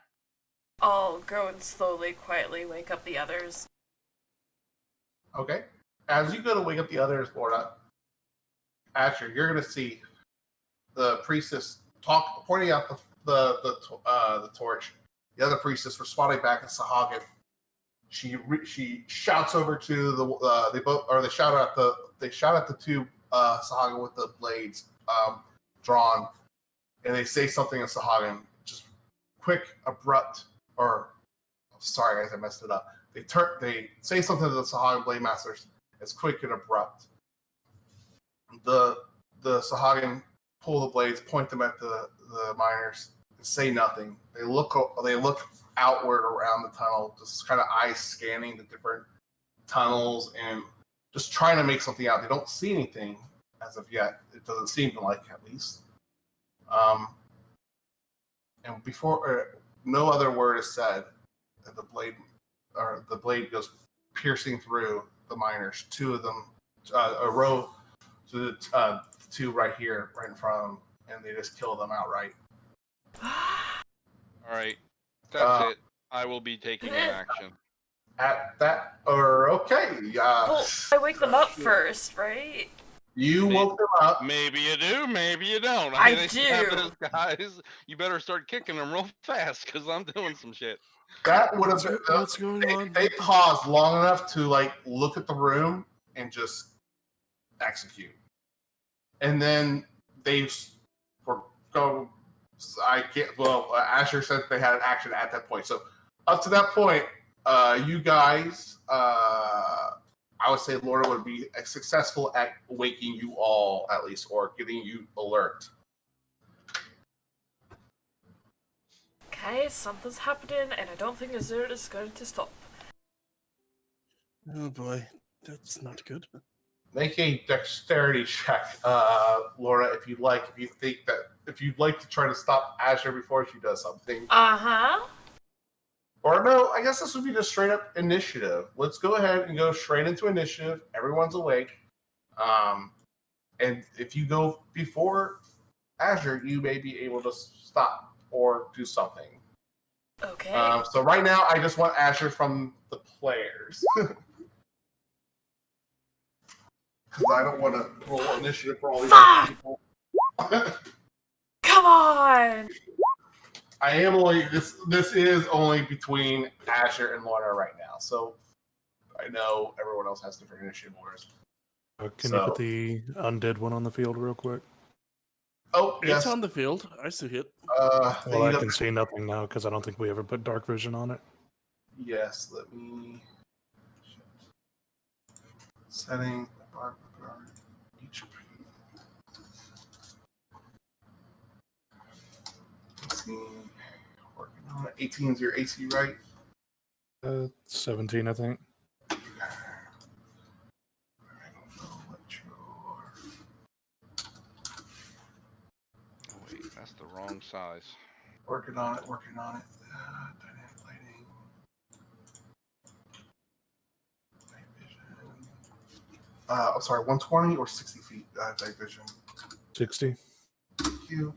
I'll go and slowly, quietly wake up the others. Okay. As you go to wake up the others, Lorna, Asher, you're going to see the priestess pointing out the torch. The other priestess responding back at Sahagin. She shouts over to they shout at the two Sahagin with the blades drawn, and they say something in Sahagin, just quick, abrupt, or sorry guys, I messed it up. They say something to the Sahagin blade masters, It's quick and abrupt. The Sahagin pull the blades, point them at the miners, and say nothing. They look outward around the tunnel, just kind of eyes scanning the different tunnels and just trying to make something out. They don't see anything as of yet. It doesn't seem like, at least. And before no other word is said, the blade goes piercing through the miners. Two of them, a row to the two right here, right in front of them, and they just kill them outright. All right, that's it. I will be taking an action. At that, or okay, Well, I wake them up first, right? You woke them up. Maybe you do, maybe you don't. I They do. have those guys. You better start kicking them real fast because I'm doing some shit. That would have been. What's going on? They paused long enough to like look at the room and just execute, and then they were go. I can't. Well, Asher said they had an action at that point. So up to that point, you guys, I would say Laura would be successful at waking you all, at least, or getting you alert. Okay, something's happening, and I don't think Azure is going to stop. Oh boy, that's not good. Make a dexterity check, Laura, if you'd like. If you'd like to try to stop Asher before she does something. Uh-huh. Or no, I guess this would be just straight up initiative. Let's go ahead and go straight into initiative. Everyone's awake. And if you go before Azure, you may be able to stop or do something. Okay. So right now, I just want Azure from the players. Because I don't want to roll initiative for all these other people. Come on! I am only this is only between Asher and Lorna right now, so I know everyone else has different initiative orders. Can you put the undead one on the field real quick? Oh, yes. It's on the field. I see it. Well, I can see nothing now because I don't think we ever put dark vision on it. Yes, let me setting each. Let's see. Working on it. 18 is your AC, right? 17, I think. I don't know what your. Oh, wait, that's the wrong size. Working on it. Dynamic lighting. Night vision. I'm sorry, 120 or 60 feet night vision? 60. Thank you.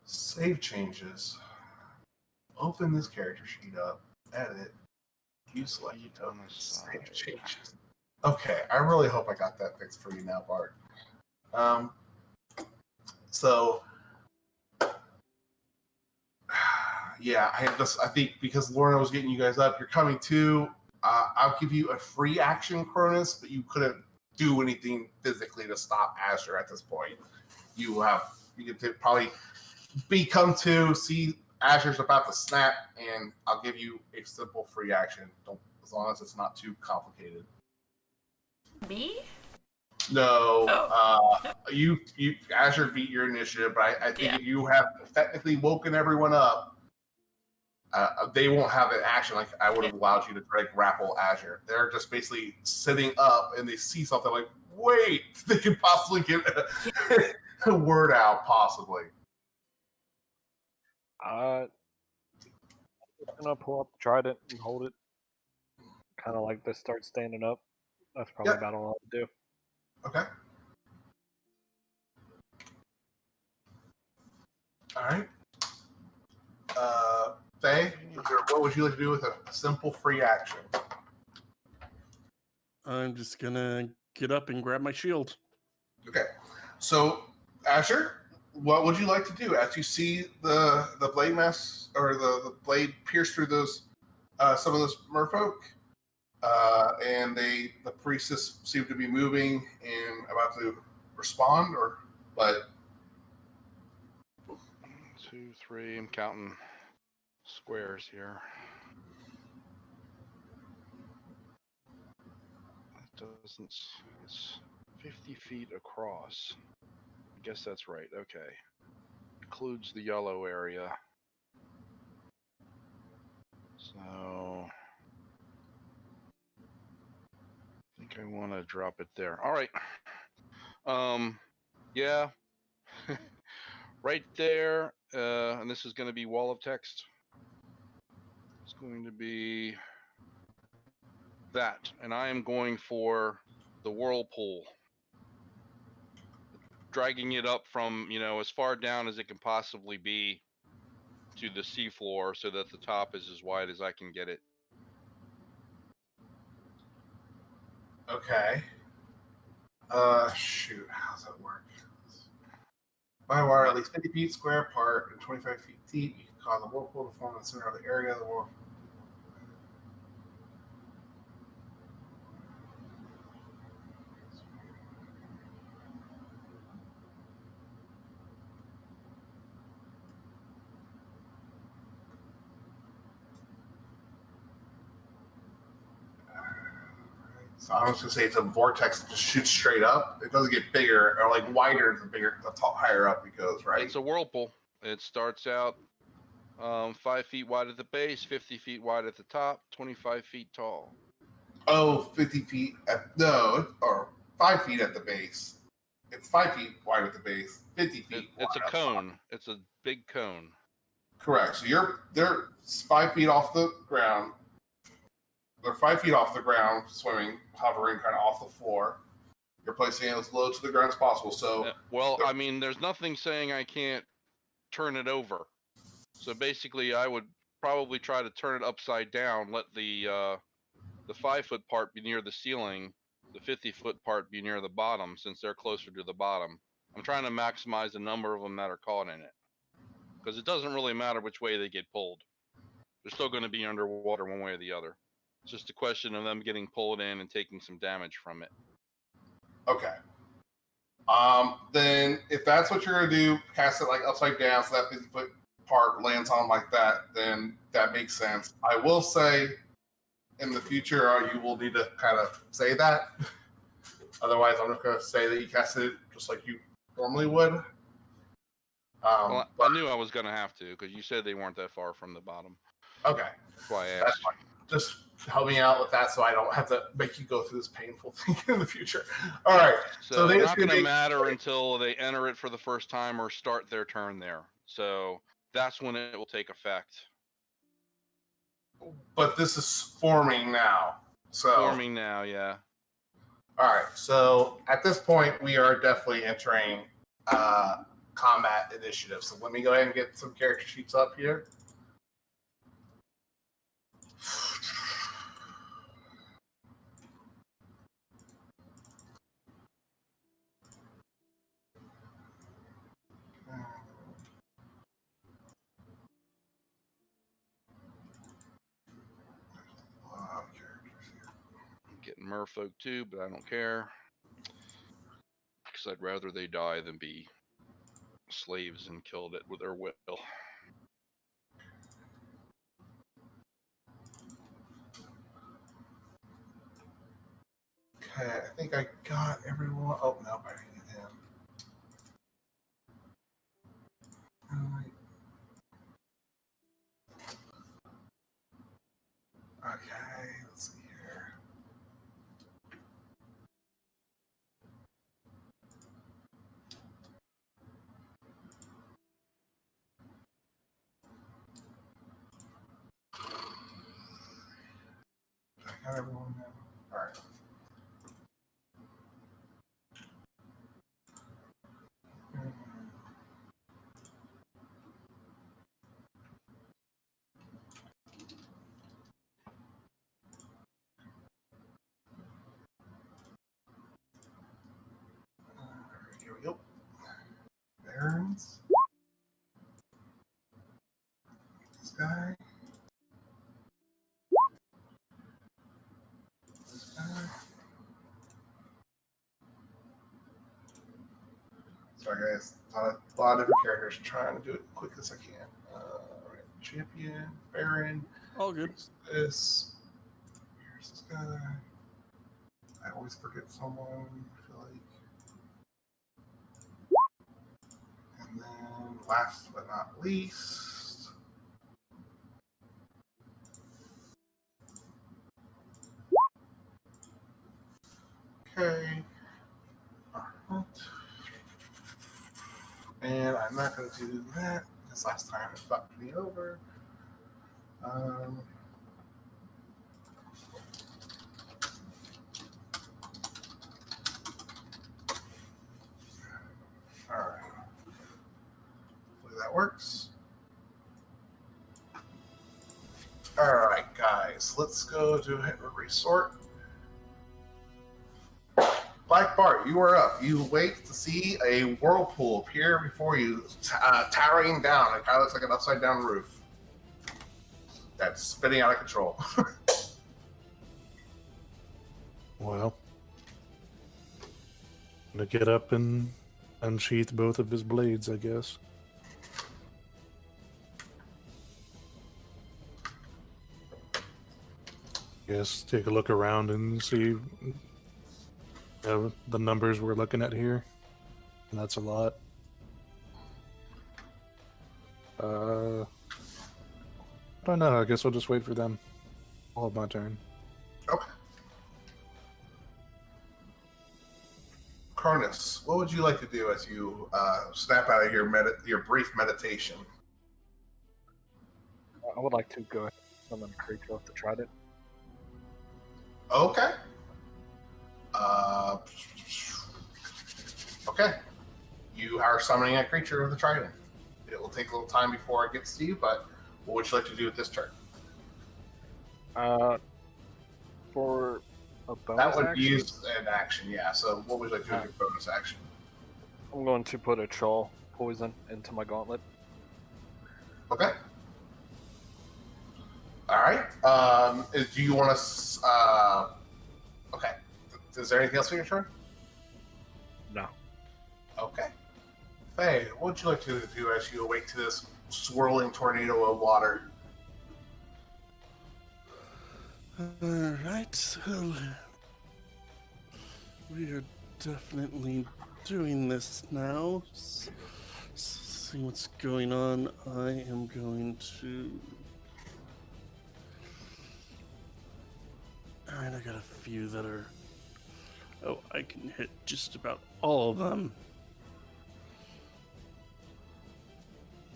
Save changes. Open this character sheet up. Edit. You select save changes. Okay, I really hope I got that fixed for you now, Bart. So yeah, I think because Lorna was getting you guys up, you're coming to. I'll give you a free action, Cronus, but you couldn't do anything physically to stop Azure at this point. You could probably come to see Azure's about to snap, and I'll give you a simple free action. As long as it's not too complicated. Me? No, Oh. you Azure beat your initiative, but I think if you have technically woken everyone up, they won't have an action like I would have allowed you to try to grapple Azure. They're just basically sitting up and they see something like, wait, they could possibly get a word out, possibly. I'm gonna pull up the trident and hold it. Kind of like this, start standing up. That's probably about all I'll do. Okay. All right. Faye, what would you like to do with a simple free action? I'm just gonna get up and grab my shield. Okay. So, Asher, what would you like to do as you see the blade mass or the blade pierce through those some of those merfolk, and the priestess seem to be moving and about to respond, but 2, 3. I'm counting squares here. doesn't. It's 50 feet across. I guess that's right. Okay. Includes the yellow area. So I think I want to drop it there. All right. Yeah. Right there. And this is going to be wall of text. It's going to be that, and I am going for the whirlpool, dragging it up from as far down as it can possibly be to the seafloor, so that the top is as wide as I can get it. Okay. Shoot. How does that work? By wire at least 50 feet square apart and 25 feet deep, you can cause a whirlpool to form in the center of the area of the whirlpool. So I'm just gonna say it's a vortex that just shoots straight up. It doesn't get bigger or like wider the higher up it goes, right? It's a whirlpool. It starts out 5 feet wide at the base, 50 feet wide at the top, 25 feet tall. Oh, 50 feet or 5 feet at the base. It's 5 feet wide at the base, 50 feet. It's a cone. It's a big cone. Correct. So they're 5 feet off the ground. They're 5 feet off the ground, swimming, hovering kind of off the floor. You're placing it as low to the ground as possible. So, well, I mean, there's nothing saying I can't turn it over. So basically, I would probably try to turn it upside down, let the 5-foot part be near the ceiling, the 50-foot part be near the bottom, since they're closer to the bottom. I'm trying to maximize the number of them that are caught in it, because it doesn't really matter which way they get pulled. They're still going to be underwater one way or the other. It's just a question of them getting pulled in and taking some damage from it. Okay. Then if that's what you're gonna do, cast it like upside down so that 50-foot part lands on like that, then that makes sense. I will say in the future you will need to kind of say that. Otherwise, I'm just gonna say that you cast it just like you normally would. Well, I knew I was going to have to, because you said they weren't that far from the bottom. Okay. That's why I asked. That's fine. Just help me out with that so I don't have to make you go through this painful thing in the future. All right. So it's not going to matter until they enter it for the first time or start their turn there. So that's when it will take effect. But this is forming now. So forming now, yeah. All right. So at this point, we are definitely entering combat initiative. So let me go ahead and get some character sheets up here. I'm getting merfolk too, but I don't care, because I'd rather they die than be slaves and killed it with their will. Okay, I think I got everyone. Oh, no, I didn't get him. All right. Okay, let's see here. I got everyone now. All right. Here we go. Barons. This guy. This guy. Sorry, guys. A lot of different characters trying to do it quick as I can. All right. Champion, Baron. All good. This. Here's this guy. I always forget someone. I feel like. And then last but not least. Okay. Alright. And I'm not going to do that because last time it fucked me over. Alright. Hopefully that works. Alright, guys. Let's go to hit resort. Black Bart, you are up. You wait to see a whirlpool appear before you, towering down. It kind of looks like an upside down roof that's spinning out of control. Well, I'm gonna get up and unsheath both of his blades, I guess. Guess take a look around and see the numbers we're looking at here. And that's a lot. I don't know. I guess I'll just wait for them. I'll have my turn. Okay. Carnus, what would you like to do as you snap out of your brief meditation? I would like to go ahead and summon a creature with the trident. Okay. Okay. You are summoning a creature with a trident. It will take a little time before it gets to you, but what would you like to do with this turn? For a bonus That would action, be used an action, yeah. So what would you like to do with your bonus action? I'm going to put a troll poison into my gauntlet. Okay. All right. Do you want to? Okay. Is there anything else for your turn? No. Okay. Faye, what would you like to do as you awake to this swirling tornado of water? Alright, so we are definitely doing this now. See what's going on. I am going to. Alright, I got a few that are. Oh, I can hit just about all of them.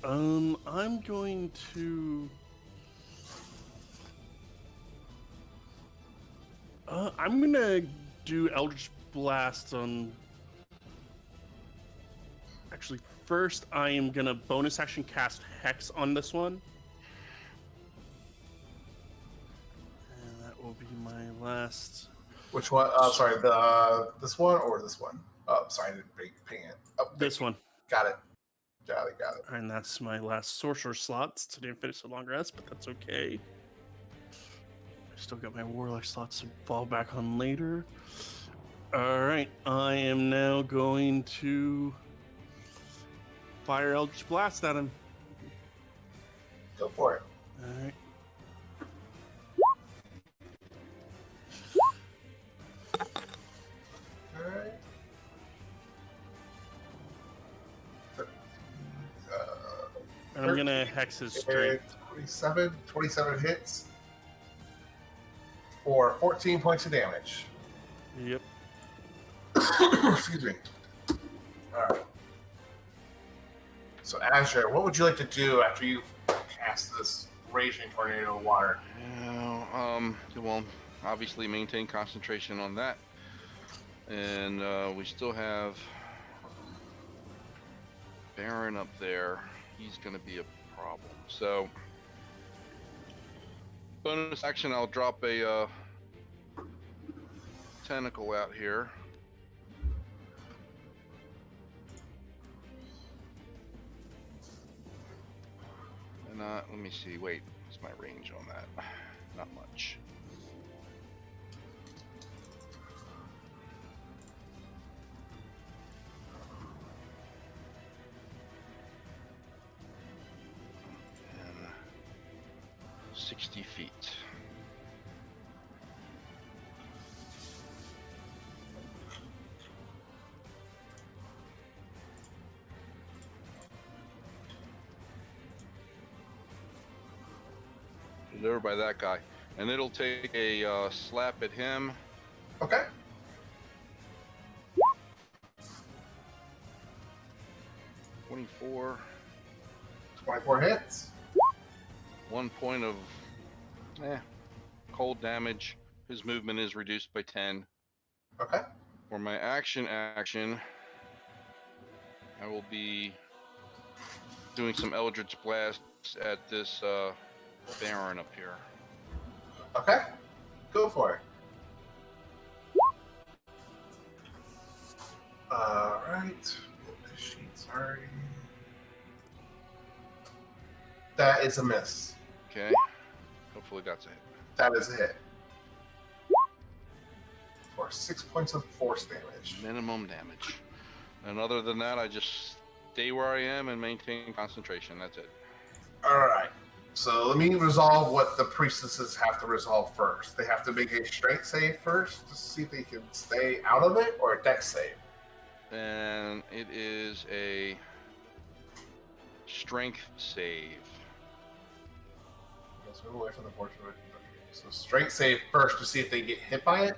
I'm going to. I'm gonna do Eldritch Blast on. Actually, first I am gonna bonus action cast Hex on this one. And that will be my last. Which one? Sorry, this one or this one? Oh, sorry, I didn't ping it. Oh, This one. Got it. Got it. And that's my last sorcerer slots. I didn't finish the long rest, but that's okay. I still got my warlock slots to fall back on later. Alright, I am now going to fire Eldritch Blast at him. Go for it. Alright. Alright. And I'm gonna hex his strength. 27 hits for 14 points of damage. Yep. Excuse me. Alright. So Azure, what would you like to do after you cast this raging tornado of water? Well, obviously maintain concentration on that. And we still have Baron up there. He's going to be a problem. So, bonus action, I'll drop a tentacle out here. And let me see. Wait, what's my range on that? Not much. And 60 feet. over by that guy, and it'll take a slap at him. Okay. 24. 24 hits. 1 point of cold damage. His movement is reduced by 10. Okay. For my action, I will be doing some Eldritch Blasts at this Baron up here. Okay. Go for it. Alright. Sheet, sorry. That is a miss. Okay. Hopefully that's it. That is a hit. For 6 points of force damage. Minimum damage. And other than that, I just stay where I am and maintain concentration. That's it. Alright. So let me resolve what the priestesses have to resolve first. They have to make a strength save first to see if they can stay out of it, or a dex save. And it is a strength save. Let's move away from the fortune. So strength save first to see if they get hit by it.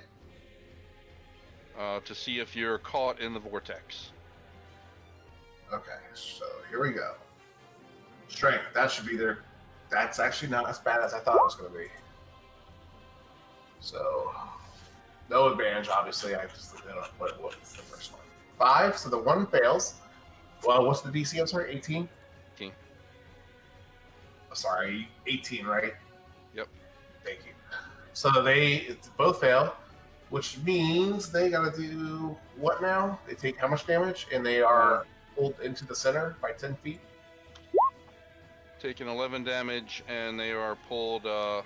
To see if you're caught in the vortex. Okay, so here we go. Strength, that should be there. That's actually not as bad as I thought it was going to be. So, no advantage, obviously. I just don't know what's the first one. 5, so the one fails. Well, what's the DC? I'm sorry, 18? 18. Oh, sorry, 18, right? Yep. Thank you. So they both fail, which means they got to do what now? They take how much damage? And they are pulled into the center by 10 feet. Taking 11 damage, and they are pulled. Caught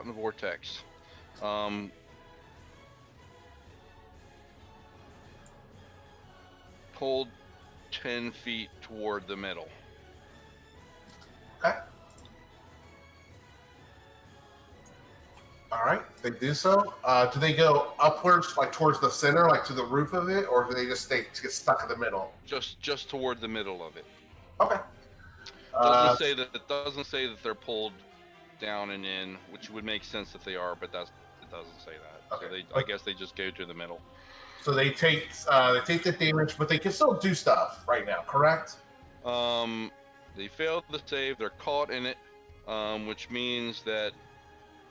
in the vortex. Pulled 10 feet toward the middle. Okay. All right, they do so. Do they go upwards, like towards the center, like to the roof of it, or do they just get stuck in the middle? Just toward the middle of it. Okay. It doesn't say that they're pulled down and in, which would make sense if they are, but it doesn't say that. Okay. So I guess they just go to the middle. So they take the damage, but they can still do stuff right now, correct? They failed the save. They're caught in it, which means that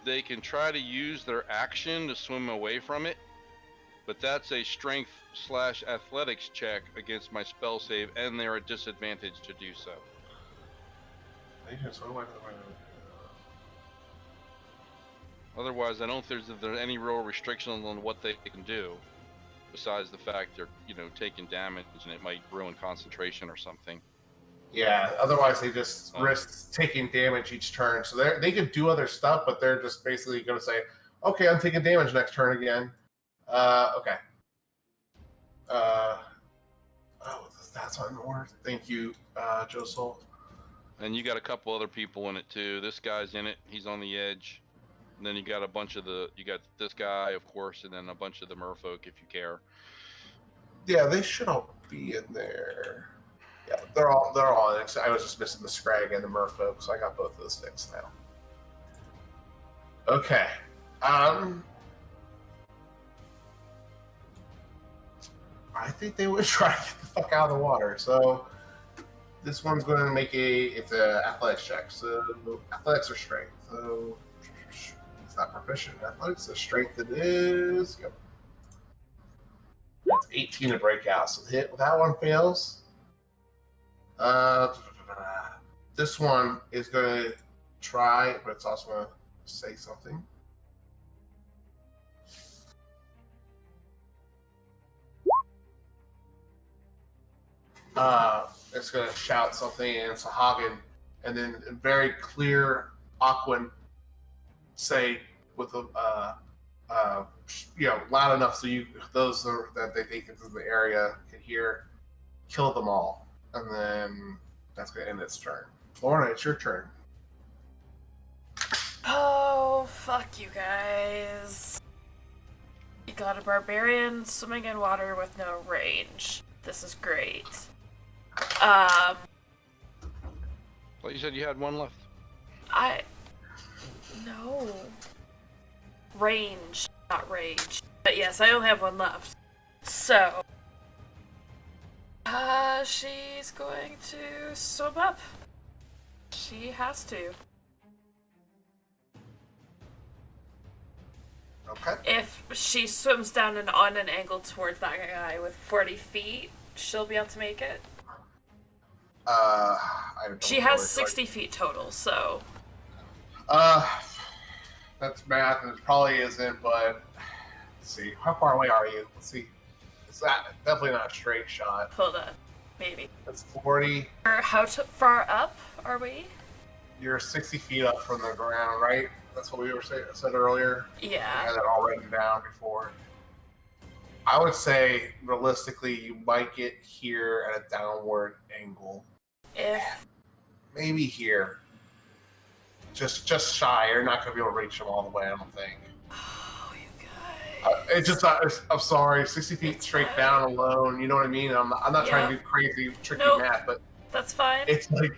they can try to use their action to swim away from it, but that's a strength/athletics check against my spell save, and they're at disadvantage to do so. They can swim away from Otherwise, I don't think there's any real restrictions on what they can do, besides the fact they're taking damage and it might ruin concentration or something. Yeah, otherwise they just risk taking damage each turn. So they could do other stuff, but they're just basically going to say, okay, I'm taking damage next turn again. Okay. That's on more. Thank you, Joe Soul. And you got a couple other people in it too. This guy's in it. He's on the edge. And then you got you got this guy, of course, and then a bunch of the merfolk if you care. Yeah, they should all be in there. Yeah, they're all in it. I was just missing the Scrag and the merfolk, so I got both of those things now. Okay. I think they would try to get the fuck out of the water. So this one's going to make it's an athletics check. So athletics or strength. So it's not proficient in athletics. So strength it is. Yep. That's 18 to break out. So that one fails. This one is going to try, but it's also going to say something. It's going to shout something, and it's a Hagen, and then in very clear Aquan say with a loud enough so those that they think is in the area can hear, kill them all, and then that's going to end its turn. Lorna, it's your turn. Oh, fuck you guys. You got a barbarian swimming in water with no range. This is great. Well, you said you had one left. No. Range, not rage. But yes, I only have one left. So. She's going to swim up. She has to. Okay. If she swims down and on an angle towards that guy with 40 feet, she'll be able to make it. I don't She know has what 60 feet total, so. That's math, and it probably isn't, but let's see. How far away are you? Let's see. It's definitely not a straight shot. Hold on. Maybe. That's 40. How far up are we? You're 60 feet up from the ground, right? That's what we were said earlier. Yeah. I had that all written down before. I would say, realistically, you might get here at a downward angle. If. Maybe here. Just shy. You're not going to be able to reach them all the way, I don't think. Oh, you guys. It's just not. I'm sorry. 60 feet straight down alone. You know what I mean? I'm not trying to do crazy, tricky math, but that's fine. it's like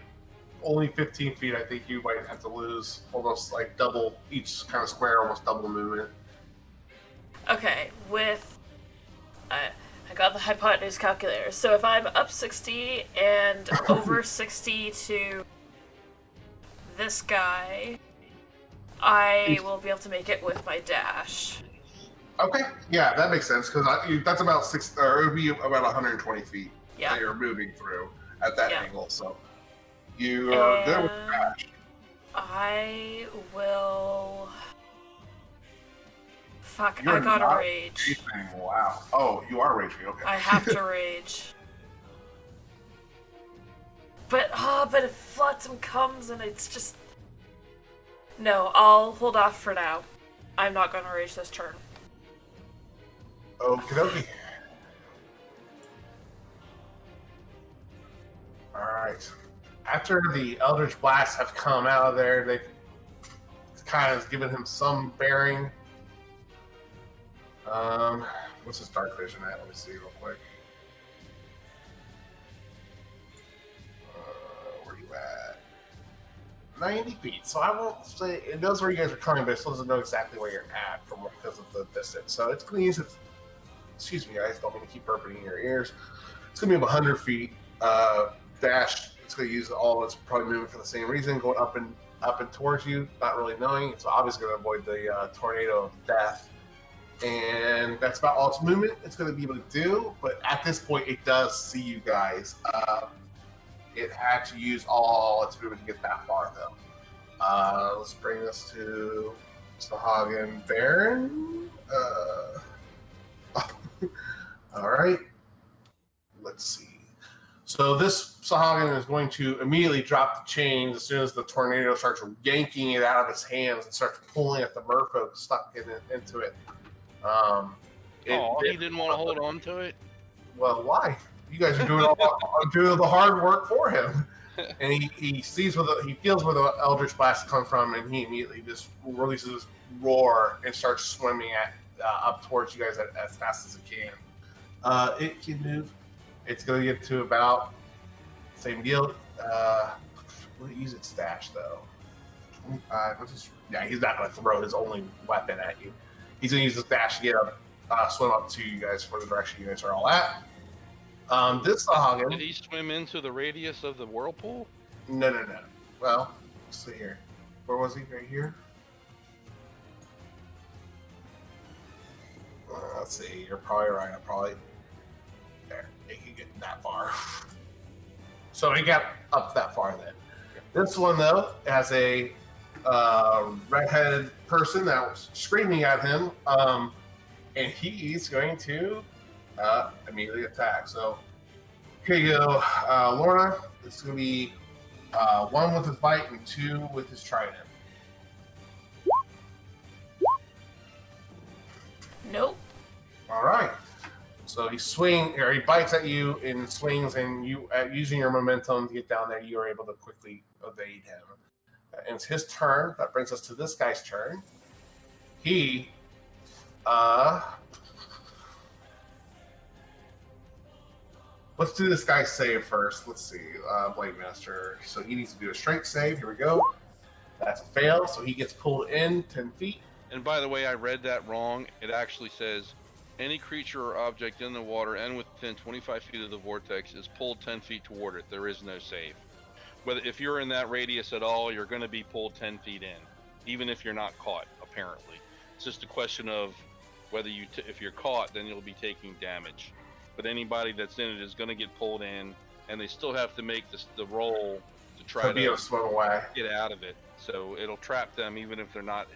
only 15 feet. I think you might have to lose almost like double each kind of square, almost double movement. Okay, with I got the hypotenuse calculator. So if I'm up 60 and over 60 to this guy, I will be able to make it with my dash. Okay, yeah, that makes sense because that's about it would be about 120 feet that you're moving through at that angle. So you are good with the dash. I will. Fuck! You're I gotta not rage. raging. Wow. Oh, you are raging. Okay. I have to rage. But if Flotsam comes and it's just... No, I'll hold off for now. I'm not gonna rage this turn. Okie dokie. Alright. After the Eldritch Blasts have come out of there, they've kind of given him some bearing. What's his dark vision at? Let me see real quick. Where are you at? 90 feet. So I won't say it knows where you guys are coming, but it still doesn't know exactly where you're at because of the distance. So it's going to use its. Excuse me, guys. Don't mean to keep burping in your ears. It's going to be 100 feet. Dash. It's going to use all its probably moving for the same reason, going up and towards you, not really knowing. It's obviously going to avoid the tornado of death. And that's about all its movement it's going to be able to do. But at this point, it does see you guys. It had to use all its movement to get that far, though. Let's bring this to Sahagin Baron. All right. Let's see. So this Sahagin is going to immediately drop the chains as soon as the tornado starts yanking it out of his hands and starts pulling at the merfolk stuck into it. He didn't want to hold on to it? Well, why? You guys are doing doing the hard work for him. And he sees he feels where the Eldritch Blast come from, and he immediately just releases this roar and starts swimming up towards you guys as fast as it can. It can move. It's going to get to about same deal. Will it use its dash though? 25. He's not going to throw his only weapon at you. He's going to use his dash to get up, swim up to you guys for the direction you guys are all at. This Sahagin. Did he swim into the radius of the whirlpool? No. Well, let's see here. Where was he? Right here? Let's see. You're probably right. I'm probably there. He can get that far. So he got up that far then. This one, though, has a red-headed person that was screaming at him, and he's going to immediately attack. So here you go, Lorna. It's going to be 1 with his bite and 2 with his trident. Nope. All right. So he bites at you and swings, and you, using your momentum to get down there, you are able to quickly evade him. And it's his turn. That brings us to this guy's turn. He, Let's do this guy's save first. Let's see. Blade Master. So he needs to do a strength save. Here we go. That's a fail. So he gets pulled in 10 feet. And by the way, I read that wrong. It actually says any creature or object in the water and within 25 feet of the vortex is pulled 10 feet toward it. There is no save. If you're in that radius at all, you're going to be pulled 10 feet in, even if you're not caught, apparently. It's just a question of whether if you're caught, then you'll be taking damage. But anybody that's in it is going to get pulled in, and they still have to make the roll to try be able to swim away. Get out of it. So it'll trap them even if they're not.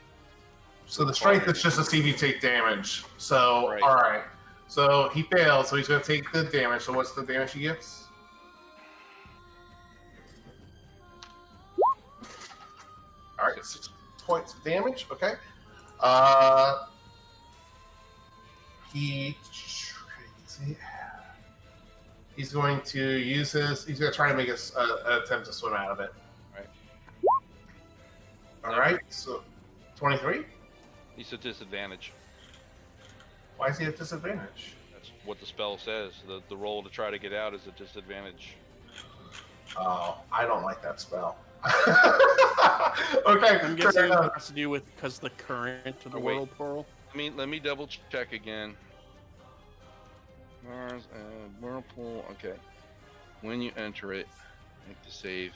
So the strength is just to see if you take damage. So, Right. All right. So he failed, so he's going to take the damage. So what's the damage he gets? All right, 6 points of damage. Okay. He's going to use his. He's going to try to make an attempt to swim out of it. Right. All right. So 23. He's at disadvantage. Why is he at disadvantage? That's what the spell says. The roll to try to get out is a disadvantage. Oh, I don't like that spell. Okay, I'm guessing it has to do with because the current of the wait. whirlpool. Let me double check again. Mars and whirlpool. Okay. When you enter it, make the save.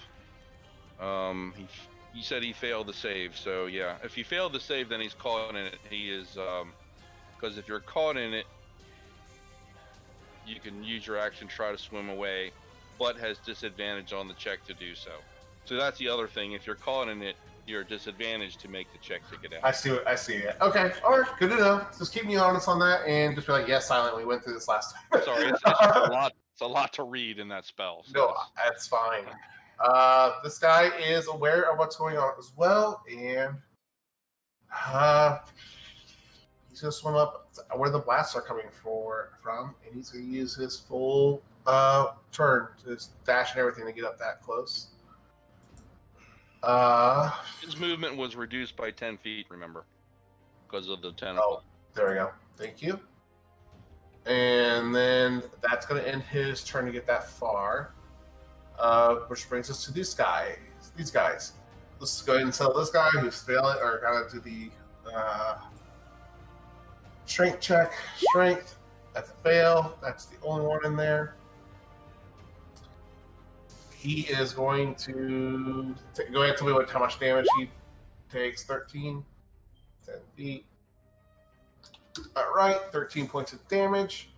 He said he failed the save, so yeah. If he failed the save, then he's caught in it. He is because if you're caught in it, you can use your action try to swim away, but has disadvantage on the check to do so. So that's the other thing. If you're caught in it, you're disadvantaged to make the check to get out. I see it. Okay, all right, good to know. Just keep me honest on that, and just be like, yes, silent. We went through this last time. Sorry, it's a lot. It's a lot to read in that spell. So No, that's fine. This guy is aware of what's going on as well, and he's gonna swim up where the blasts are coming from, and he's gonna use his full turn to dash and everything to get up that close. his movement was reduced by 10 feet. Remember, because of the tentacle. Oh, there we go. Thank you. And then that's going to end his turn to get that far. Which brings us to these guys. Let's go ahead and tell this guy who's failing or got to do the strength check. Strength. That's a fail. That's the only one in there. He is going to go ahead and tell me how much damage he takes. 13. 10 feet. All right, 13 points of damage,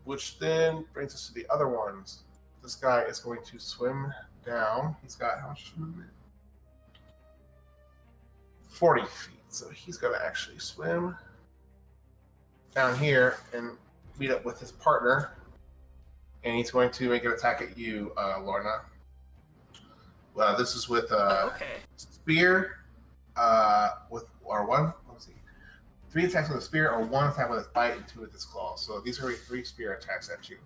which then brings us to the other ones. This guy is going to swim down. He's got how much movement? 40 feet. So he's going to actually swim down here and meet up with his partner. And he's going to make an attack at you, Lorna. This is with Okay. spear, with or one. Let's see. 3 attacks with a spear, or 1 attack with his bite, and 2 with his claw. So these are 3 spear attacks at you.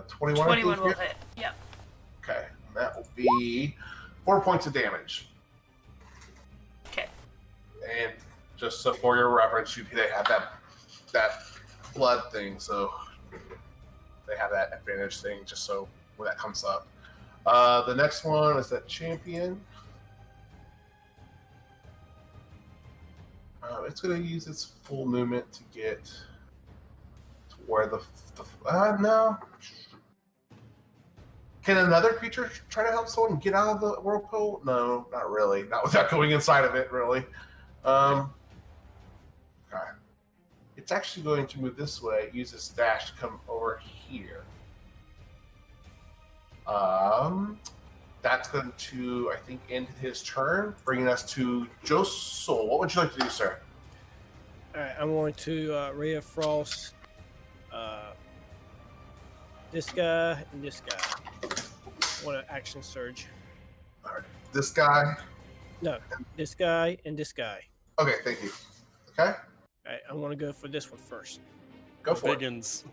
21. 21 will hit. Yep. Okay, and that will be 4 points of damage. Okay. And just so for your reference, they have that blood thing, so they have that advantage thing, just so when that comes up. The next one is that champion. It's going to use its full movement to get to where no. Can another creature try to help someone get out of the whirlpool? No, not really. Not without going inside of it, really. Okay. It's actually going to move this way, use its dash to come over here. That's going to, I think, end his turn, bringing us to Josol. What would you like to do, sir? All right, I'm going to Ray of Frost this guy and this guy. I want an action surge. All right. This guy? No, this guy and this guy. Okay, thank you. Okay, All right, I want to go for this one first. go for it. Biggins.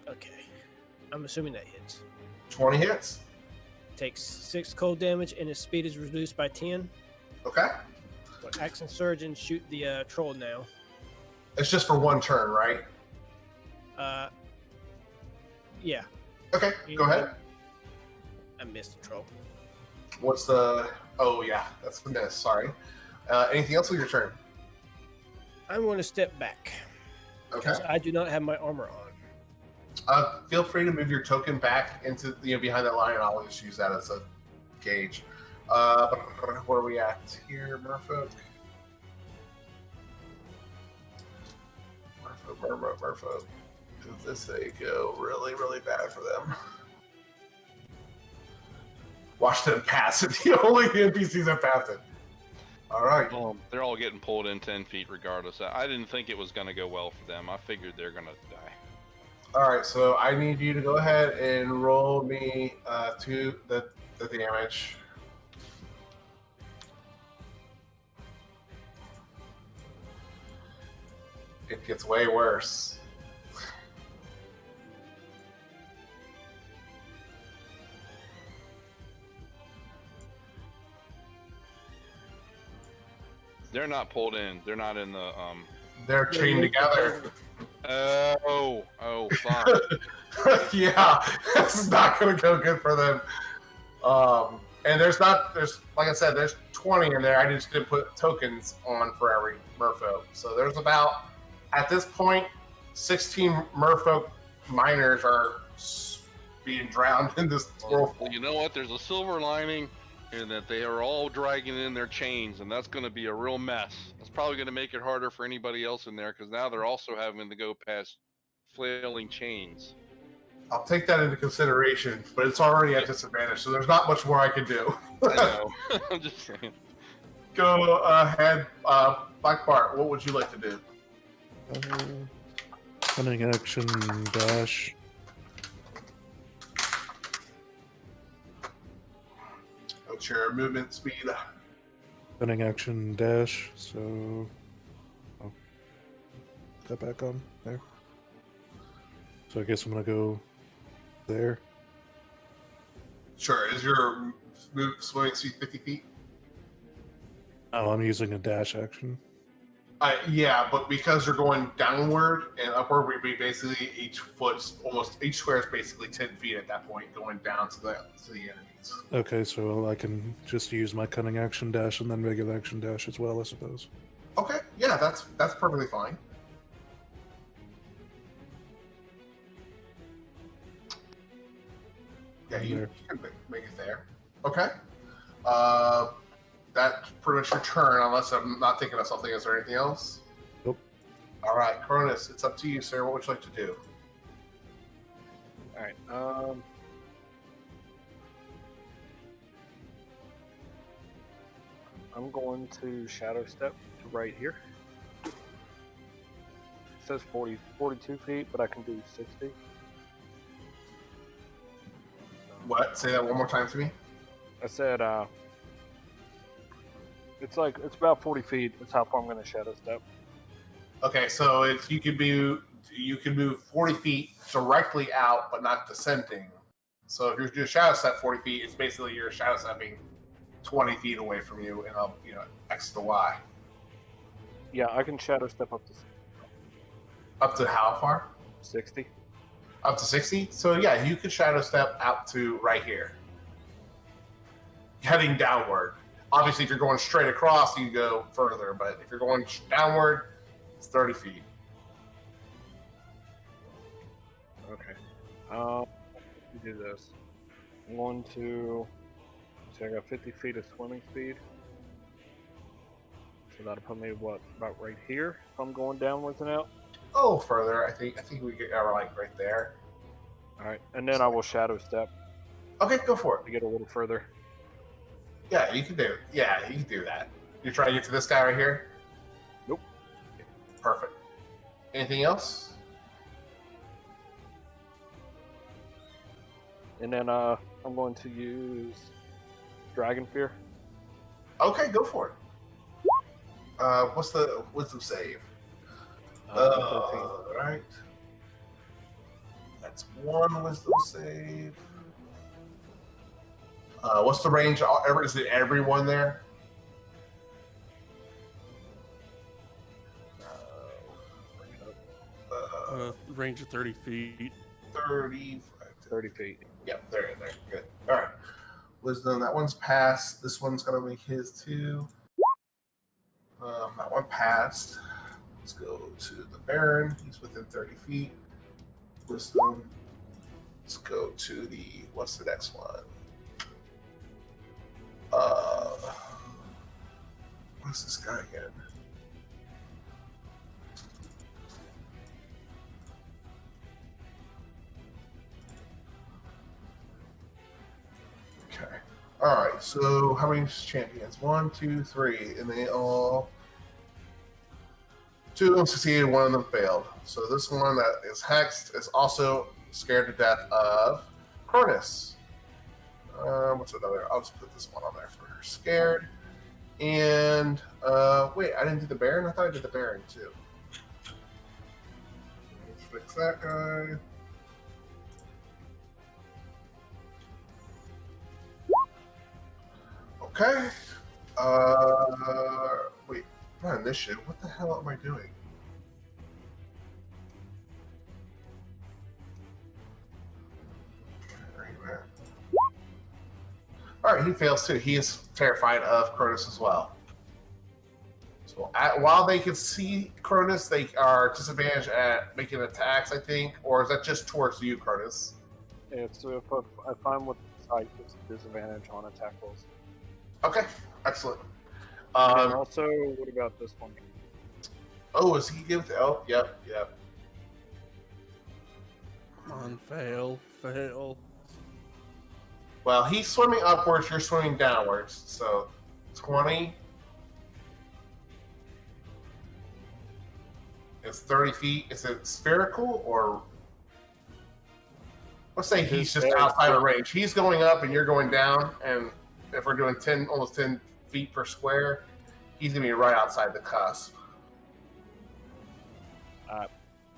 Okay, I'm assuming that hits. 20 hits. Takes 6 cold damage and his speed is reduced by 10. Okay, So action surge and shoot the troll now. It's just for one turn, right? Yeah. Okay, go ahead. I missed the troll. What's the... Oh, yeah, that's the miss. Sorry. Anything else with your turn? I'm going to step back Okay. because I do not have my armor on. Feel free to move your token back into behind that line, and I'll just use that as a gauge. Where are we at here, Merfolk? Merfolk. Does this go really, really bad for them? Watch them pass it. The only NPCs that pass it. All right. They're all getting pulled in 10 feet regardless. I didn't think it was going to go well for them. I figured they're going to die. All right, so I need you to go ahead and roll me to the damage. It gets way worse. They're not pulled in. They're not in the They're chained together. Oh, fuck. Yeah, this is not going to go good for them. And there's like I said, there's 20 in there. I just didn't put tokens on for every merfolk. So there's about, at this point, 16 merfolk miners are being drowned in this whirlpool. Well, you know what? There's a silver lining in that they are all dragging in their chains, and that's going to be a real mess. That's probably going to make it harder for anybody else in there because now they're also having to go past flailing chains. I'll take that into consideration, but it's already at disadvantage, so there's not much more I can do. I know. I'm just saying. Go ahead, Black Bart. What would you like to do? Cunning action dash. What's your movement speed? Cunning action dash. So, oh, that back on there. So I guess I'm gonna go there. Sure. Is your swimming speed 50 feet? Oh, I'm using a dash action. Yeah, but because you're going downward and upward, we basically each square is basically 10 feet at that point, going down to the enemies. Okay, so I can just use my cunning action dash and then regular action dash as well, I suppose. Okay, yeah, that's perfectly fine. Yeah, you can make it there. Okay. That's pretty much your turn, unless I'm not thinking of something. Is there anything else? Nope. All right, Cronus, it's up to you, sir. What would you like to do? All right. I'm going to shadow step to right here. It says 42 feet, but I can do 60. What? Say that one more time to me. I said, it's about 40 feet. That's how far I'm going to shadow step. Okay, so you can move 40 feet directly out, but not descending. So if you're doing shadow step 40 feet, it's basically you're shadow stepping 20 feet away from you, and X to Y. Yeah, I can shadow step up to Up to how far? 60. Up to 60? So yeah, you could shadow step out to right here. Heading downward. Obviously, if you're going straight across, you go further, but if you're going downward, it's 30 feet. Okay. Let me do this. I'm going to... So I got 50 feet of swimming speed. So that'll put me, about right here if I'm going downwards and out? Oh, further. I think we get right there. Alright, and then I will shadow step Okay, go for it. to get a little further. Yeah, you can do it. Yeah, you can do that. You're trying to get to this guy right here? Nope. Perfect. Anything else? And then I'm going to use Dragon Fear. Okay, go for it. What's the wisdom save? 13. Right. That's one wisdom save. What's the range? Is it everyone there? Range of 30 feet. 30. 30 feet. Yep, there. Good. All right. Wisdom, that one's passed. This one's going to be his too. That one passed. Let's go to the Baron. He's within 30 feet. Wisdom. Let's go to the, what's the next one? What's this guy again? Okay. All right. So how many champions? 1, 2, 3, and they all. 2 of them succeeded, 1 of them failed. So this one that is hexed is also scared to death of Cronus. What's another? I'll just put this one on there for her. Scared. And wait, I didn't do the Baron? I thought I did the Baron too. Let's fix that guy. Okay. Wait, not initiative. What the hell am I doing? Alright, he fails too. He is terrified of Cronus as well. So while they can see Cronus, they are disadvantaged at making attacks, I think. Or is that just towards you, Cronus? If I'm with sight, it's a disadvantage on attack rolls. Okay, excellent. And also, what about this one? Oh, is he give? Oh, yep. Come on, fail. Well, he's swimming upwards, you're swimming downwards. So 20 is 30 feet. Is it spherical or? Let's say he's just outside of range. He's going up and you're going down. And if we're doing almost 10 feet per square, he's going to be right outside the cusp. All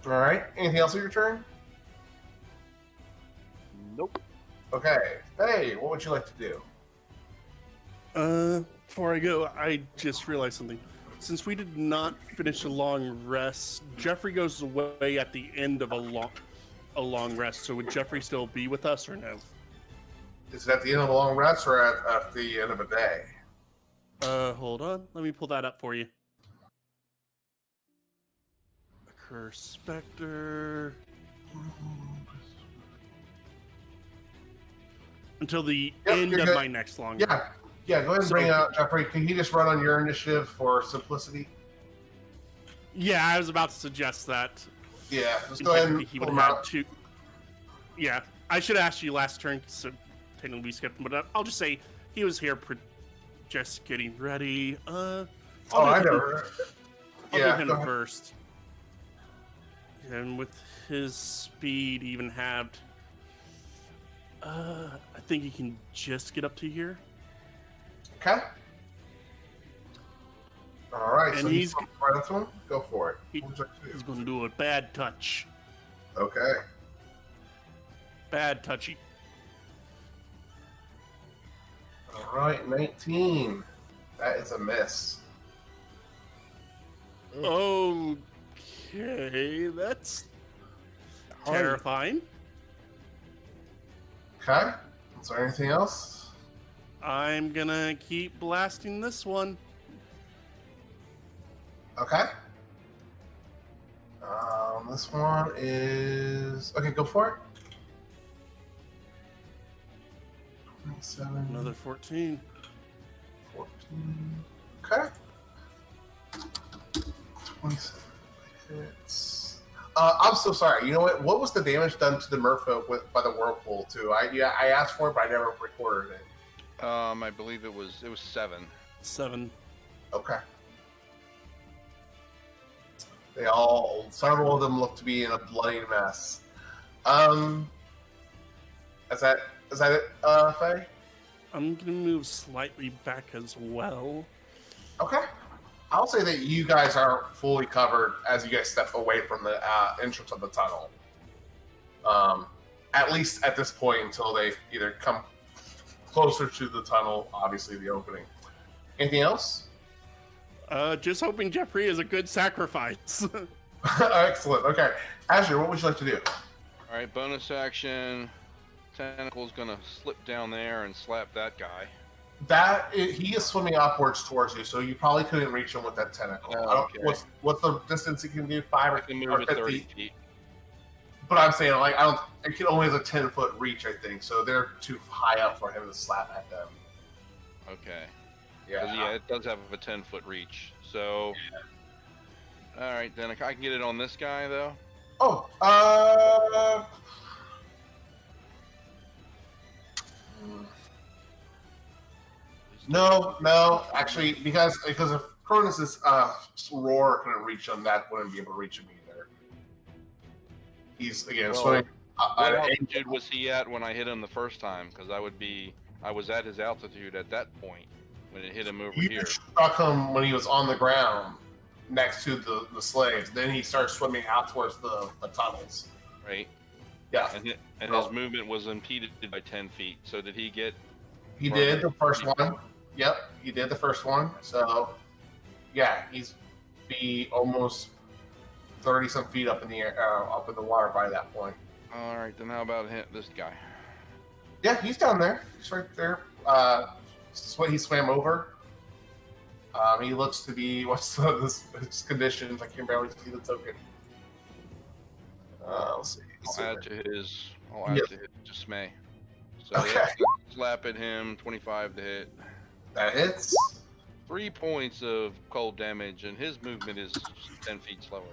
right. Anything else on your turn? Nope. Okay. Hey, what would you like to do? Before I go, I just realized something. Since we did not finish a long rest, Jeffrey goes away at the end of a long rest. So would Jeffrey still be with us or no? Is it at the end of a long rest or at the end of a day? Hold on. Let me pull that up for you. Curse Spectre. Until the end of my next long rest. Yeah, go ahead and bring out Jeffrey. Can he just run on your initiative for simplicity? Yeah, I was about to suggest that. Yeah, just go ahead and he pull would him have out. to. Yeah, I should have asked you last turn, so technically we skipped him, but I'll just say he was here just getting ready. I know. I'll do him first. And with his speed, even halved, I think he can just get up to here. Okay. All right, And so he's right up to him. Go for it. He's going to do a bad touch. Okay. Bad touchy. All right, 19. That is a miss. Okay, that's terrifying. Okay. Is there anything else? I'm gonna keep blasting this one. Okay. This one is okay. Go for it. 27. Another 14. 14. Okay. 27 hits. I'm so sorry. You know what? What was the damage done to the merfolk by the whirlpool too? I asked for it, but I never recorded it. I believe it was 7. 7. Okay. Several of them look to be in a bloody mess. Is that it, Faye? I'm gonna move slightly back as well. Okay. I'll say that you guys are fully covered as you guys step away from the entrance of the tunnel. At least at this point until they either come closer to the tunnel, obviously the opening. Anything else? Just hoping Jeffrey is a good sacrifice. Excellent. Okay, Azure, what would you like to do? All right, bonus action. Tentacle's gonna slip down there and slap that guy. He is swimming upwards towards you, so you probably couldn't reach him with that tentacle. Okay. What's the distance he can do? 5 I or, can move or it 50? 30 feet. But I'm saying, like, it can only has a 10-foot reach, I think. So they're too high up for him to slap at them. Okay. Yeah. Yeah, it does have a 10-foot reach. So. All right, then I can get it on this guy though. Oh. No. Actually, because of Cronus's roar couldn't reach him, that wouldn't be able to reach him either. He's again swimming. What altitude was he at when I hit him the first time? Because I was at his altitude at that point when it hit him over here. You struck him when he was on the ground next to the slaves. Then he starts swimming out towards the tunnels. Right. Yeah. And his movement was impeded by 10 feet. So did he get? He did the first one. Yep, he did the first one. So, yeah, he's be almost 30-some feet up in the air, up in the water by that point. All right, then how about this guy? Yeah, he's down there. He's right there. He swam over. He looks to be his conditions. I can barely see the token. Let's see. I'll add to his dismay. So Okay. yeah, slap at him, 25 to hit. That hits. 3 points of cold damage, and his movement is 10 feet slower.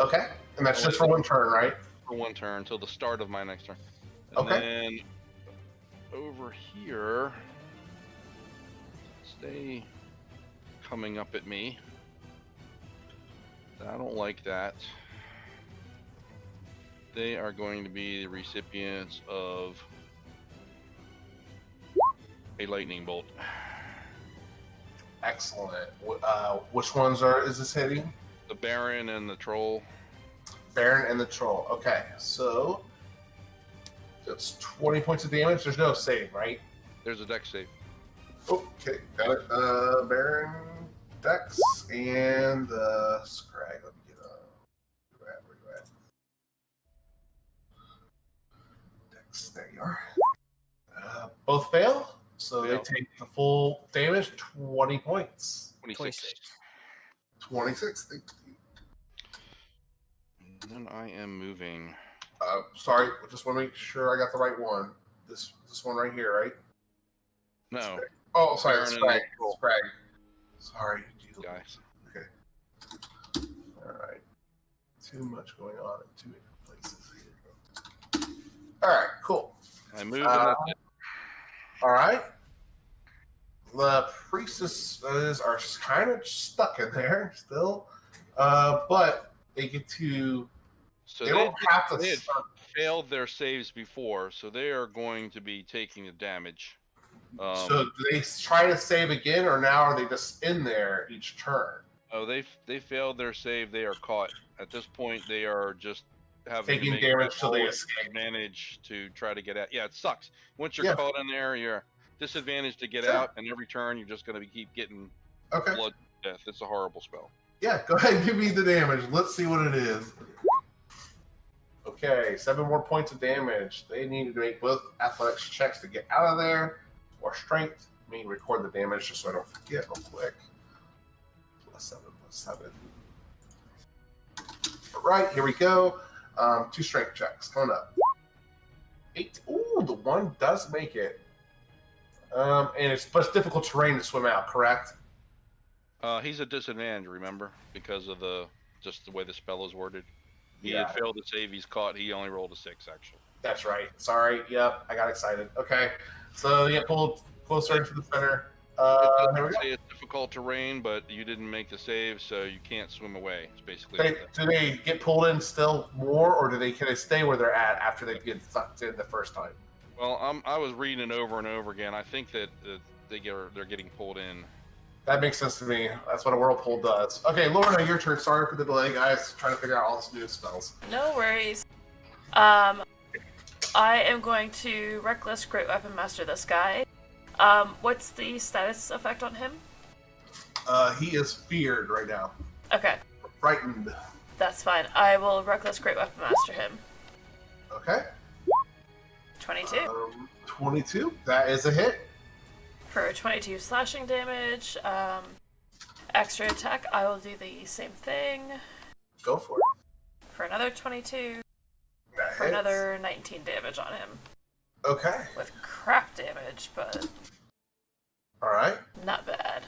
Okay, and that's just for one turn, right? For one turn until the start of my next turn. And Okay. then over here, stay coming up at me. I don't like that. They are going to be the recipients of a lightning bolt. Excellent. Which ones is this hitting? The Baron and the Troll. Baron and the Troll. Okay, so that's 20 points of damage. There's no save, right? There's a dex save. Okay, got it. Baron, Dex, and Scrag. Let me get where you at? Dex, there you are. Both fail, so Fail. they take the full damage, 20 points. 26. 26. Thank you. And then I am moving. Sorry, just want to make sure I got the right one. This one right here, right? No, Oh, sorry, Baron and Scrag. the Troll. Scrag. Sorry. guys. Okay. All right. Too much going on in too many places here. All right, cool. I moved. And that's it. All right. The priestesses are kind of stuck in there still, but they get to. So They don't have to they had start. failed their saves before, so they are going to be taking the damage. So do they try to save again, or now are they just in there each turn? Oh, they failed their save. They are caught. At this point, they are just having Taking to make damage till they roll escape. advantage to try to get out. Yeah, it sucks. Once you're Yeah. caught in there, you're disadvantaged to get Sure. out, and every turn you're just going to keep getting Okay. blood to death. It's a horrible spell. Yeah, go ahead and give me the damage. Let's see what it is. Okay, 7 more points of damage. They need to make both athletics checks to get out of there, or strength. Let me record the damage just so I don't forget real quick. +7. All right, here we go. 2 strength checks. Coming up. 8. Ooh, the one does make it. And it's difficult terrain to swim out, correct? He's at disadvantage, remember, because of just the way the spell is worded. He Yeah. had failed to save. He's caught. He only rolled a 6, actually. That's right. Sorry. Yep, I got excited. Okay, so you get pulled closer into the center. There we go. Say it's difficult terrain, but you didn't make the save, so you can't swim away. It's basically Do they get pulled in still more, or can they stay where they're at after they get sucked in the first time? Well, I was reading it over and over again. I think that they're getting pulled in. That makes sense to me. That's what a whirlpool does. Okay, Lorna, your turn. Sorry for the delay, guys. Trying to figure out all this new spells. No worries. I am going to Reckless Great Weapon Master this guy. What's the status effect on him? He is feared right now. Okay. Frightened. That's fine. I will Reckless Great Weapon Master him. Okay. 22. 22. That is a hit. For 22 slashing damage. Extra attack, I will do the same thing. Go for it. For another 22. That For hits. another 19 damage on him. Okay. With crap damage, but All right. not bad.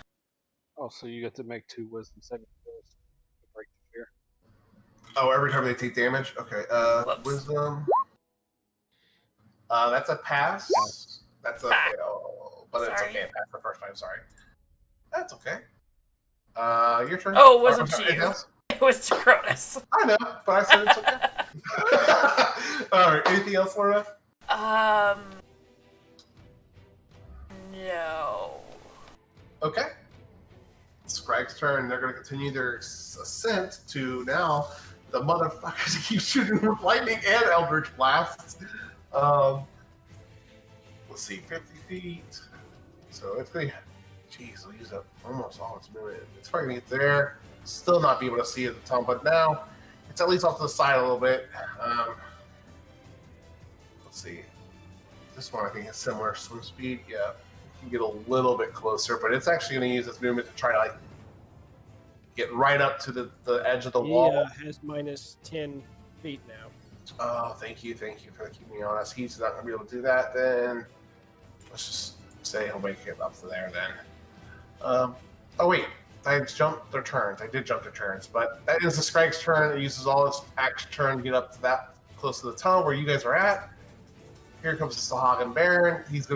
Oh, so you get to make 2 wisdom saving throws to break the fear. Oh, every time they take damage? Okay. Whoops. Wisdom. That's a pass. That's a Ah. fail. But it's Sorry. okay. Pass the first time. Sorry. That's okay. Your turn. Oh, it wasn't anything you. else? It was Cronus. I know, but I said it's okay. All right. Anything else, Lorna? No. Okay. Scrag's turn. They're going to continue their ascent to now the motherfuckers who keep shooting with lightning and eldritch blasts. Let's see, 50 feet. So it's going to... Jeez, they'll use up almost all its movement. It's probably going to get there. Still not be able to see at the top, but now it's at least off to the side a little bit. Let's see. This one I think has similar swim speed. Yeah, it can get a little bit closer, but it's actually going to use its movement to try to get right up to the edge of the wall. He has minus 10 feet now. Oh, thank you for keeping me honest. He's not going to be able to do that. Then let's just say he'll make it up to there. Then. Oh wait, I jumped their turns. I did jump their turns, but that is the Scrag's turn. It uses all its action turn to get up to that close to the tunnel where you guys are at. Here comes the Sahagin Baron. This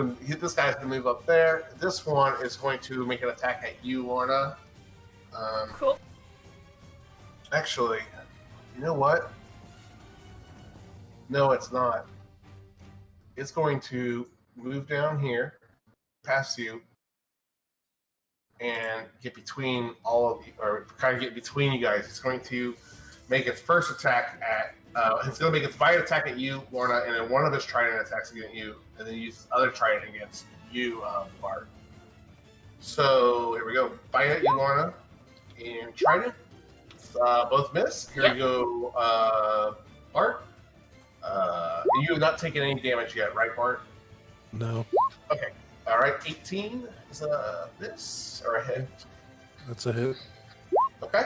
guy's gonna move up there. This one is going to make an attack at you, Lorna. Cool. Actually, you know what? No, it's not. It's going to move down here, past you, and get between all of you, or kind of get between you guys. It's going to make its first attack at. It's going to make its bite attack at you, Lorna, and then one of its trident attacks against you, and then use its other trident against you, Bart. So here we go. Bite at you, Lorna, and trident. Both miss. Here we go, Bart. You have not taken any damage yet, right, Bart? No, Okay. All right. 18 is a miss or a hit. that's a hit. Okay.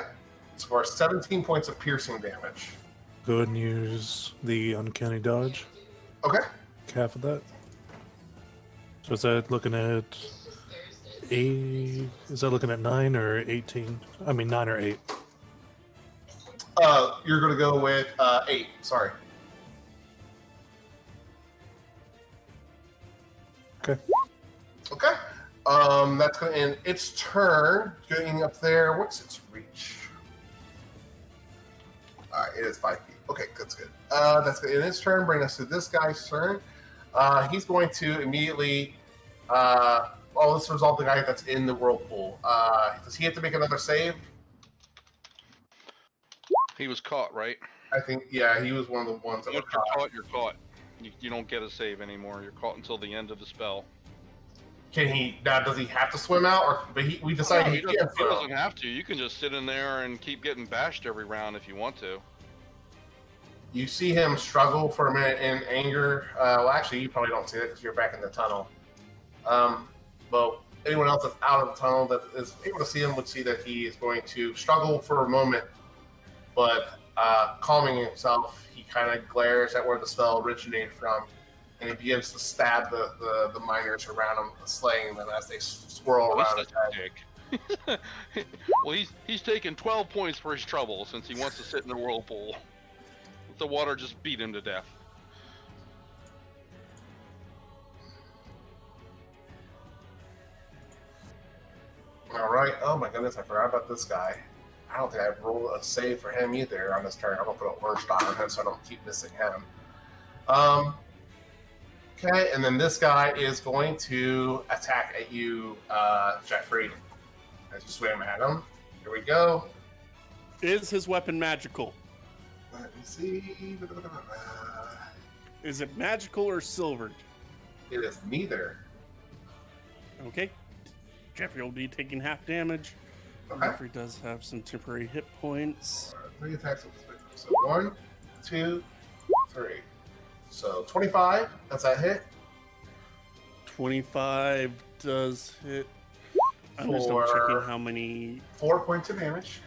It's for 17 points of piercing damage. Go ahead and use the uncanny dodge. Okay. Half of that. So is that looking at 8? Is that looking at 9 or 18? I mean 9 or 8. You're going to go with 8. Sorry. Okay. Okay. That's going to end its turn. Getting up there. What's its reach? All right, it is 5 feet. Okay, that's good. That's good. In its turn, bring us to this guy's turn. He's going to immediately. This was all the guy that's in the whirlpool. Does he have to make another save? He was caught, right? I think, yeah, he was one of the ones that were Once you're caught. caught, you're caught. You don't get a save anymore. You're caught until the end of the spell. Can he now? Does he have to swim out, or but we decided No, he he can't swim. doesn't have to. You can just sit in there and keep getting bashed every round if you want to. You see him struggle for a minute in anger. Well, actually, you probably don't see it because you're back in the tunnel. But anyone else that's out of the tunnel that is able to see him would see that he is going to struggle for a moment, but calming himself, he kind of glares at where the spell originated from, and he begins to stab the miners around him, slaying them as they swirl around his head. Well, he's taken 12 points for his trouble since he wants to sit in the whirlpool. The water just beat him to death. All right. Oh my goodness, I forgot about this guy. I don't think I've rolled a save for him either on this turn. I'm gonna put an orange dot on him so I don't keep missing him. Okay, and then this guy is going to attack at you, Jeffrey, as you swim at him. Here we go. Is his weapon magical? Let me see. Is it magical or silvered? It is neither. Okay. Jeffrey will be taking half damage. Okay. Jeffrey does have some temporary hit points. 3 attacks with this victim. So 1, 2, 3. So 25. That's that hit. 25 does hit. I'm just double checking how many. 4 points of damage.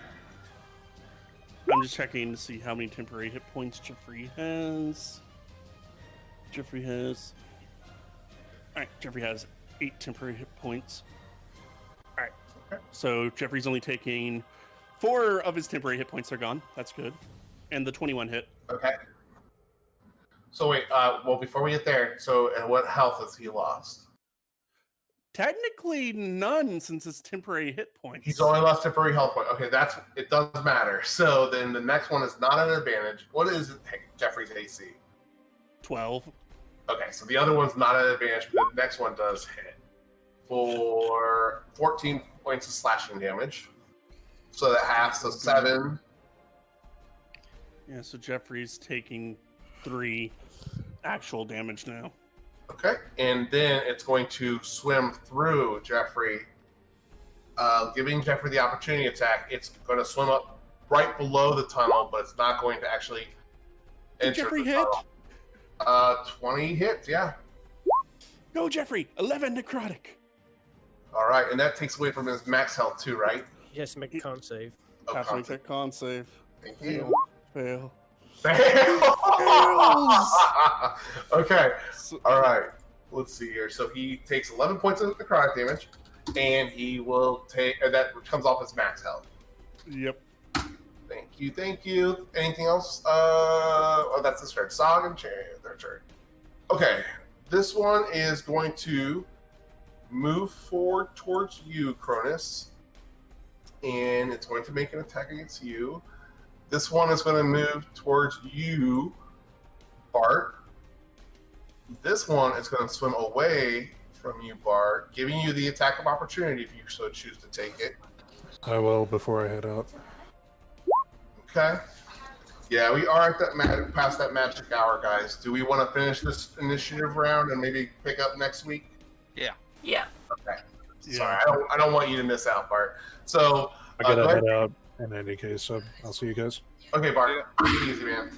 I'm just checking to see how many temporary hit points Jeffrey has. Jeffrey has. Alright, Jeffrey has 8 temporary hit points. Alright. Okay. So Jeffrey's only taking 4 of his temporary hit points are gone. That's good. And the 21 hit. Okay. So wait, well, before we get there, so and what health has he lost? Technically none, since it's temporary hit points. He's only lost temporary health point. Okay, it does matter. So then the next one is not an advantage. What is Jeffrey's AC? 12. Okay, so the other one's not an advantage, but the next one does hit for 14 points of slashing damage. So that half, so 7. Yeah, so Jeffrey's taking 3 actual damage now. Okay, and then it's going to swim through Jeffrey, giving Jeffrey the opportunity attack. It's going to swim up right below the tunnel, but it's not going to actually enter Jeffrey the hit? tunnel. 20 hits, yeah. Go, Jeffrey! 11 necrotic. All right, and that takes away from his max health too, right? He has to make a con save. Oh, Have to make con that con save. save. Thank you. Fail. Okay. So, All right. Let's see here. So he takes 11 points of necrotic damage, and he will take that comes off his max health. yep. Thank you. Thank you. Anything else? Oh, that's his turn. Sog and their turn. Okay. This one is going to move forward towards you, Cronus, and it's going to make an attack against you. This one is going to move towards you, Bart. This one is going to swim away from you, Bart, giving you the attack of opportunity if you so choose to take it. I will before I head out. Okay. Yeah, we are at that past that magic hour, guys. Do we want to finish this initiative round and maybe pick up next week? Yeah. Yeah. Okay. Yeah. Sorry, I don't want you to miss out, Bart. So I gotta go ahead. head out in any case, so I'll see you guys. Okay, Bart. Take it easy, man.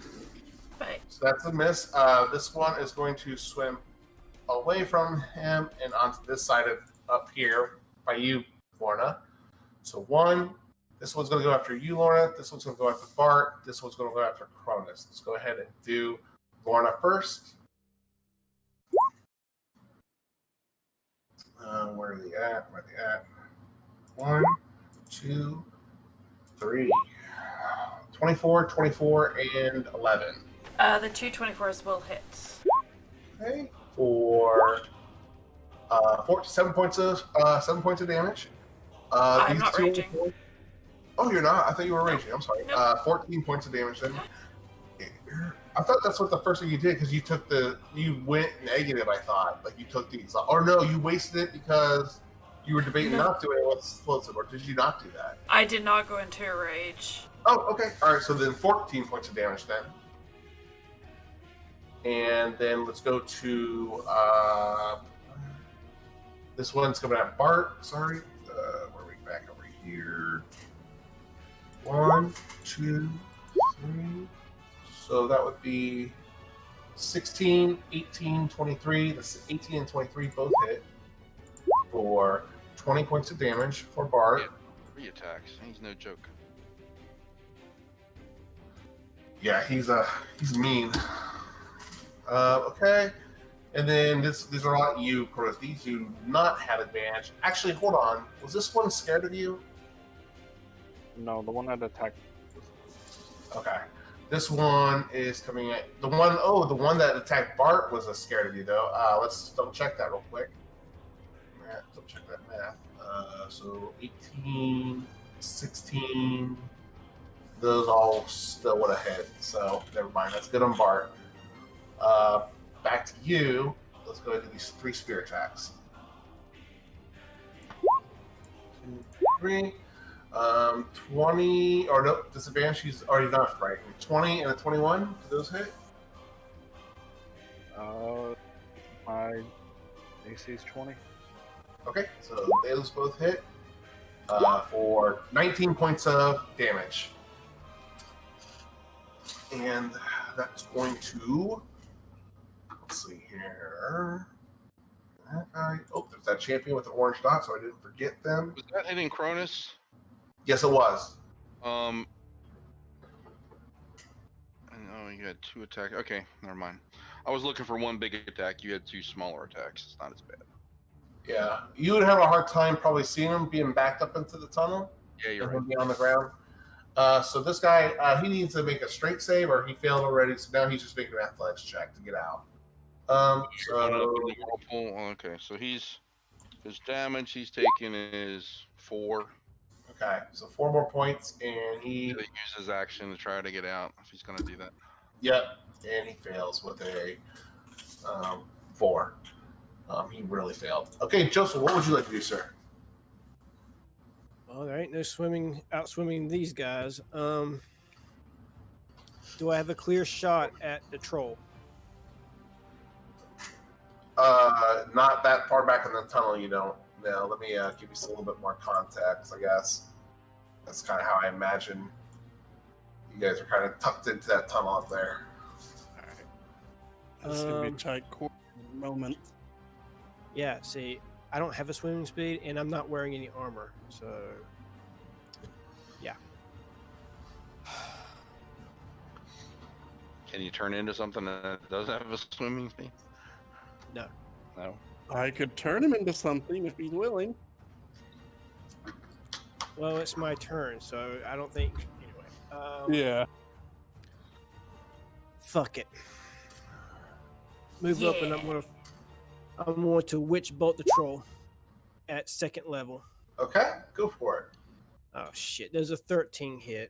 Bye. So that's a miss. This one is going to swim away from him and onto this side of up here by you, Lorna. So 1. This one's going to go after you, Lorna. This one's going to go after Bart. This one's going to go after Cronus. Let's go ahead and do Lorna first. Where are they at? Where are they at? 1, 2, 3. 24, 24, and 11. The 224s will hit. Okay. For 7 points of damage. I'm These not two- raging. Oh, you're not? I thought you were raging. I'm sorry. Nope. 14 points of damage then. I thought that's what the first thing you did because you went negative. I thought like you took the or no, you wasted it because you were debating No. not doing it with explosive, or did you not do that? I did not go into a rage. Oh, okay. All right. So then 14 points of damage then. And then let's go to this one's coming at Bart. Sorry. Where are we back over here? 1, 2, 3. So that would be 16, 18, 23. The 18 and 23 both hit for 20 points of damage for Bart. Yeah. 3 attacks. He's no joke. Yeah, he's mean. Okay, and then these are all you, Chris. These do not have advantage. Actually, hold on. Was this one scared of you? No, the one that attacked. Okay. This one is coming at the one that attacked Bart was scared of you though. Let's double check that real quick. Double check that math. So 18, 16. Those all still would have hit. So never mind. That's good on Bart. Back to you. Let's go ahead and do these 3 spear attacks. 2, 3. 20 or no disadvantage. She's already enough, right? 20 and a 21. Do those hit? My AC is 20. Okay, so those both hit for 19 points of damage. And that's going to, let's see here. That guy. Oh, there's that champion with the orange dot, so I didn't forget them. Was that hitting Cronus? Yes, it was. Oh, you had 2 attacks. Okay, never mind. I was looking for 1 big attack. You had 2 smaller attacks. It's not as bad. Yeah, you would have a hard time probably seeing him being backed up into the tunnel. Yeah, you're and right. him being on the ground. So this guy, he needs to make a strength save, or he failed already. So now he's just making an athletics check to get out. Going up So in the whirlpool. Okay, so his damage he's taking is 4. okay, so 4 more points, and he, He'll use his action to try to get out if he's going to do that. yep, and he fails with a 4. He really failed. Okay, Joseph, what would you like to do, sir? Well, there ain't no outswimming these guys. Do I have a clear shot at the troll? Not that far back in the tunnel, you don't. No, let me give you a little bit more context, I guess. That's kind of how I imagine you guys are kind of tucked into that tunnel up there. All right. That's gonna be a tight quarter moment. Yeah, see, I don't have a swimming speed, and I'm not wearing any armor, so yeah. Can you turn into something that does have a swimming speed? No. No. I could turn him into something if he's willing. Well, it's my turn, so I don't think. Anyway. Yeah. Fuck it. Move up, and I'm going to witch bolt the troll at 2nd level. Okay, go for it. Oh shit! There's a 13 hit.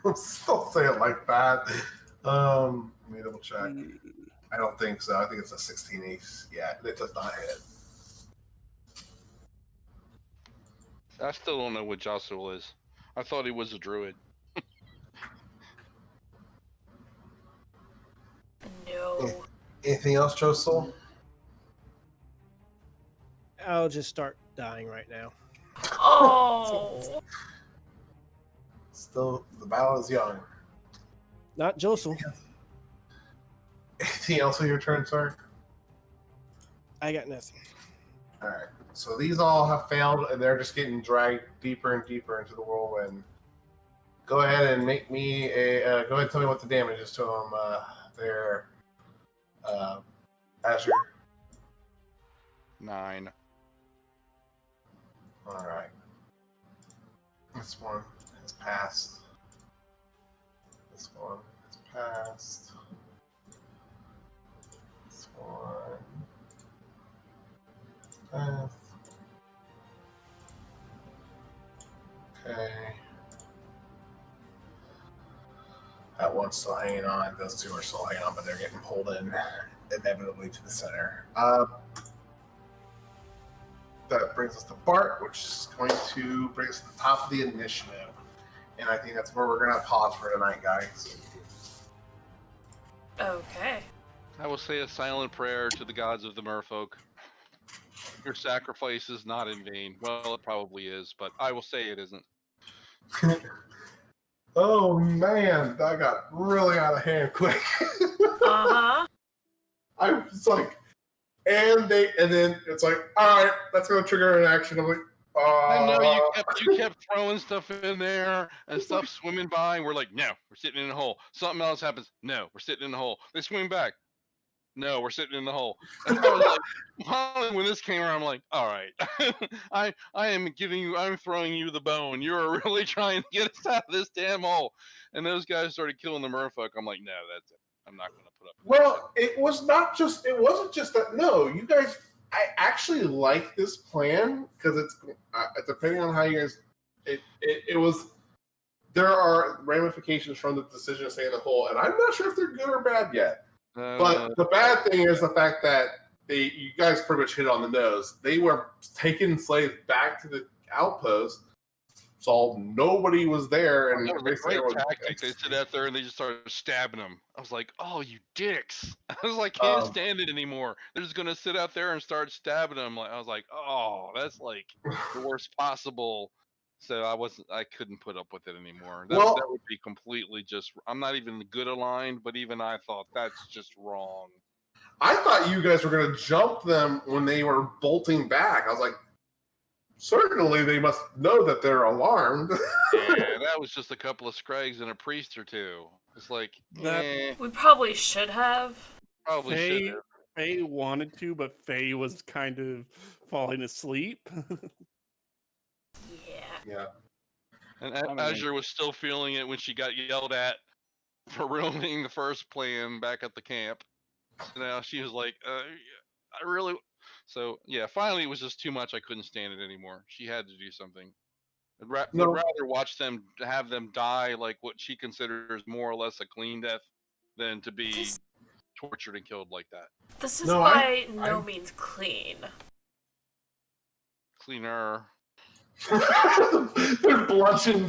I'm still saying it like that. Let me double check. I don't think so. I think it's a 16 ace. Yeah, it does not hit. I still don't know what Joshua is. I thought he was a druid. No. Anything else, Josel? I'll just start dying right now. Oh. Still, the battle is young. Not Josel. Anything else on your turn, sir? I got nothing. All right. So these all have failed, and they're just getting dragged deeper and deeper into the whirlwind. Go ahead and make me a. Go ahead and tell me what the damage is to them. There, Azure. 9. All right. This one has passed. This one has passed. This one passed. Okay. That one's still hanging on. Those 2 are still hanging on, but they're getting pulled in inevitably to the center. That brings us to Bart, which is going to bring us to the top of the initiative. And I think that's where we're going to pause for tonight, guys. Okay. I will say a silent prayer to the gods of the merfolk. Your sacrifice is not in vain. Well, it probably is, but I will say it isn't. Oh, man. That got really out of hand quick. Uh-huh. I was like, and then it's like, all right, that's going to trigger an action. I'm like, I know you kept throwing stuff in there and stuff swimming by, and we're like, no, we're sitting in a hole. Something else happens. No, we're sitting in the hole. They swim back. No, we're sitting in the hole. And I was like, finally, when this came around, I'm like, all right, I am I'm throwing you the bone. You're really trying to get us out of this damn hole. And those guys started killing the merfolk. I'm like, no, that's it. I'm not going to put up with Well, it wasn't just that. No, you guys, I actually like this plan because it's depending on how you guys, it was, there are ramifications from the decision to stay in the hole, and I'm not sure if they're good or bad yet. But the bad thing is the fact that you guys pretty much hit it on the nose. They were taking slaves back to the outpost, so nobody was there. And that was a basically great everyone- tactic. They sit out there and they just started stabbing them. I was like, oh, you dicks. I was like, can't stand it anymore. They're just going to sit out there and start stabbing them. I was like, oh, that's like the worst possible So I couldn't put up with it anymore. Well- That would be completely just. I'm not even good aligned, but even I thought that's just wrong. I thought you guys were going to jump them when they were bolting back. I was like, certainly they must know that they're alarmed. Yeah, that was just a couple of scrags and a priest or two. It's like, That- We probably should have. probably should have. Faye wanted to, but Faye was kind of falling asleep. Yeah. Yeah. And I mean- Azure was still feeling it when she got yelled at for ruining the first plan back at the camp. So now she was like, I really. So yeah, finally it was just too much. I couldn't stand it anymore. She had to do something. I'd No. rather watch them have them die like what she considers more or less a clean death than to be This- tortured and killed like that. This is No, by no I- means clean. Cleaner. They're bludgeoned